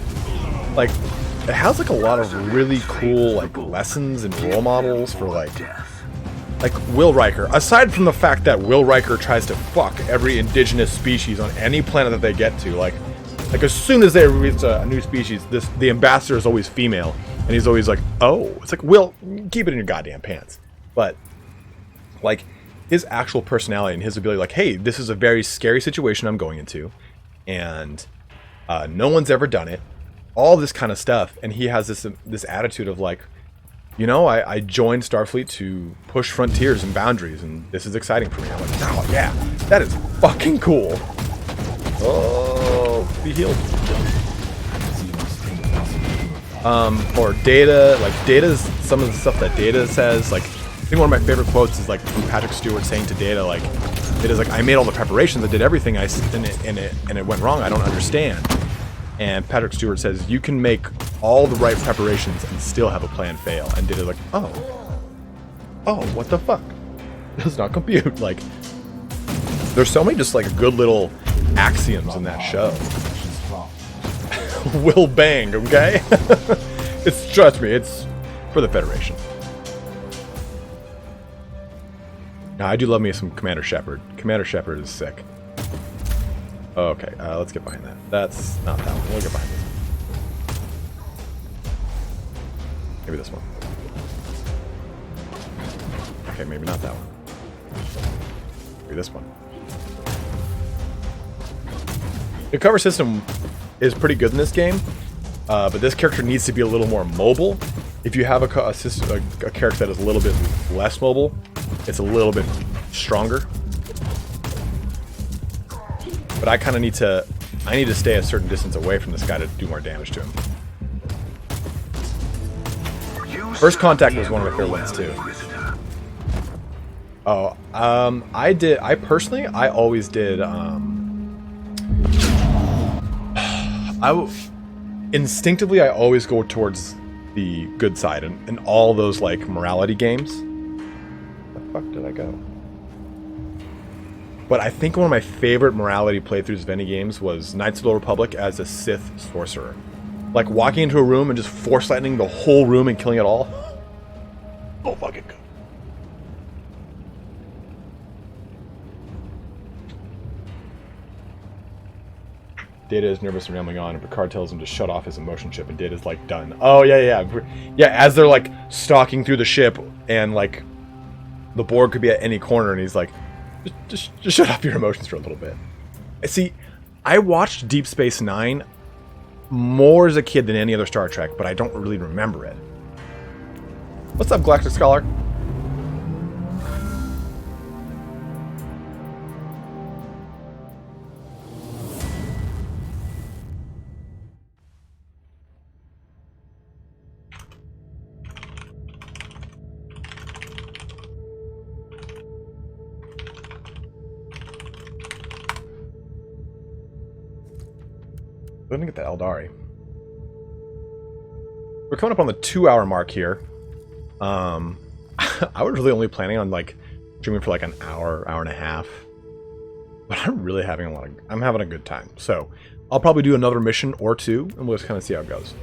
has like a lot of really cool like lessons and role models for like Will Riker. Aside from the fact that Will Riker tries to fuck every indigenous species on any planet that they get to, like as soon as they reach a new species, the ambassador is always female, and he's always like, oh, it's like, Will, keep it in your goddamn pants. But like his actual personality and his ability, like, hey, this is a very scary situation I'm going into, and no one's ever done it. All this kind of stuff, and he has this attitude of like, you know, I joined Starfleet to push frontiers and boundaries, and this is exciting for me. I'm like, oh yeah, that is fucking cool. Oh, be healed. Or Data, like Data's, some of the stuff that Data says, like, I think one of my favorite quotes is like from Patrick Stewart saying to Data, like, Data's like, I made all the preparations, I did everything, and it went wrong, I don't understand. And Patrick Stewart says, you can make all the right preparations and still have a plan fail. And Data's like, oh, what the fuck? Does not compute. Like, there's so many just like good little axioms in that show. Will bang, okay? Trust me, it's for the Federation. Now, I do love me some Commander Shepard. Commander Shepard is sick. Okay, let's get behind that. That's not that one. We'll get behind this one. Maybe this one. Okay, maybe not that one. Maybe this one. The cover system is pretty good in this game, but this character needs to be a little more mobile. If you have a character that is a little bit less mobile, it's a little bit stronger. But I kind of need to stay a certain distance away from this guy to do more damage to him. First Contact was one of my favorite ones too. Oh, I personally always did, instinctively I always go towards the good side in all those like morality games. Where the fuck did I go? But I think one of my favorite morality playthroughs of any games was Knights of the Old Republic as a Sith sorcerer. Like walking into a room and just force lightning the whole room and killing it all. Oh fucking good. Data is nervous and rambling on, and Picard tells him to shut off his emotion chip, and Data's like, done. Oh yeah. Yeah, as they're like stalking through the ship and like the board could be at any corner, and he's like, just shut up your emotions for a little bit. See, I watched Deep Space Nine more as a kid than any other Star Trek, but I don't really remember it. What's up, Galactic Scholar? We're gonna get the Eldari. We're coming up on the 2-hour mark here. I was really only planning on like streaming for like an hour and a half, but I'm really having I'm having a good time. So I'll probably do another mission or two, and we'll just kind of see how it goes.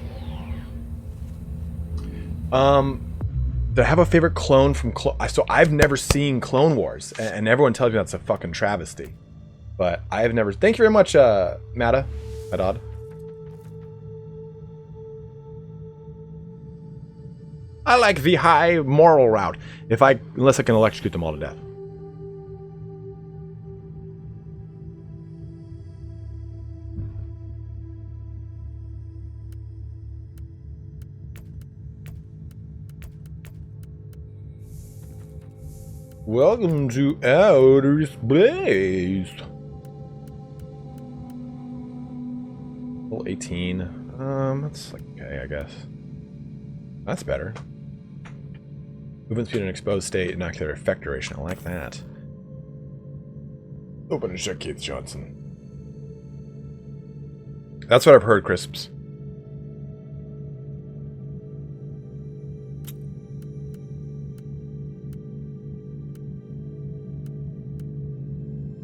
Do I have a favorite clone from so I've never seen Clone Wars, and everyone tells me that's a fucking travesty, but I have never. Thank you very much, Madod. I like the high moral route. Unless I can electrocute them all to death. Welcome to outer space. Level 18. That's like okay, I guess. That's better. Movement speed in exposed state, inocular effect duration. I like that. Open and shut Keith Johnson. That's what I've heard, Crisps.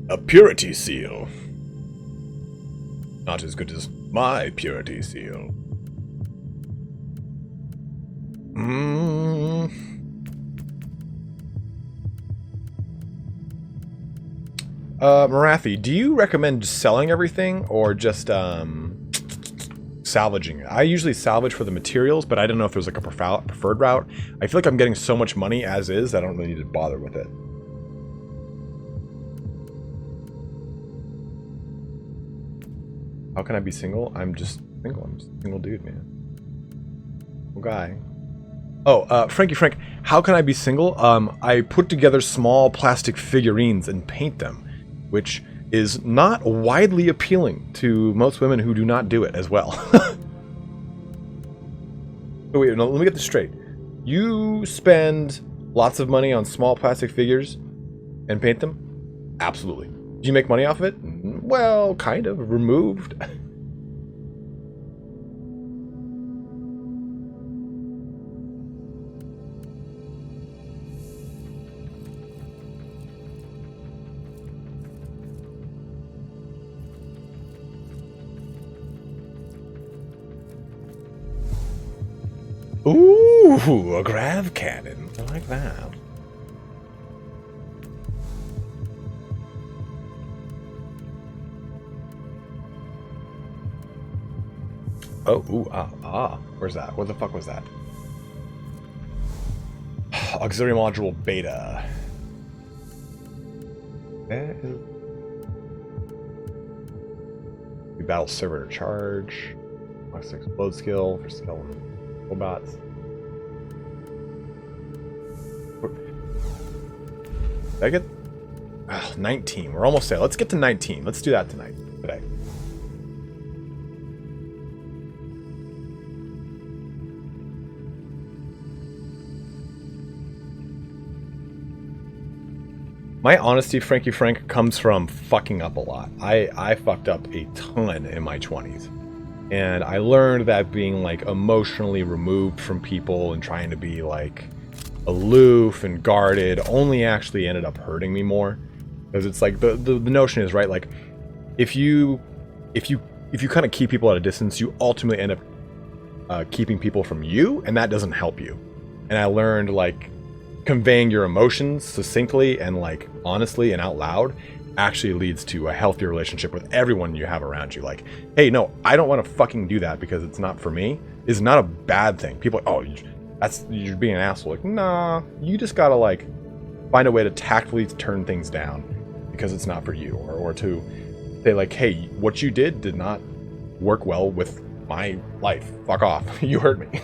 A purity seal. Not as good as my purity seal. Marathi, do you recommend selling everything or just salvaging it? I usually salvage for the materials, but I don't know if there's like a preferred route. I feel like I'm getting so much money as is that I don't really need to bother with it. How can I be single? I'm just single. I'm just a single dude, man. Single guy. Oh, Frankie Frank, how can I be single? I put together small plastic figurines and paint them, which is not widely appealing to most women who do not do it as well. Oh, wait, no, let me get this straight. You spend lots of money on small plastic figures and paint them? Absolutely. Do you make money off of it? Well, kind of. Removed. Ooh, a grav cannon. I like that. Oh, ooh, where's that? Where the fuck was that? Auxiliary module beta. We battle server to charge. Max explode skill for skeleton robots. Did I get 19? We're almost there. Let's get to 19. Let's do that today. My honesty, Frankie Frank, comes from fucking up a lot. I fucked up a ton in my 20s. And I learned that being like emotionally removed from people and trying to be like aloof and guarded only actually ended up hurting me more. Because it's like the notion is, right, like if you kind of keep people at a distance, you ultimately end up keeping people from you, and that doesn't help you. And I learned like conveying your emotions succinctly and like honestly and out loud actually leads to a healthier relationship with everyone you have around you. Like, hey, no, I don't want to fucking do that because it's not for me, is not a bad thing. People are, oh, you're being an asshole. Like, nah, you just gotta like find a way to tactfully turn things down because it's not for you, or to say like, hey, what you did not work well with my life. Fuck off. You hurt me.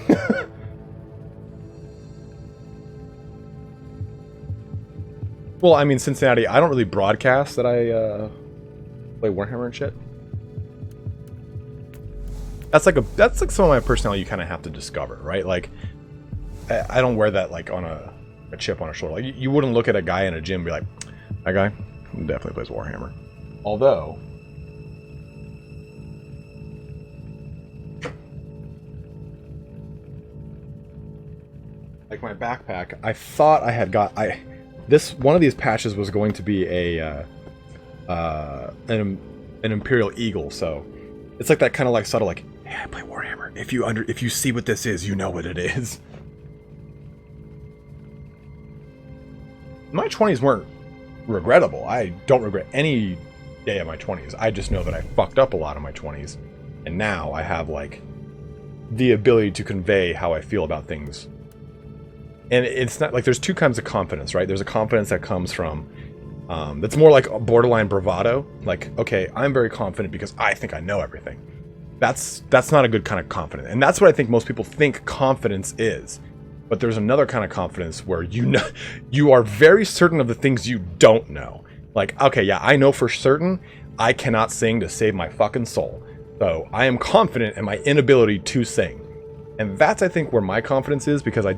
Well, I mean, Cincinnati, I don't really broadcast that I play Warhammer and shit. That's like some of my personality you kind of have to discover, right? Like, I don't wear that like on a chip on a shoulder. Like, you wouldn't look at a guy in a gym and be like, that guy definitely plays Warhammer. Although, like my backpack, I thought I had got one of these patches was going to be an Imperial Eagle, so it's like that kind of like subtle like, hey, I play Warhammer. If you see what this is, you know what it is. My 20s weren't regrettable. I don't regret any day of my 20s. I just know that I fucked up a lot of my 20s, and now I have like the ability to convey how I feel about things. And it's not like there's two kinds of confidence, right? There's a confidence that comes from that's more like a borderline bravado. Like, okay, I'm very confident because I think I know everything. That's not a good kind of confidence. And that's what I think most people think confidence is. But there's another kind of confidence where you are very certain of the things you don't know. Like, okay, yeah, I know for certain I cannot sing to save my fucking soul. So I am confident in my inability to sing. And that's, I think, where my confidence is, because I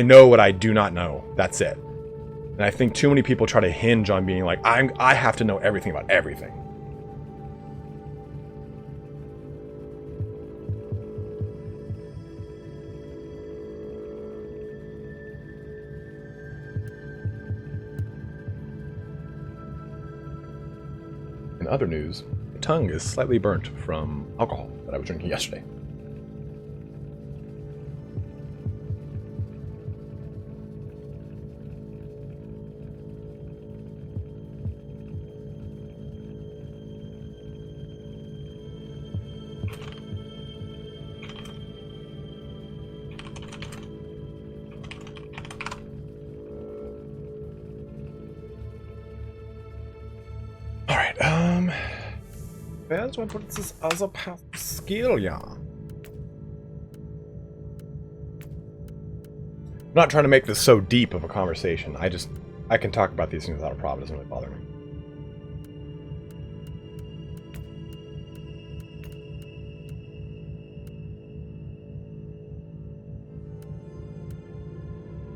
know what I do not know. That's it. And I think too many people try to hinge on being like, I have to know everything about everything. In other news, my tongue is slightly burnt from alcohol that I was drinking yesterday. Where do I put this other path skill, yeah? I'm not trying to make this so deep of a conversation. I can talk about these things without a problem. It doesn't really bother me.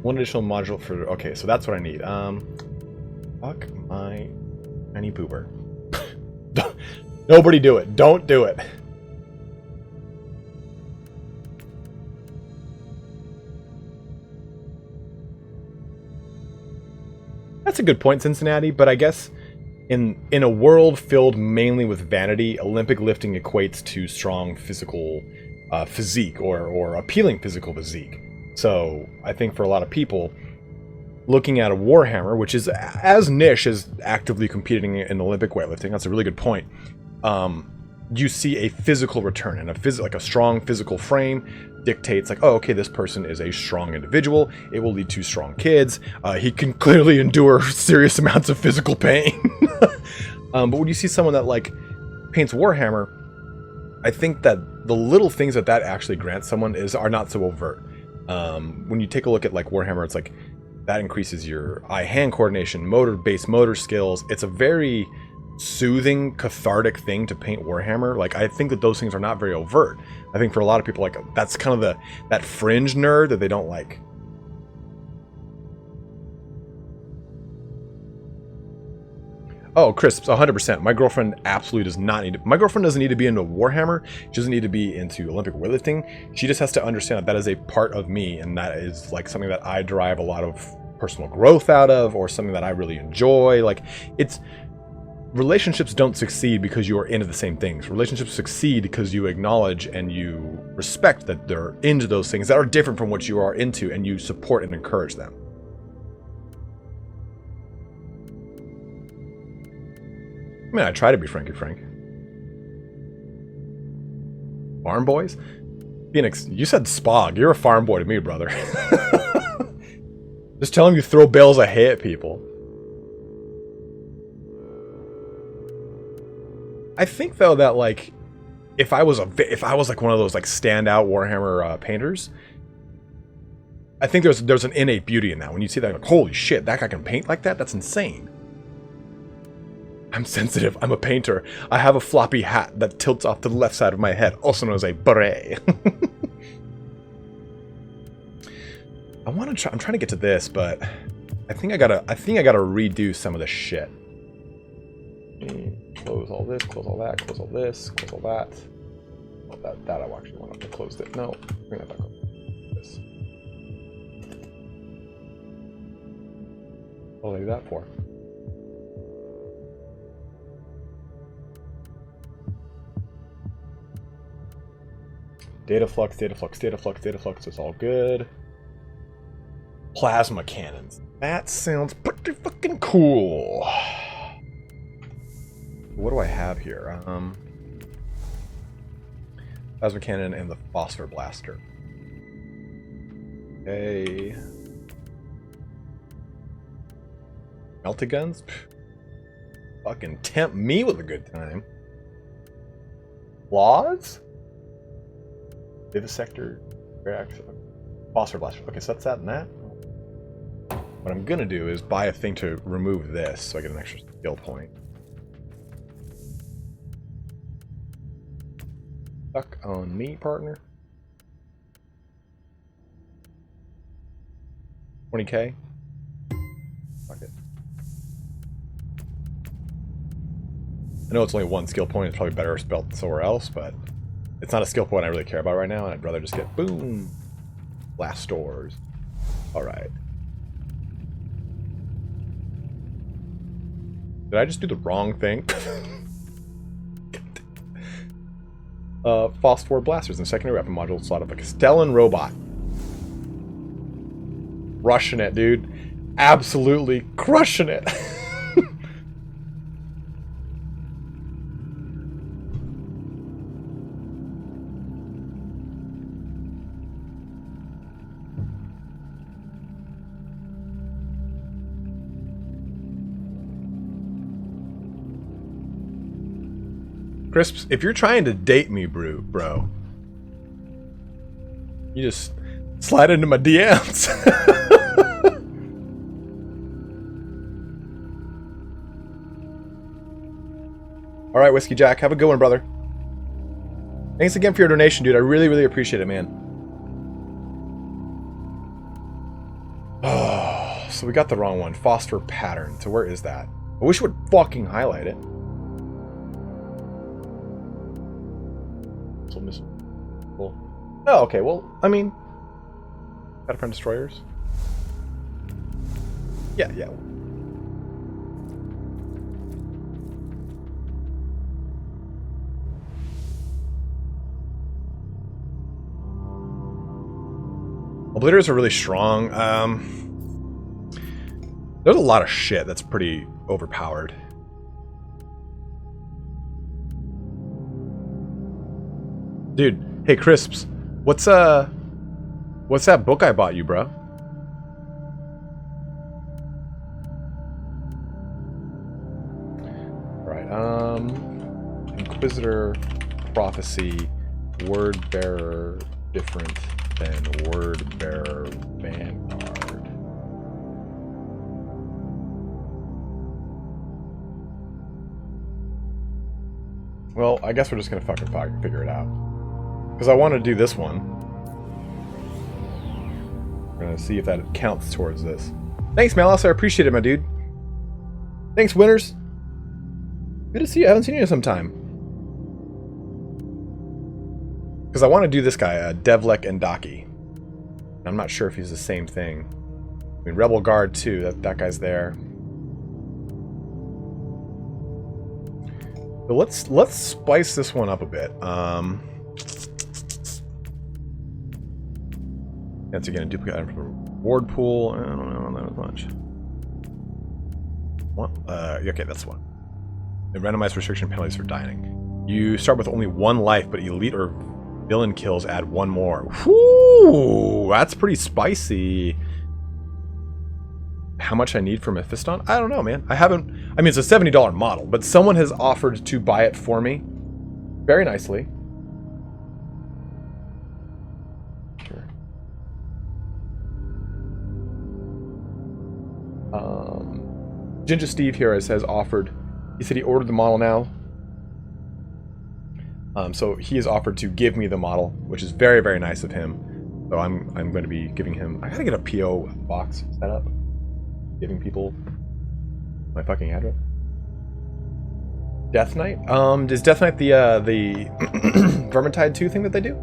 One additional module for... Okay, so that's what I need. Fuck my tiny pooper. Nobody do it. Don't do it. That's a good point, Cincinnati, but I guess in a world filled mainly with vanity, Olympic lifting equates to strong physical physique or appealing physical physique. So I think for a lot of people, looking at a Warhammer, which is as niche as actively competing in Olympic weightlifting, that's a really good point. You see a physical return, and like a strong physical frame dictates like, oh, okay, this person is a strong individual. It will lead to strong kids. He can clearly endure serious amounts of physical pain. But when you see someone that like paints Warhammer, I think that the little things that actually grants someone are not so overt. When you take a look at like Warhammer, it's like that increases your eye-hand coordination, motor-based motor skills. It's a very soothing, cathartic thing to paint Warhammer. Like, I think that those things are not very overt. I think for a lot of people, like, that's kind of that fringe nerd that they don't like. Oh, crisps, 100%. My girlfriend absolutely does not need to... My girlfriend doesn't need to be into Warhammer. She doesn't need to be into Olympic weightlifting. She just has to understand that that is a part of me, and that is, like, something that I derive a lot of personal growth out of, or something that I really enjoy. Like, it's... Relationships don't succeed because you are into the same things. Relationships succeed because you acknowledge and you respect that they're into those things that are different from what you are into, and you support and encourage them. I mean, I try to be Frankie Frank. Farm boys? Phoenix, you said Spog. You're a farm boy to me, brother. Just tell him you throw bales of hay at people. I think though that like, if I was like one of those like standout Warhammer painters, I think there's an innate beauty in that. When you see that, like, holy shit, that guy can paint like that? That's insane. I'm sensitive. I'm a painter. I have a floppy hat that tilts off to the left side of my head, also known as a beret. I'm trying to get to this, but I think I gotta redo some of the shit. Close all this, close all that, close all this, close all that. Oh, that I actually want to close it. No, bring that back up. This. What did I do that for? Data flux, data flux, data flux, data flux. It's all good. Plasma cannons. That sounds pretty fucking cool. What do I have here? Plasma cannon and the phosphor blaster. Okay. Melty guns? Pff. Fucking tempt me with a good time. Laws? Vivisector. Phosphor blaster. Okay, so that's that and that. What I'm gonna do is buy a thing to remove this so I get an extra skill point. Stuck on me, partner. 20k. Fuck it. I know it's only one skill point. It's probably better spelled somewhere else, but it's not a skill point I really care about right now, and I'd rather just get boom blast doors. All right. Did I just do the wrong thing? Phosphor blasters and secondary weapon module slot up like a Stellan robot. Rushing it, dude. Absolutely crushing it. Crisps, if you're trying to date me, bro, you just slide into my DMs. All right, Whiskey Jack, have a good one, brother. Thanks again for your donation, dude. I really, really appreciate it, man. Oh, so we got the wrong one. Phosphor pattern. So where is that? I wish it would fucking highlight it. Cool. Oh, okay. Well, I mean, Battlefront destroyers. Yeah. Obliterators are really strong. There's a lot of shit that's pretty overpowered. Dude, hey Crisps, what's that book I bought you, bro? Alright, Inquisitor Prophecy, Word Bearer different than Word Bearer Vanguard. Well, I guess we're just gonna fucking figure it out. Because I want to do this one. We're going to see if that counts towards this. Thanks, Malos. I appreciate it, my dude. Thanks, winners. Good to see you. I haven't seen you in some time. Because I want to do this guy, Devlek and Daki. I'm not sure if he's the same thing. I mean, Rebel Guard, too. That guy's there. So let's spice this one up a bit. Once again, a duplicate item from the reward pool. I don't know that much. What? Okay, that's one. And randomized restriction penalties for dying. You start with only one life, but elite or villain kills add one more. Whoo! That's pretty spicy. how much I need for Mephiston? I don't know, man. I mean, it's a $70 model, but someone has offered to buy it for me very nicely. Sure. Ginger Steve here has offered. He said he ordered the model now. So he has offered to give me the model, which is very, very nice of him. So I'm going to be giving him. I gotta get a PO box set up, giving people my fucking address. Death Knight. Is Death Knight the Vermintide 2 thing that they do?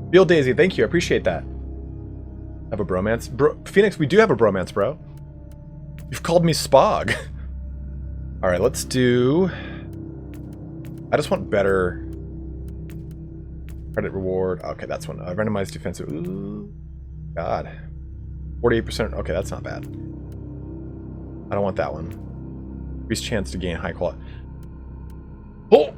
Beal Daisy, thank you. I appreciate that. Have a bromance, Phoenix. We do have a bromance, bro. You've called me Spog. All right, let's do. I just want better credit reward. Okay, that's one. Randomized defensive. Ooh, God. 48%. Okay, that's not bad. I don't want that one. Increased chance to gain high quality. Oh!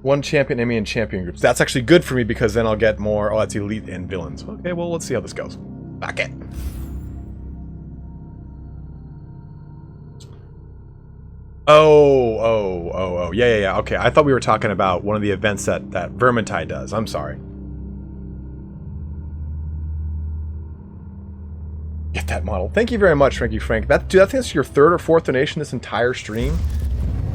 One champion enemy and champion groups. That's actually good for me because then I'll get more. Oh, that's elite and villains. Okay, well, let's see how this goes. Back it. Oh. Yeah. Okay, I thought we were talking about one of the events that Vermintide does. I'm sorry. Get that model. Thank you very much, Frankie Frank. Dude, I think that's your third or fourth donation this entire stream.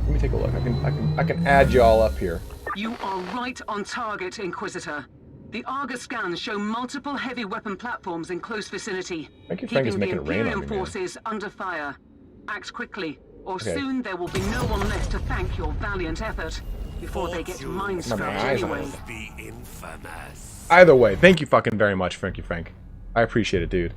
Let me take a look. I can add you all up here. You are right on target, Inquisitor. The EVGA scans show multiple heavy weapon platforms in close vicinity, Frankie Frank is keeping the making it rain on Imperium me, forces under fire. Act quickly, or Okay. soon there will be no one left to thank your valiant effort before they get mind-struck eyes on anyway. it. Be infamous. Either way, thank you fucking very much, Frankie Frank. I appreciate it, dude.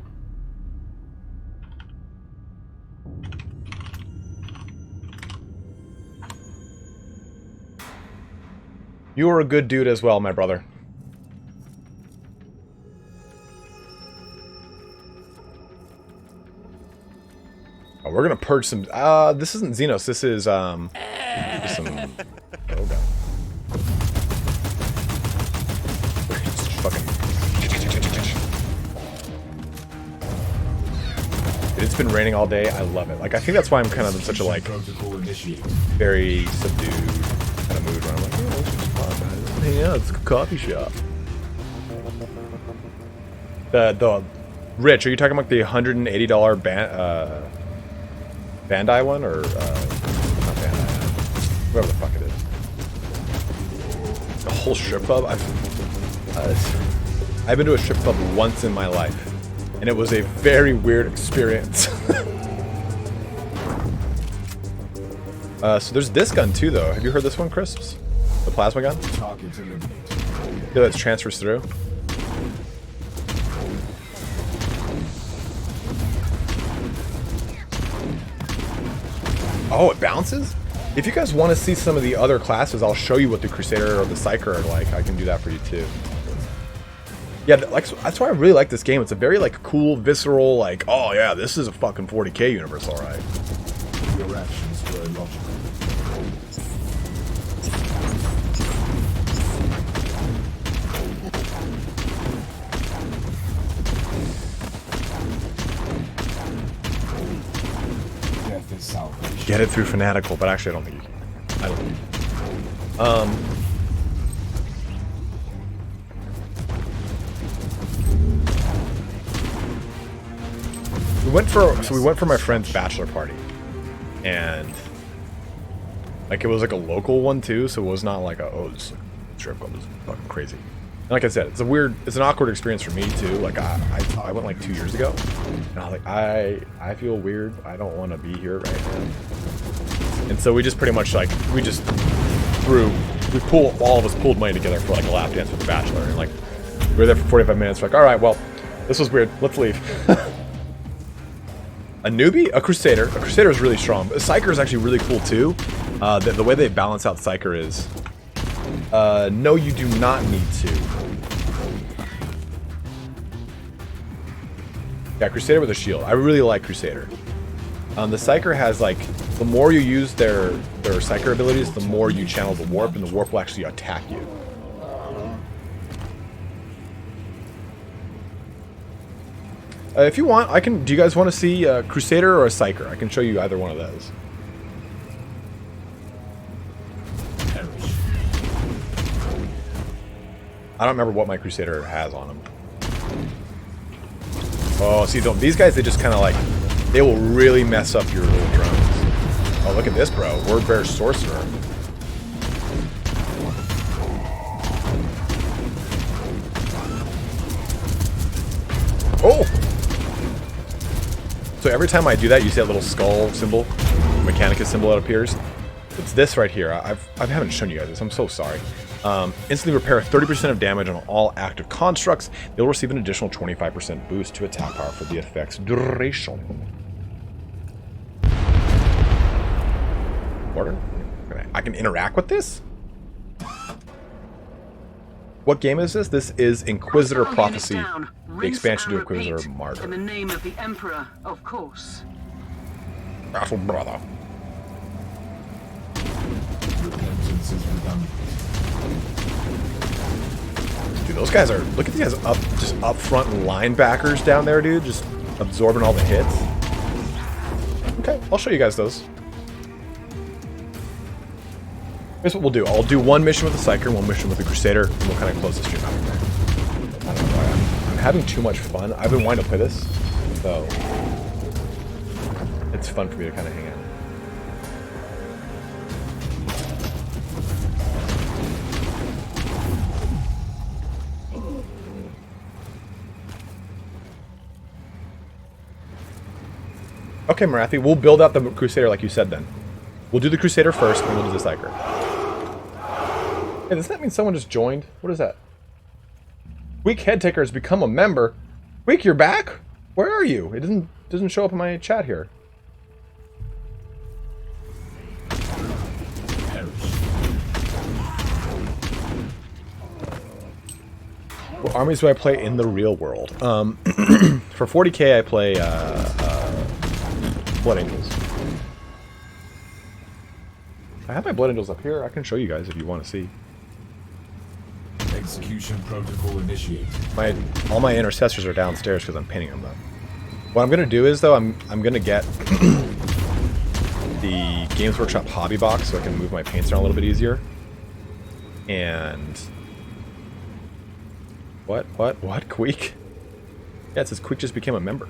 You are a good dude as well, my brother. Oh, we're gonna purge some. This isn't Xenos. This is some. Oh god. Fucking. It's been raining all day. I love it. Like, I think that's why I'm kind of in such a like very subdued kind of mood where I'm like, oh, let's just talk about it. Yeah, it's a coffee shop. The Rich, are you talking about the $180 Bandai one, or not Bandai, whatever the fuck it is? The whole strip club. I've been to a strip club once in my life, and it was a very weird experience. So there's this gun too, though. Have you heard this one, Crisps? The plasma gun? Yeah, that transfers through. Oh, it bounces? If you guys want to see some of the other classes, I'll show you what the Crusader or the Seikar are like. I can do that for you too. Yeah, like, that's why I really like this game. It's a very like cool, visceral, like, oh yeah, this is a fucking 40k universe, all right. Your actions were illogical. Death is salvation. Get it through Fanatical, but actually I don't think you can. I don't think you can. We went for my friend's bachelor party, and like it was like a local one too, so it was not like this strip club is fucking crazy. And like I said, it's an awkward experience for me too. Like I went like 2 years ago, and I was like I feel weird. I don't want to be here right now. And so we just pretty much like all of us pulled money together for like a lap dance with the bachelor, and like we were there for 45 minutes. We're like, all right, well, this was weird. Let's leave. A newbie? A Crusader. A Crusader is really strong. A Seikar is actually really cool too. The way they balance out Seikar is... no, you do not need to. Yeah, Crusader with a shield. I really like Crusader. The Seikar has like the more you use their Seikar abilities, the more you channel the warp, and the warp will actually attack you. If you want, I can. Do you guys want to see a Crusader or a Seikar? I can show you either one of those. I don't remember what my Crusader has on him. Oh, see, these guys, they just kind of like, they will really mess up your little drones. Oh, look at this, bro. Word Bear Sorcerer. Oh! So every time I do that, you see that little skull symbol, Mechanicus symbol that appears. It's this right here. I haven't shown you guys this. I'm so sorry. Instantly repair 30% of damage on all active constructs. They'll receive an additional 25% boost to attack power for the effect's duration. Order? I can interact with this? What game is this? This is Inquisitor Prophecy, the expansion to Inquisitor Martyr. In the name of the Emperor, of course. Battle brother. Repentance is redundant. Dude, those guys are, look at these guys just up front linebackers down there, dude, just absorbing all the hits. Okay, I'll show you guys those. Here's what we'll do. I'll do one mission with the Seikar, one mission with the Crusader, and we'll kind of close the stream out from there. I don't know why. I'm having too much fun. I've been wanting to play this, so it's fun for me to kind of hang out. Okay, Marathi, we'll build out the Crusader like you said then. We'll do the Crusader first, and we'll do the Seikar. Hey, does that mean someone just joined? What is that? Weak Headtaker has become a member. Weak, you're back? Where are you? It doesn't show up in my chat here. What armies do I play in the real world? For 40k, I play Blood Angels. I have my Blood Angels up here. I can show you guys if you want to see. Execution protocol initiated. All my intercessors are downstairs because I'm painting them up. What I'm gonna do is though I'm gonna get the Games Workshop hobby box so I can move my paints around a little bit easier. And what? Queek? Yeah, it says Queek just became a member.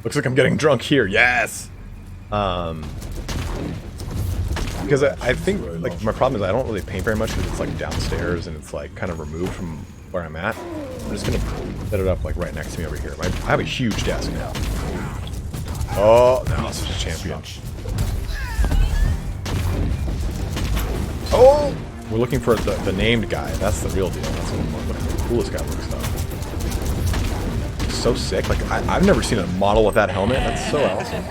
Looks like I'm getting drunk here. Yes. Because I think like my problem is I don't really paint very much because it's like downstairs and it's like kind of removed from where I'm at. I'm just gonna set it up like right next to me over here. I have a huge desk now. Oh, no, it's a champion. Oh, we're looking for the named guy. That's the real deal. That's what I'm looking for. The coolest guy looks though. So sick. Like I've never seen a model with that helmet. That's so awesome.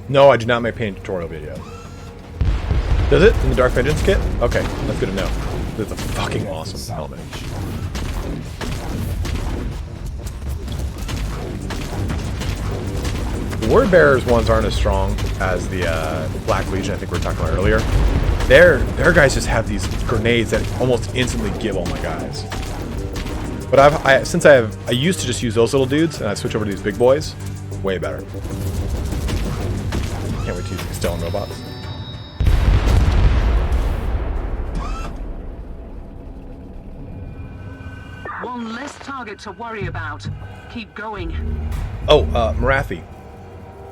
No, I do not make paint tutorial video. Does it? In the Dark Vengeance kit? Okay, that's good to know. It's a fucking awesome helmet. The Word Bearers ones aren't as strong as the Black Legion I think we were talking about earlier. Their guys just have these grenades that almost instantly give all my guys. But I used to just use those little dudes and I switch over to these big boys. Way better. Can't wait to use Stellan robots. One less target to worry about. Keep going. Oh, Marathi.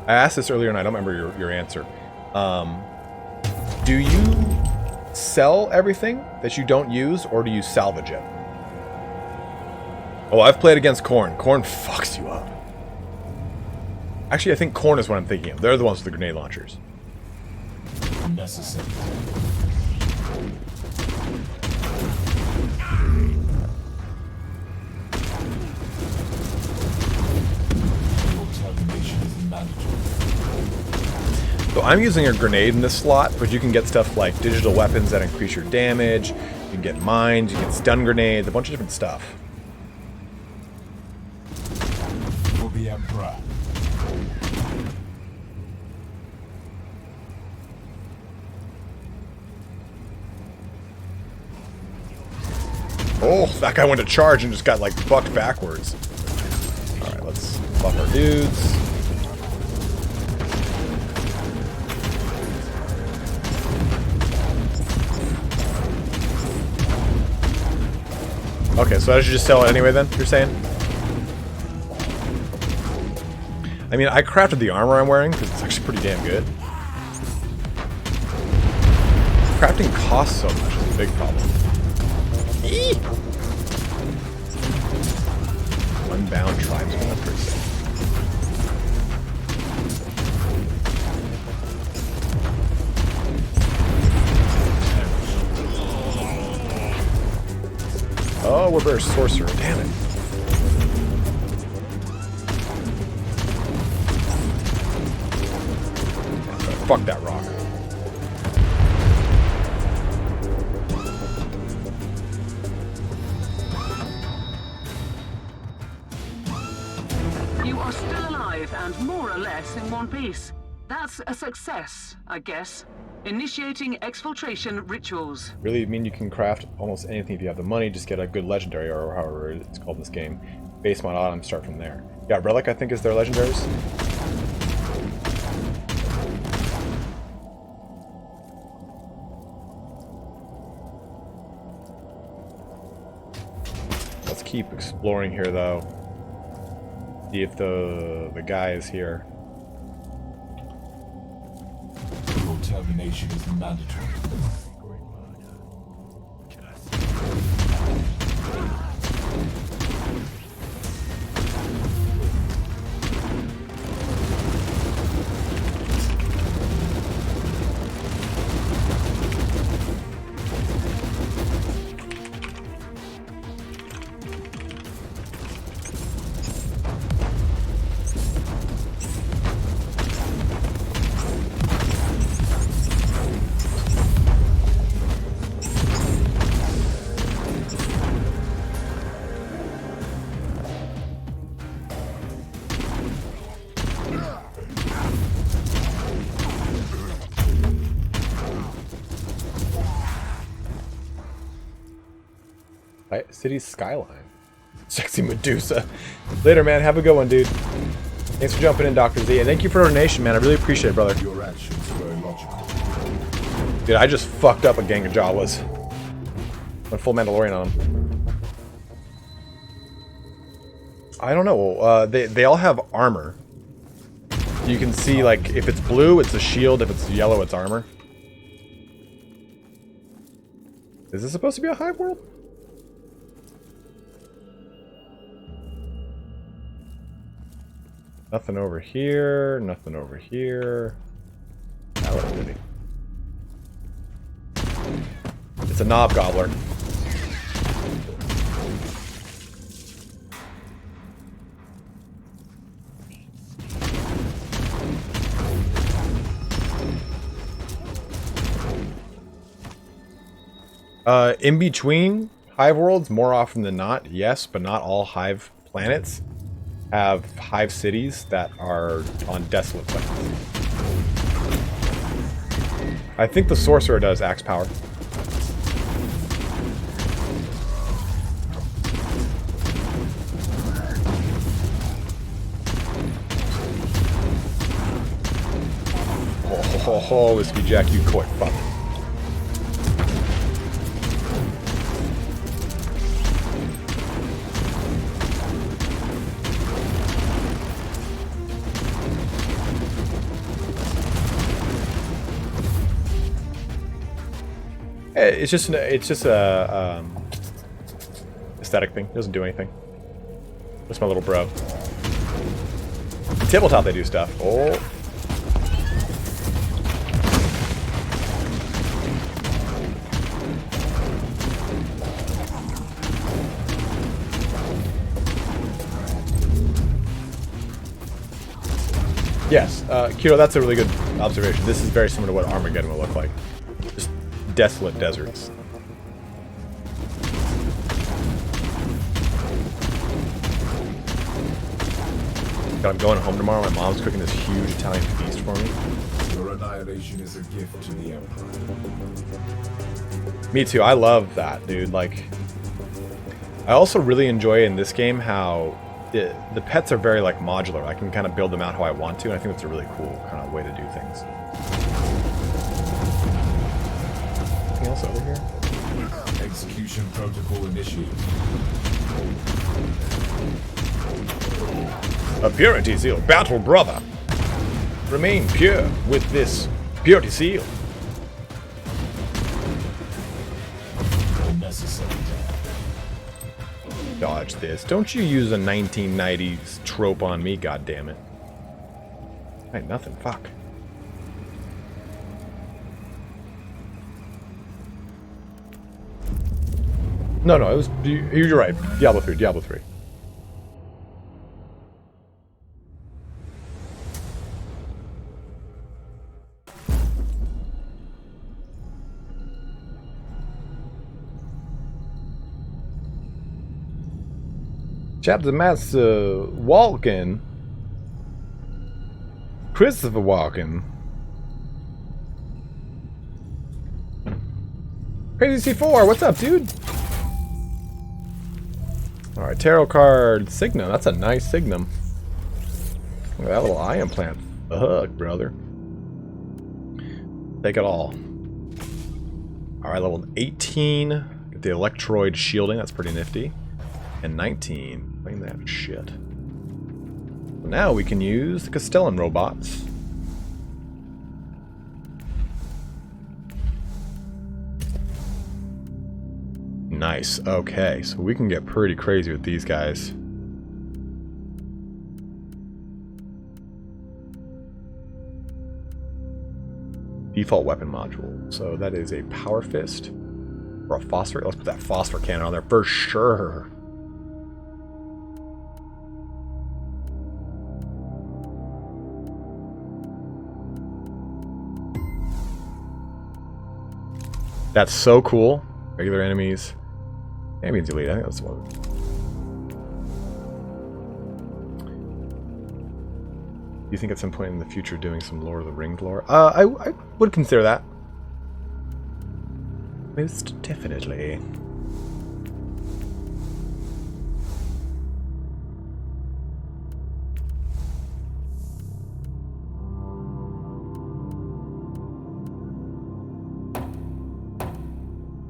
I asked this earlier and I don't remember your answer. Do you sell everything that you don't use, or do you salvage it? Oh, I've played against Khorne. Khorne fucks you up. Actually, I think Khorne is what I'm thinking of. They're the ones with the grenade launchers. Necessary. Your termination is mandatory. So I'm using a grenade in this slot, but you can get stuff like digital weapons that increase your damage. You can get mines, you can get stun grenades, a bunch of different stuff. For the Emperor. Oh, that guy went to charge and just got like fucked backwards. Alright, let's buff our dudes. Okay, so I should just sell it anyway then, you're saying? I mean, I crafted the armor I'm wearing because it's actually pretty damn good. Crafting costs so much is a big problem. Eee! Unbound tribesmen, that's pretty sick. Oh, we're very sorcerer, damn it. Fuck that rock. You are still alive and more or less in one piece. That's a success, I guess. Initiating exfiltration rituals. Really mean you can craft almost anything if you have the money, just get a good legendary, or however it's called in this game. Base mod autumn, start from there. Yeah, Relic I think is their legendaries. Let's keep exploring here though. See if the guy is here. Your termination is mandatory. City's skyline. Sexy Medusa. Later, man. Have a good one, dude. Thanks for jumping in, Dr. Z. And thank you for the donation, man. I really appreciate it, brother. Your actions were illogical. Dude, I just fucked up a gang of Jawas. Went full Mandalorian on them. I don't know. They all have armor. You can see, like, if it's blue, it's a shield. If it's yellow, it's armor. Is this supposed to be a hive world? Nothing over here, nothing over here. That little bitty. It's a knob gobbler. In between hive worlds, more often than not, yes, but not all hive planets have hive cities that are on desolate places. I think the sorcerer does axe power. Oh, Whiskey Jack, you coy fuck. It's just a aesthetic thing. It doesn't do anything. That's my little bro. Tabletop, they do stuff. Oh. Yes, Kiro, that's a really good observation. This is very similar to what Armageddon will look like. Just desolate deserts. God, I'm going home tomorrow. My mom's cooking this huge Italian feast for me. Your annihilation is a gift to the Emperor. Me too. I love that, dude. Like, I also really enjoy in this game how the pets are very like modular. I can kind of build them out how I want to, and I think that's a really cool kind of way to do things. Anything else over here? Execution protocol initiated. A purity seal, battle brother. Remain pure with this purity seal. Unnecessary. Dodge this. Don't you use a 1990s trope on me, goddammit. Ain't nothing, fuck. No, it was... You're right. Diablo 3, Diablo 3. Chapter Master Walken. Christopher Walken. Crazy C4, what's up, dude? Alright, tarot card Signum. That's a nice Signum. Look at that little eye implant. Fuck, brother. Take it all. Alright, level 18. Get the Electroid shielding, that's pretty nifty. And 19. Playing that shit. Now we can use the Castellan robots. Nice. Okay, so we can get pretty crazy with these guys. Default weapon module. So that is a power fist or a phosphor. Let's put that phosphor cannon on there for sure. That's so cool. Regular enemies. Ambience elite. I think that's the one. Do you think at some point in the future doing some Lord of the Rings lore? I would consider that. Most definitely.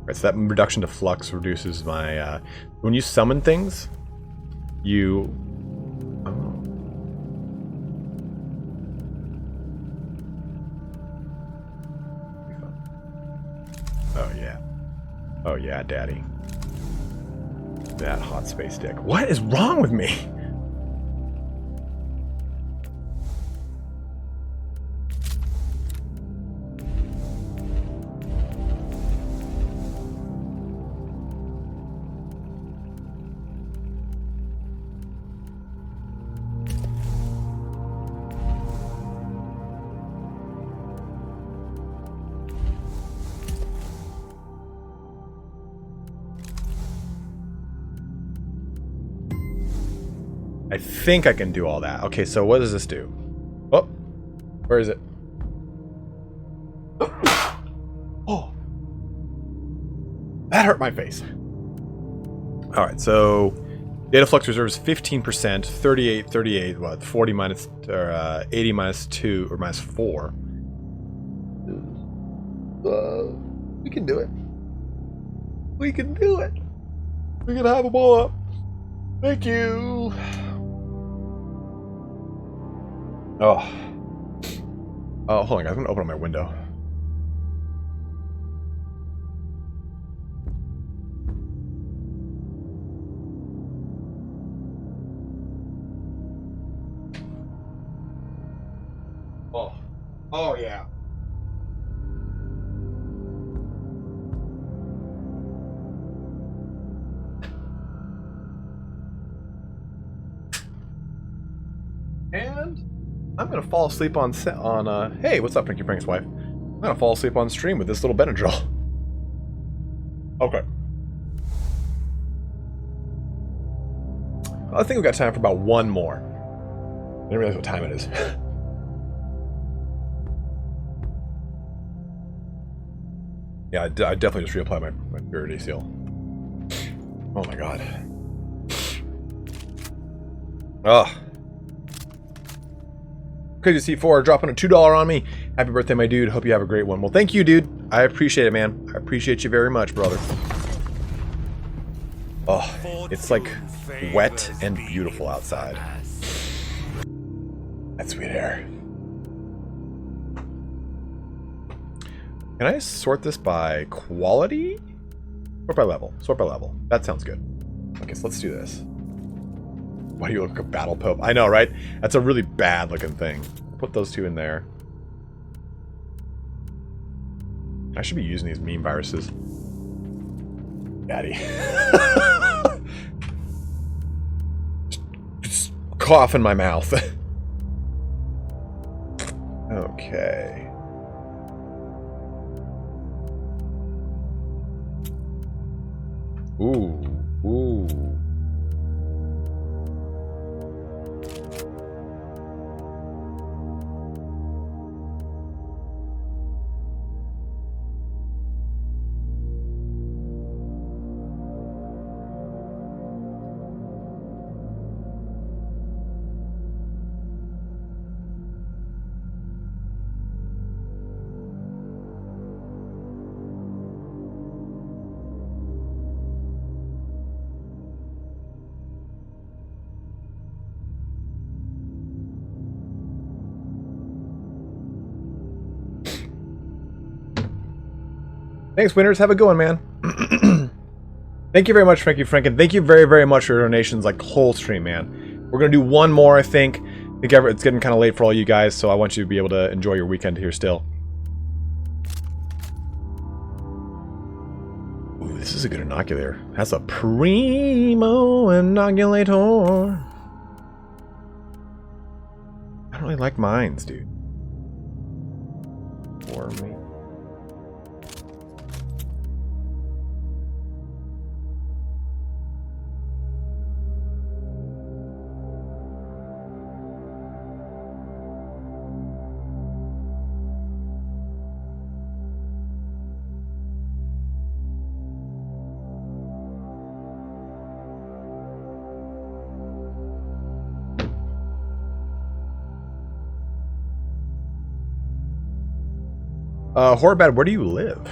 Right, so that reduction to flux reduces my, when you summon things, you... Oh yeah. Oh yeah, daddy. That hot space dick. What is wrong with me? I think I can do all that. Okay, so what does this do? Oh, where is it? Oh, that hurt my face. All right, so data flux reserve is 15%, 38, what, 40 minus, or 80 minus 2, or minus 4. We can do it. We can do it. We can have them all up. Thank you. Oh, hold on, guys. I'm gonna open up my window. Oh. Oh, yeah. And I'm gonna fall asleep on hey, what's up, Frankie Frank's wife? I'm gonna fall asleep on stream with this little Benadryl. Okay. I think we've got time for about one more. I didn't realize what time it is. Yeah, I definitely just reapplied my purity seal. Oh my god. Ugh. Crazy C4 dropping a $2 on me. Happy birthday, my dude. Hope you have a great one. Well, thank you, dude. I appreciate it, man. I appreciate you very much, brother. Oh, it's like wet and beautiful outside. That's sweet air. Can I sort this by quality? Sort by level. Sort by level. That sounds good. Okay, so let's do this. Why do you look like a battle pope? I know, right? That's a really bad looking thing. Put those two in there. I should be using these meme viruses. Daddy. just cough in my mouth. Okay. Ooh. Ooh. Thanks, winners. Have a good one, man. Thank you very much, Frankie Franken. Thank you very, very much for your donations, like whole stream, man. We're going to do one more, I think. It's getting kind of late for all you guys, so I want you to be able to enjoy your weekend here still. Ooh, this is a good inoculator. That's a primo inoculator. I don't really like mines, dude. For me. Horbad, where do you live?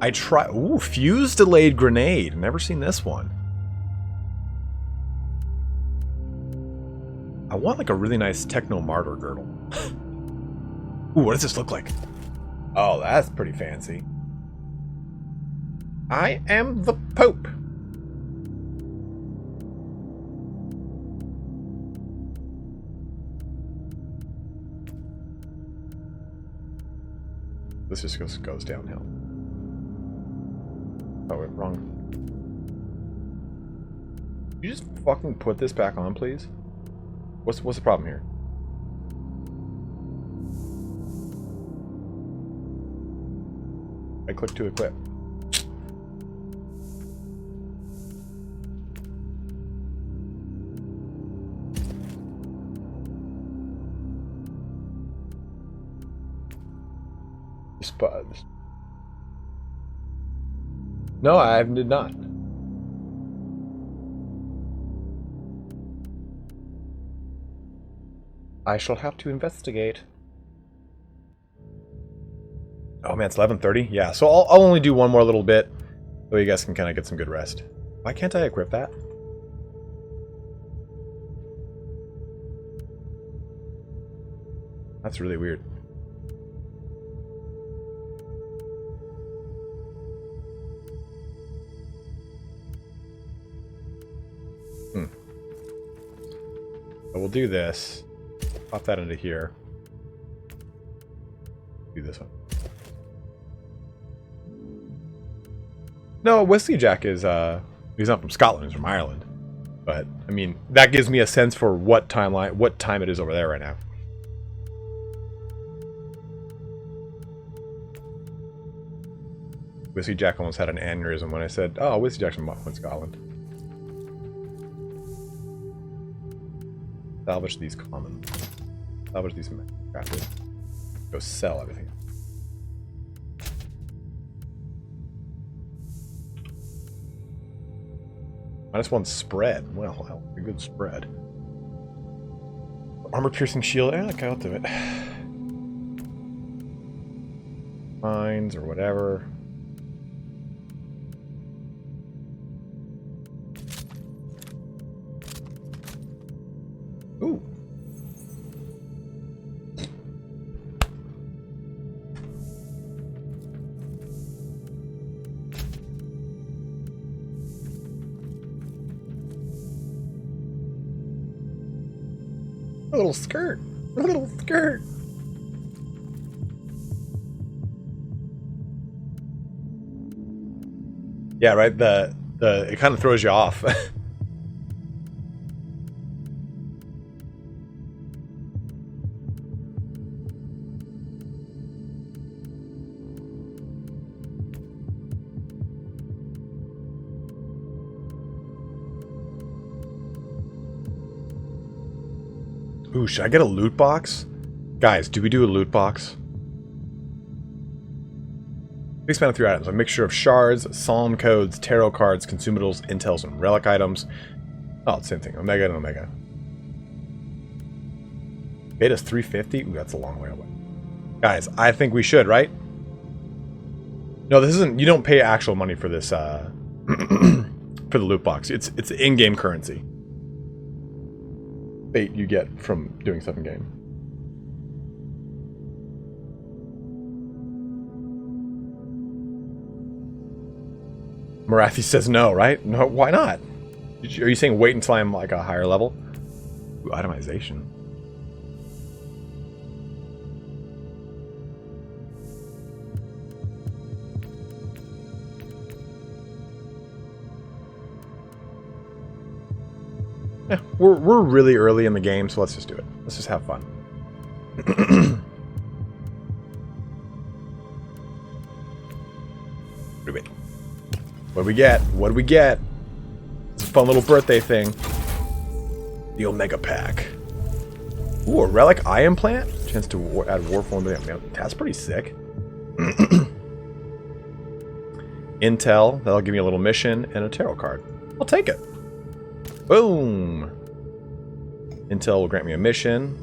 I try. Ooh, fuse delayed grenade. Never seen this one. I want like a really nice techno martyr girdle. Ooh, what does this look like? Oh, that's pretty fancy. I am the Pope. This just goes downhill. Oh, wait, wrong. You just fucking put this back on, please? What's the problem here? I click to equip. Spuds. No, I did not. I shall have to investigate. Oh man, it's 11:30. Yeah, so I'll only do one more little bit, so you guys can kind of get some good rest. Why can't I equip that? That's really weird. I will do this. Pop that into here. Do this one. No, Whiskey Jack is he's not from Scotland, he's from Ireland. But I mean, that gives me a sense for what time it is over there right now. Whiskey Jack almost had an aneurysm when I said, "Oh, Whiskey Jack's from Scotland." Salvage these commons. Salvage these crafted. Go sell everything. -1 spread. Well, a good spread. Armor piercing shield. I like out of it. Mines or whatever. Ooh. A little skirt. A little skirt. Yeah, right. It kind of throws you off. Ooh, should I get a loot box? Guys, do we do a loot box? Expand 3 items. A mixture of shards, psalm codes, tarot cards, consumables, intels, and relic items. Oh, same thing. Omega and Omega. Beta's 350? Ooh, that's a long way away. Guys, I think we should, right? No, this isn't... You don't pay actual money for this, for the loot box. It's in-game currency. Bait you get from doing stuff in game. Marathi says no, right? No, why not? Are you saying wait until I'm like a higher level? Ooh, itemization. Yeah, we're really early in the game, so let's just do it. Let's just have fun. What do we get? What do we get? It's a fun little birthday thing. The Omega Pack. Ooh, a Relic Eye Implant? Chance to add Warform. That's pretty sick. Intel. That'll give me a little mission and a tarot card. I'll take it. Boom! Intel will grant me a mission.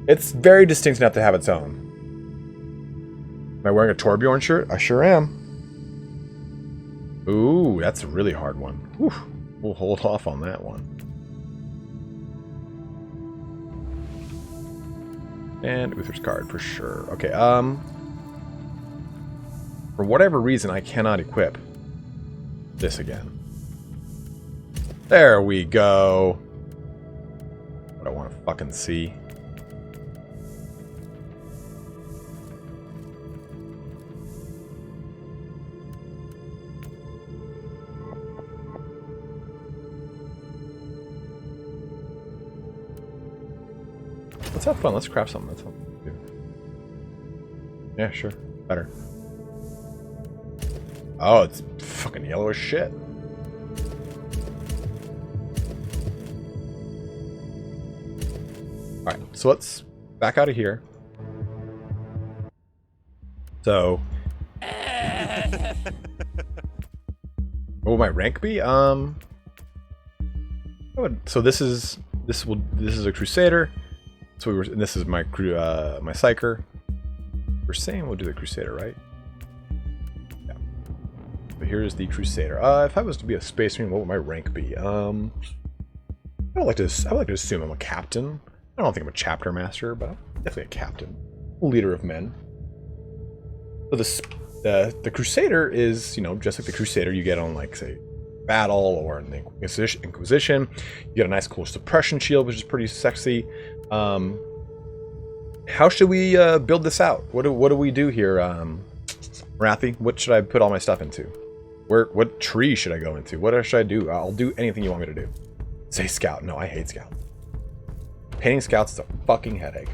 It's very distinct enough to have its own. Am I wearing a Torbjorn shirt? I sure am. Ooh, that's a really hard one. Whew. We'll hold off on that one. And Uther's card for sure. Okay, for whatever reason, I cannot equip this again. There we go. What I want to fucking see. Let's have fun. Let's craft something. That's what we do. Yeah, sure. Better. Oh, it's fucking yellow as shit. Alright, so let's back out of here. So... what will my rank be? So this is a Crusader. So and this is my my Seikar. We're saying we'll do the Crusader, right? Yeah. But here's the Crusader. If I was to be a Space Marine, what would my rank be? I would like to assume I'm a captain. I don't think I'm a chapter master, but I'm definitely a captain, a leader of men. So the Crusader is, you know, just like the Crusader you get on, like, say, battle or in the Inquisition. You get a nice cool suppression shield, which is pretty sexy. How should we build this out? What do we do here, Marathi? What should I put all my stuff into? What tree should I go into? What should I do? I'll do anything you want me to do. Say scout. No, I hate scout. Painting scouts is a fucking headache.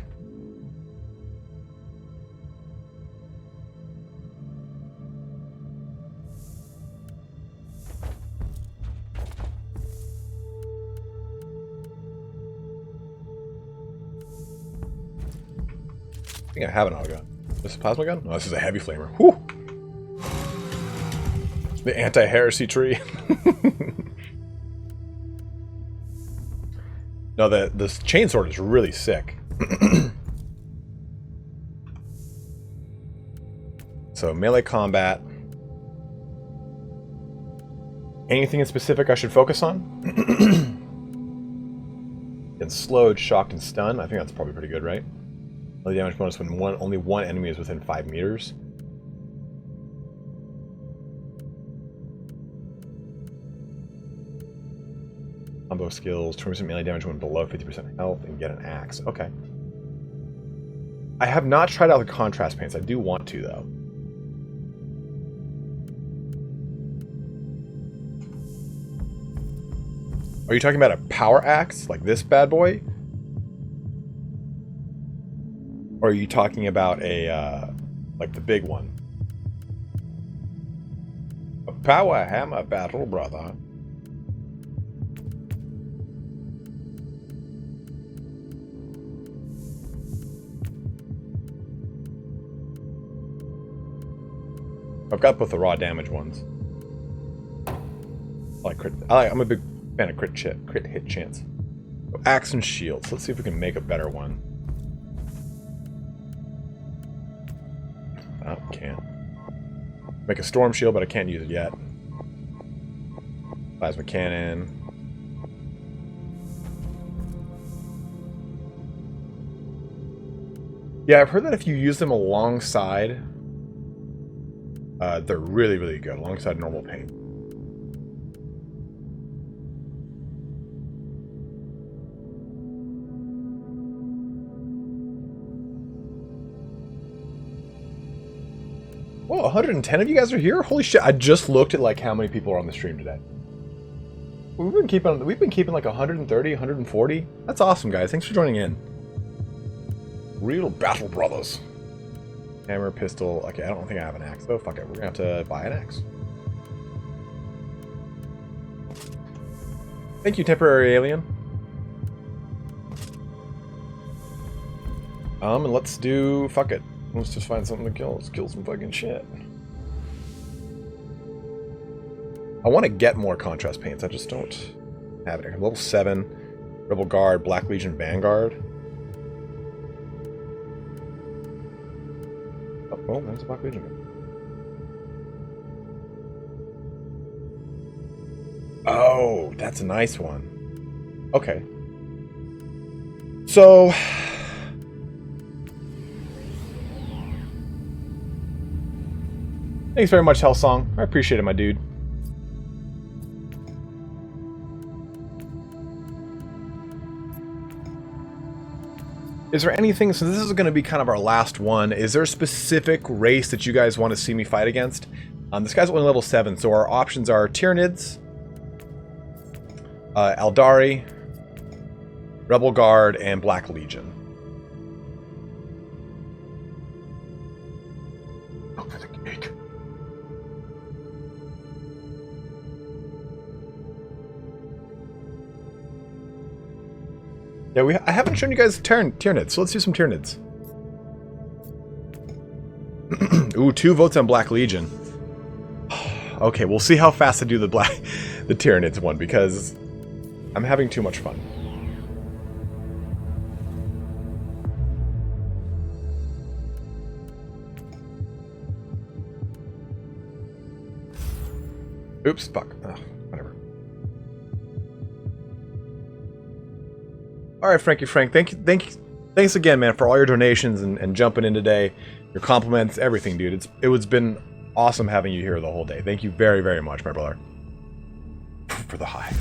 I think I have an auto gun. This is a plasma gun? No, this is a heavy flamer. Whew. The anti-heresy tree. No, this chainsword is really sick. So melee combat. Anything in specific I should focus on? Getting slowed, shocked, and stunned. I think that's probably pretty good, right? Melee damage bonus when only one enemy is within 5 meters. Combo skills, 20% melee damage when below 50% health, and get an axe. Okay. I have not tried out the contrast paints. I do want to, though. Are you talking about a power axe, like this bad boy? Or are you talking about a, like the big one? A power hammer battle, brother. I've got both the raw damage ones. I'm a big fan of crit hit chance. So axe and shields. Let's see if we can make a better one. Oh, can't. Make a storm shield, but I can't use it yet. Plasma cannon. Yeah, I've heard that if you use them alongside, they're really, really good, alongside normal paint. Whoa, 110 of you guys are here? Holy shit, I just looked at like how many people are on the stream today. We've been keeping like 130, 140. That's awesome, guys. Thanks for joining in. Real battle brothers. Hammer, pistol. Okay, I don't think I have an axe though. Fuck it, we're gonna have to buy an axe. Thank you, temporary alien. And let's do, fuck it. Let's just find something to kill. Let's kill some fucking shit. I want to get more contrast paints. I just don't have it. Level 7, Rebel Guard, Black Legion, Vanguard. Oh, well, there's a Black Legion. Oh, that's a nice one. Okay. So... thanks very much, Hellsong. I appreciate it, my dude. Is there anything, so this is going to be kind of our last one, is there a specific race that you guys want to see me fight against? This guy's only level 7, so our options are Tyranids, Eldari, Rebel Guard, and Black Legion. Look for the cake. Yeah, I haven't shown you guys Tyranids, so let's do some Tyranids. Ooh, 2 votes on Black Legion. Okay, we'll see how fast I do the Tyranids one, because I'm having too much fun. Oops, fuck. Ugh, whatever. All right, Frankie Frank, thanks again, man, for all your donations and jumping in today, your compliments, everything, dude. It's been awesome having you here the whole day. Thank you very, very much, my brother. for the hive.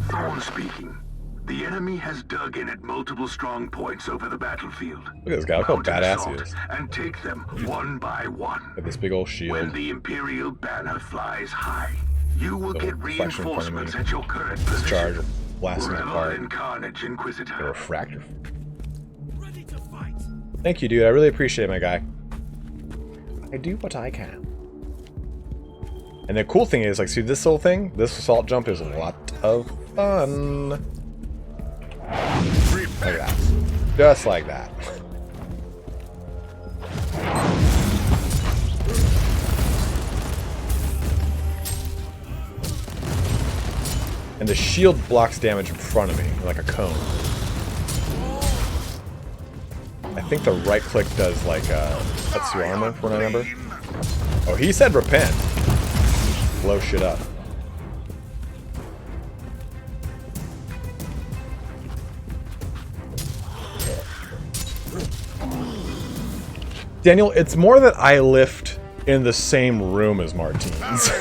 Thorn speaking. The enemy has dug in at multiple strong points over the battlefield. Look at this guy. Look how Mount an badass he assault is. and take them one by one. Got this big old When shield. the Imperial banner flies high, you will Little get reflection in front of me. reinforcements at your current Discharge, position. blasting Revel apart. in carnage, A Inquisitor. refractor. Ready to fight. Thank you, dude. I really appreciate it, my guy. I do what I can. And the cool thing is, like, see this little thing? This assault jump is a lot of fun. Look at that. Just like that. And the shield blocks damage in front of me, like a cone. I think the right click does like cuts your armor, from what I remember. Oh, he said repent. Blow shit up. Daniel, it's more that I lift in the same room as Martins.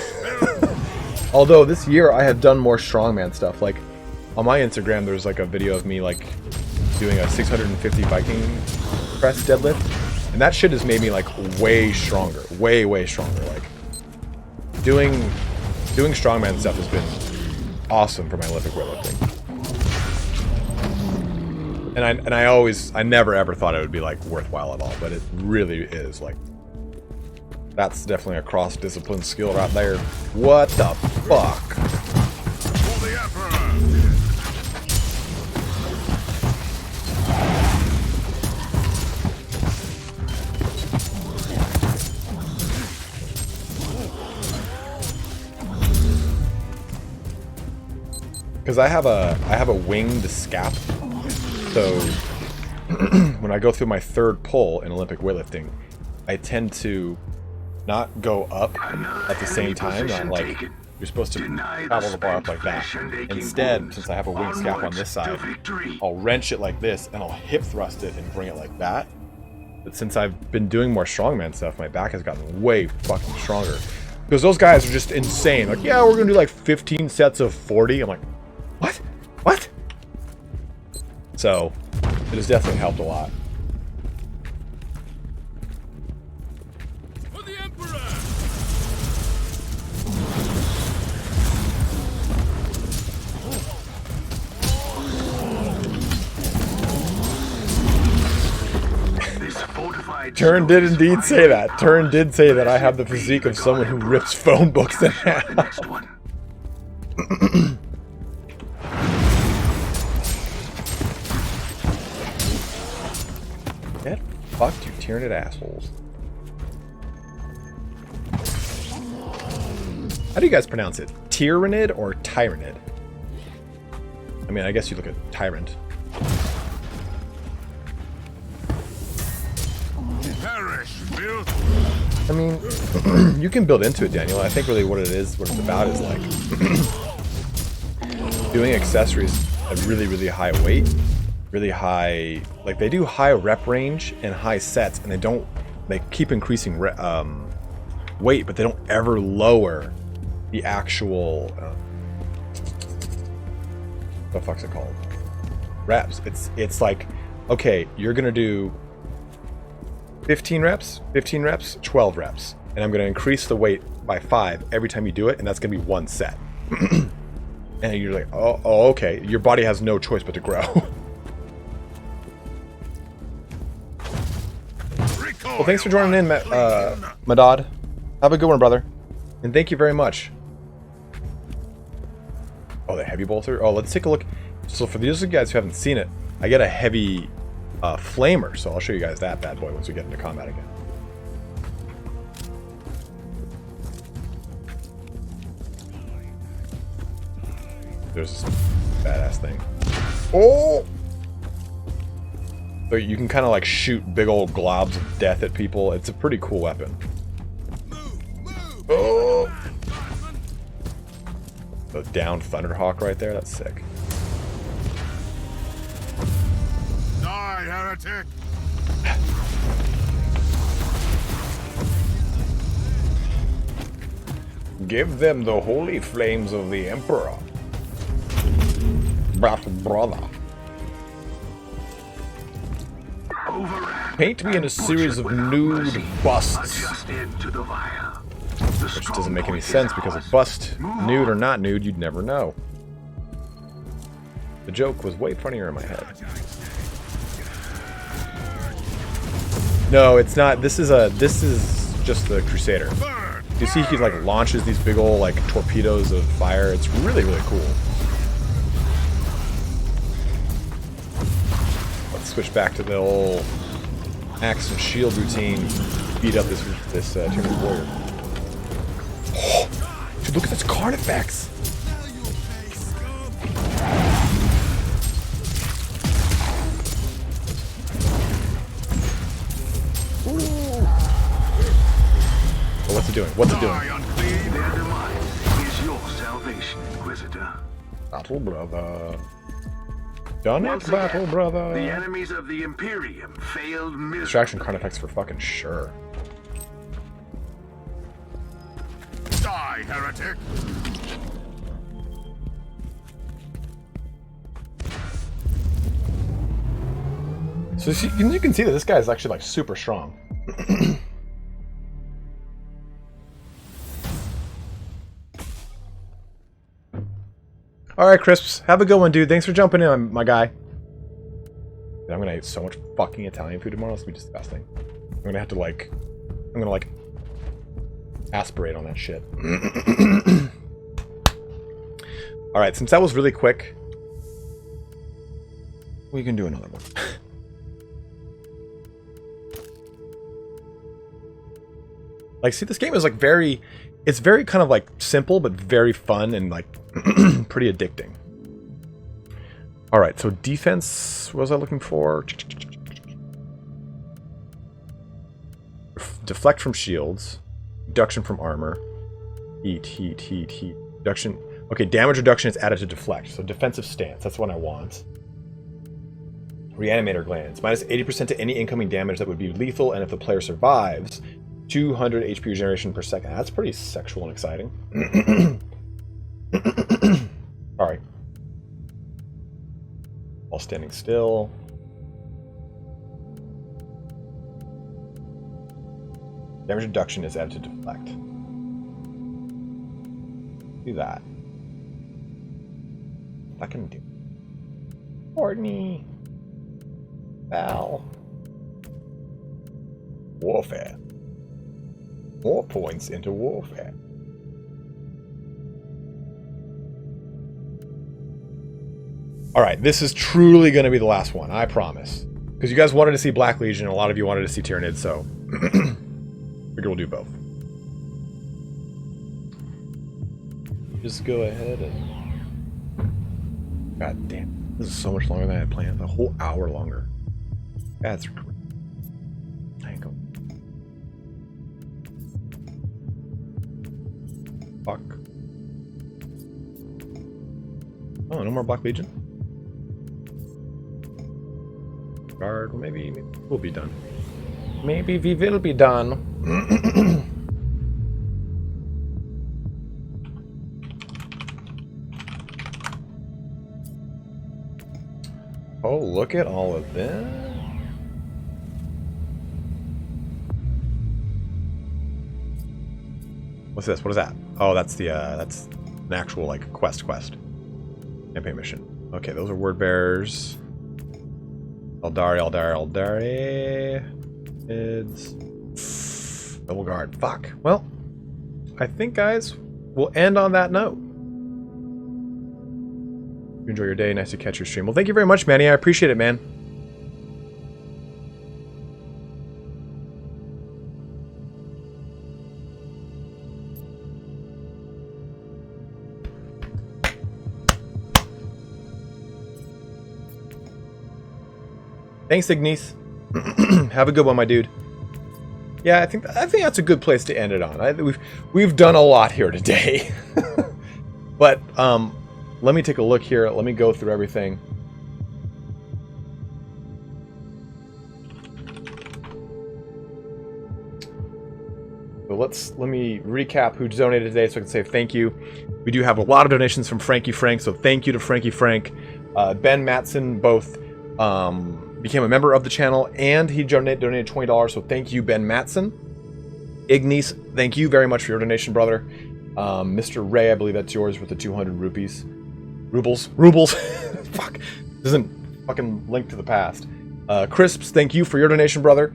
Although this year I have done more strongman stuff. Like on my Instagram, there's like a video of me like doing a 650 Viking press deadlift, and that shit has made me like way stronger, way stronger. Like doing strongman stuff has been awesome for my Olympic weightlifting. And I never ever thought it would be like worthwhile at all, but it really is. Like that's definitely a cross-discipline skill right there. What the fuck? For the Emperor. Because I have a winged scap, so when I go through my third pull in Olympic weightlifting, I tend to not go up at the same time, not like you're supposed to travel the bar up like that. Instead, since I have a wing scap on this side, I'll wrench it like this and I'll hip thrust it and bring it like that. But since I've been doing more strongman stuff, my back has gotten way fucking stronger. Because those guys are just insane. Like, yeah, we're gonna do like 15 sets of 40. I'm like, what? What? So, it has definitely helped a lot. For the Emperor. This fortified Turn did shield is indeed fine. say that. Turn did say that I have the physique of someone who rips phone books in half. The next one. Get fucked, you Tyranid assholes. How do you guys pronounce it? Tyranid or Tyrannid? I mean, I guess you look at Tyrant. Perish, filth. I mean, you can build into it, Daniel. I think really what it is, what it's about is like doing accessories at really high weight, really high, like they do high rep range and high sets, and they keep increasing weight, but they don't ever lower the actual, what the fuck's it called? Reps. It's like, okay, you're gonna do 15 reps, 12 reps. And I'm going to increase the weight by 5 every time you do it, and that's going to be one set. And you're like, oh, okay. Your body has no choice but to grow. Well, thanks for joining in, Madad. Have a good one, brother. And thank you very much. Oh, the heavy bolter? Oh, let's take a look. So for those of you guys who haven't seen it, I get a heavy flamer, so I'll show you guys that bad boy once we get into combat again. There's this badass thing. Oh! So you can kind of like shoot big old globs of death at people. It's a pretty cool weapon. Oh! The downed Thunderhawk right there, that's sick. Die, heretic. Give them the holy flames of the Emperor. Brother. Paint me in a series of nude busts. Which doesn't make any sense because a bust, nude or not nude, you'd never know. The joke was way funnier in my head. No, it's not. This is just the Crusader. You see he like launches these big old like torpedoes of fire. It's really, really cool. Let's switch back to the old axe and shield routine. Beat up this Tyranid warrior. Oh, dude, look at this card effects. Oh, what's it doing? What's it doing? Their demise is your salvation, Inquisitor. Battle brother. Done it, Once battle again, brother. The enemies of the Imperium failed miserably. Distraction card effects for fucking sure. Die, heretic! So you can see that this guy is actually like super strong. All right, Crisps, have a good one, dude. Thanks for jumping in, my guy. Dude, I'm gonna eat so much fucking Italian food tomorrow. It's gonna be disgusting. I'm gonna have to like, aspirate on that shit. All right, since that was really quick, we can do another one. Like, see, this game is like it's very kind of like simple, but very fun and like pretty addicting. All right, so defense, what was I looking for? Deflect from shields, reduction from armor, heat. Reduction. Okay, damage reduction is added to deflect, so defensive stance, that's what I want. Reanimator glands, minus 80% to any incoming damage that would be lethal, and if the player survives, 200 HP regeneration per second. That's pretty sexual and exciting. Alright. While standing still. Damage reduction is added to deflect. Do that. I can do. Courtney. Val. Warfare. More points into warfare. Alright, this is truly going to be the last one, I promise. Because you guys wanted to see Black Legion, and a lot of you wanted to see Tyranid, so figure we'll do both. Just go ahead and... God damn, this is so much longer than I had planned. A whole hour longer. That's great. I ain't going. Fuck. Oh, no more Black Legion? Guard, well, maybe we'll be done. Maybe we will be done. Oh, look at all of this. What's this? What is that? Oh, that's the that's an actual like quest. Campaign mission. Okay, those are word bearers. Eldari. It's double guard. Fuck. Well, I think, guys, we'll end on that note. You enjoy your day. Nice to catch your stream. Well, thank you very much, Manny. I appreciate it, man. Thanks, Ignis. Have a good one, my dude. Yeah, I think that's a good place to end it on. We've done a lot here today. But let me take a look here. Let me go through everything. So let me recap who donated today so I can say thank you. We do have a lot of donations from Frankie Frank, so thank you to Frankie Frank. Ben Matson both became a member of the channel and he donated $20, so thank you, Ben Matson. Ignis, thank you very much for your donation, brother. Mr. Ray, I believe that's yours with the 200 rupees. Rubles. Fuck. This isn't fucking linked to the past. Crisps, thank you for your donation, brother.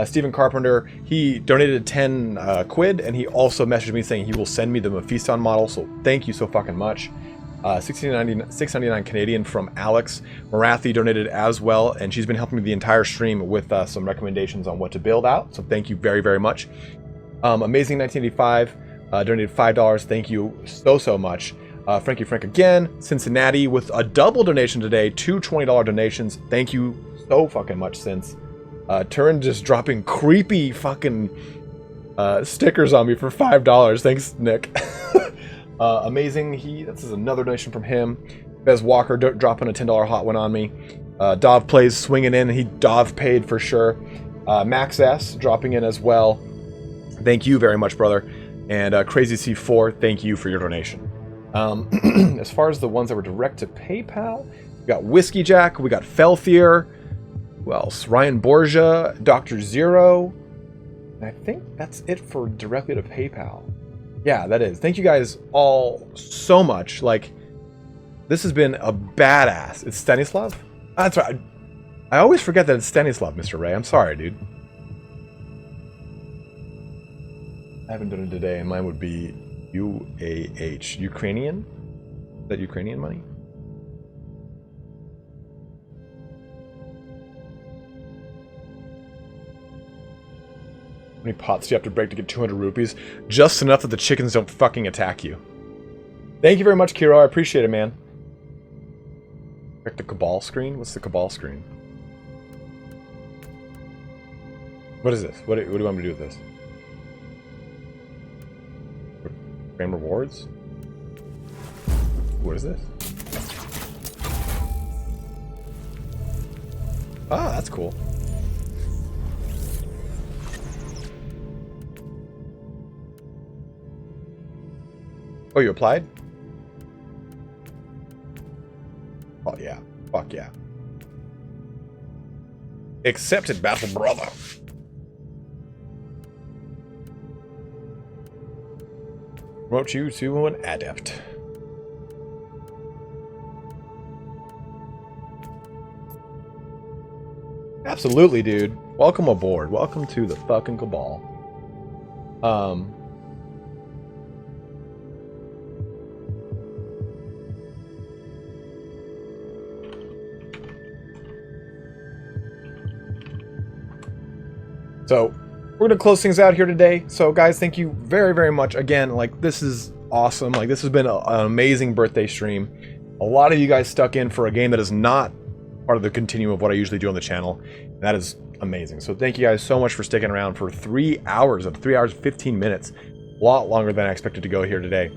Stephen Carpenter, he donated 10 quid, and he also messaged me saying he will send me the Mephiston model, so thank you so fucking much. 699 Canadian from Alex. Marathi donated as well, and she's been helping me the entire stream with some recommendations on what to build out, so thank you very, very much. Amazing 1985 donated $5. Thank you so much. Frankie Frank again. Cincinnati with a double donation today, 2 $20 donations. Thank you so fucking much, Cince. Turin just dropping creepy fucking stickers on me for $5. Thanks, Nick. Amazing. This is another donation from him. Bez Walker dropping a $10 hot one on me. Dov Plays swinging in. He Dov paid for sure. Max S dropping in as well. Thank you very much, brother. And Crazy C4, thank you for your donation. As far as the ones that were direct to PayPal, we got Whiskey Jack, we got Felthier, who else? Ryan Borgia, Dr. Zero. And I think that's it for directly to PayPal. Yeah, that is. Thank you guys all so much. Like, this has been a badass. It's Stanislav? That's right. I always forget that it's Stanislav, Mr. Ray. I'm sorry, dude. I haven't done it today, and mine would be UAH. Ukrainian? Is that Ukrainian money? How many pots do you have to break to get 200 rupees? Just enough that the chickens don't fucking attack you. Thank you very much, Kiro. I appreciate it, man. Check the Cabal screen? What's the Cabal screen? What is this? What do you want me to do with this? Frame rewards? What is this? Ah, that's cool. Oh, you applied? Oh, yeah. Fuck yeah. Accepted, battle brother. Promote you to an adept. Absolutely, dude. Welcome aboard. Welcome to the fucking Cabal. So, we're going to close things out here today. So, guys, thank you very, very much. Again, like, this is awesome. Like, this has been an amazing birthday stream. A lot of you guys stuck in for a game that is not part of the continuum of what I usually do on the channel. And that is amazing. So, thank you guys so much for sticking around for 3 hours, 3 hours, 15 minutes. A lot longer than I expected to go here today.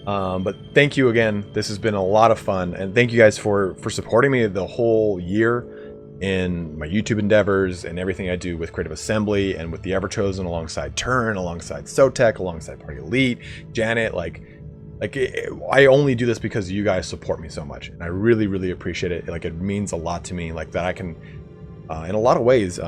But thank you again. This has been a lot of fun. And thank you guys for supporting me the whole year in my YouTube endeavors and everything I do with Creative Assembly and with the Everchosen, alongside Turn, alongside Sotek, alongside Party Elite, Janet. Like I only do this because you guys support me so much, and I really, really appreciate it. Like, it means a lot to me. Like, that I can, in a lot of ways,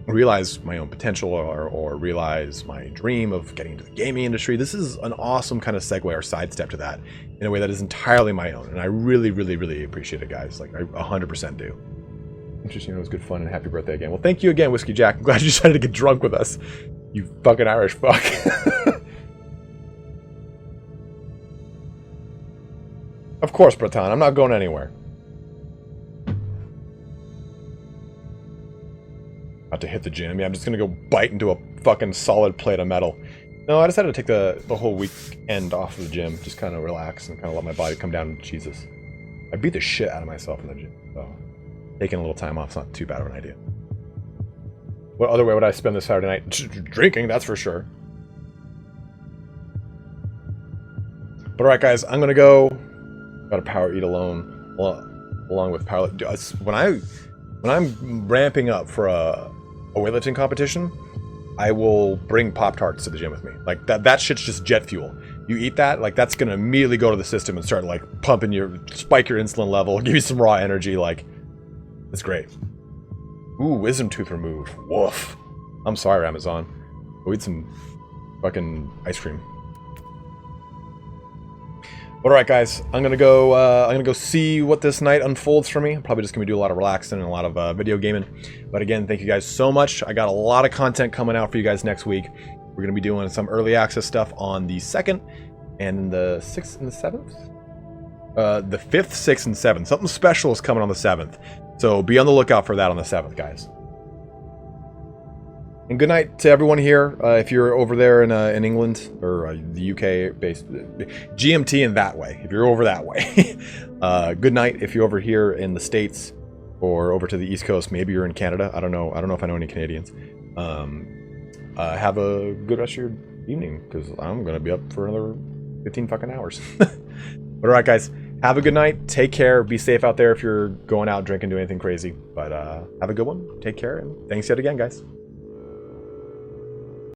realize my own potential or realize my dream of getting into the gaming industry. This is an awesome kind of segue or sidestep to that in a way that is entirely my own, and I really, really, really appreciate it, guys. Like, I 100% do. Interesting. It was good fun, and happy birthday again. Well, thank you again, Whiskey Jack. I'm glad you decided to get drunk with us. You fucking Irish fuck. Of course, Breton. I'm not going anywhere. About to hit the gym. Yeah, I'm just gonna go bite into a fucking solid plate of metal. No, I decided to take the whole weekend off of the gym. Just kind of relax and kind of let my body come down to Jesus. I beat the shit out of myself in the gym, so taking a little time off is not too bad of an idea. What other way would I spend this Saturday night? Drinking, that's for sure. But alright, guys, I'm gonna go. Gotta power eat alone, along with power. When I'm ramping up for a weightlifting competition, I will bring Pop-Tarts to the gym with me. Like, that shit's just jet fuel. You eat that, like, that's gonna immediately go to the system and start, like, spike your insulin level, give you some raw energy, like, it's great. Ooh, wisdom tooth remove. Woof. I'm sorry, Amazon. Go eat some fucking ice cream. All right, guys, I'm gonna go see what this night unfolds for me. I'm probably just gonna do a lot of relaxing and a lot of video gaming. But again, thank you guys so much. I got a lot of content coming out for you guys next week. We're gonna be doing some early access stuff on the 2nd and the 6th and the 7th. The 5th, 6th, and 7th. Something special is coming on the 7th. So be on the lookout for that on the 7th, guys. And good night to everyone here. If you're over there in England or the UK based GMT in that way, if you're over that way, good night. If you're over here in the States or over to the East Coast, maybe you're in Canada. I don't know if I know any Canadians. Have a good rest of your evening because I'm gonna be up for another 15 fucking hours. But all right, guys, have a good night. Take care. Be safe out there if you're going out drinking, doing anything crazy. But have a good one. Take care, and thanks yet again, guys.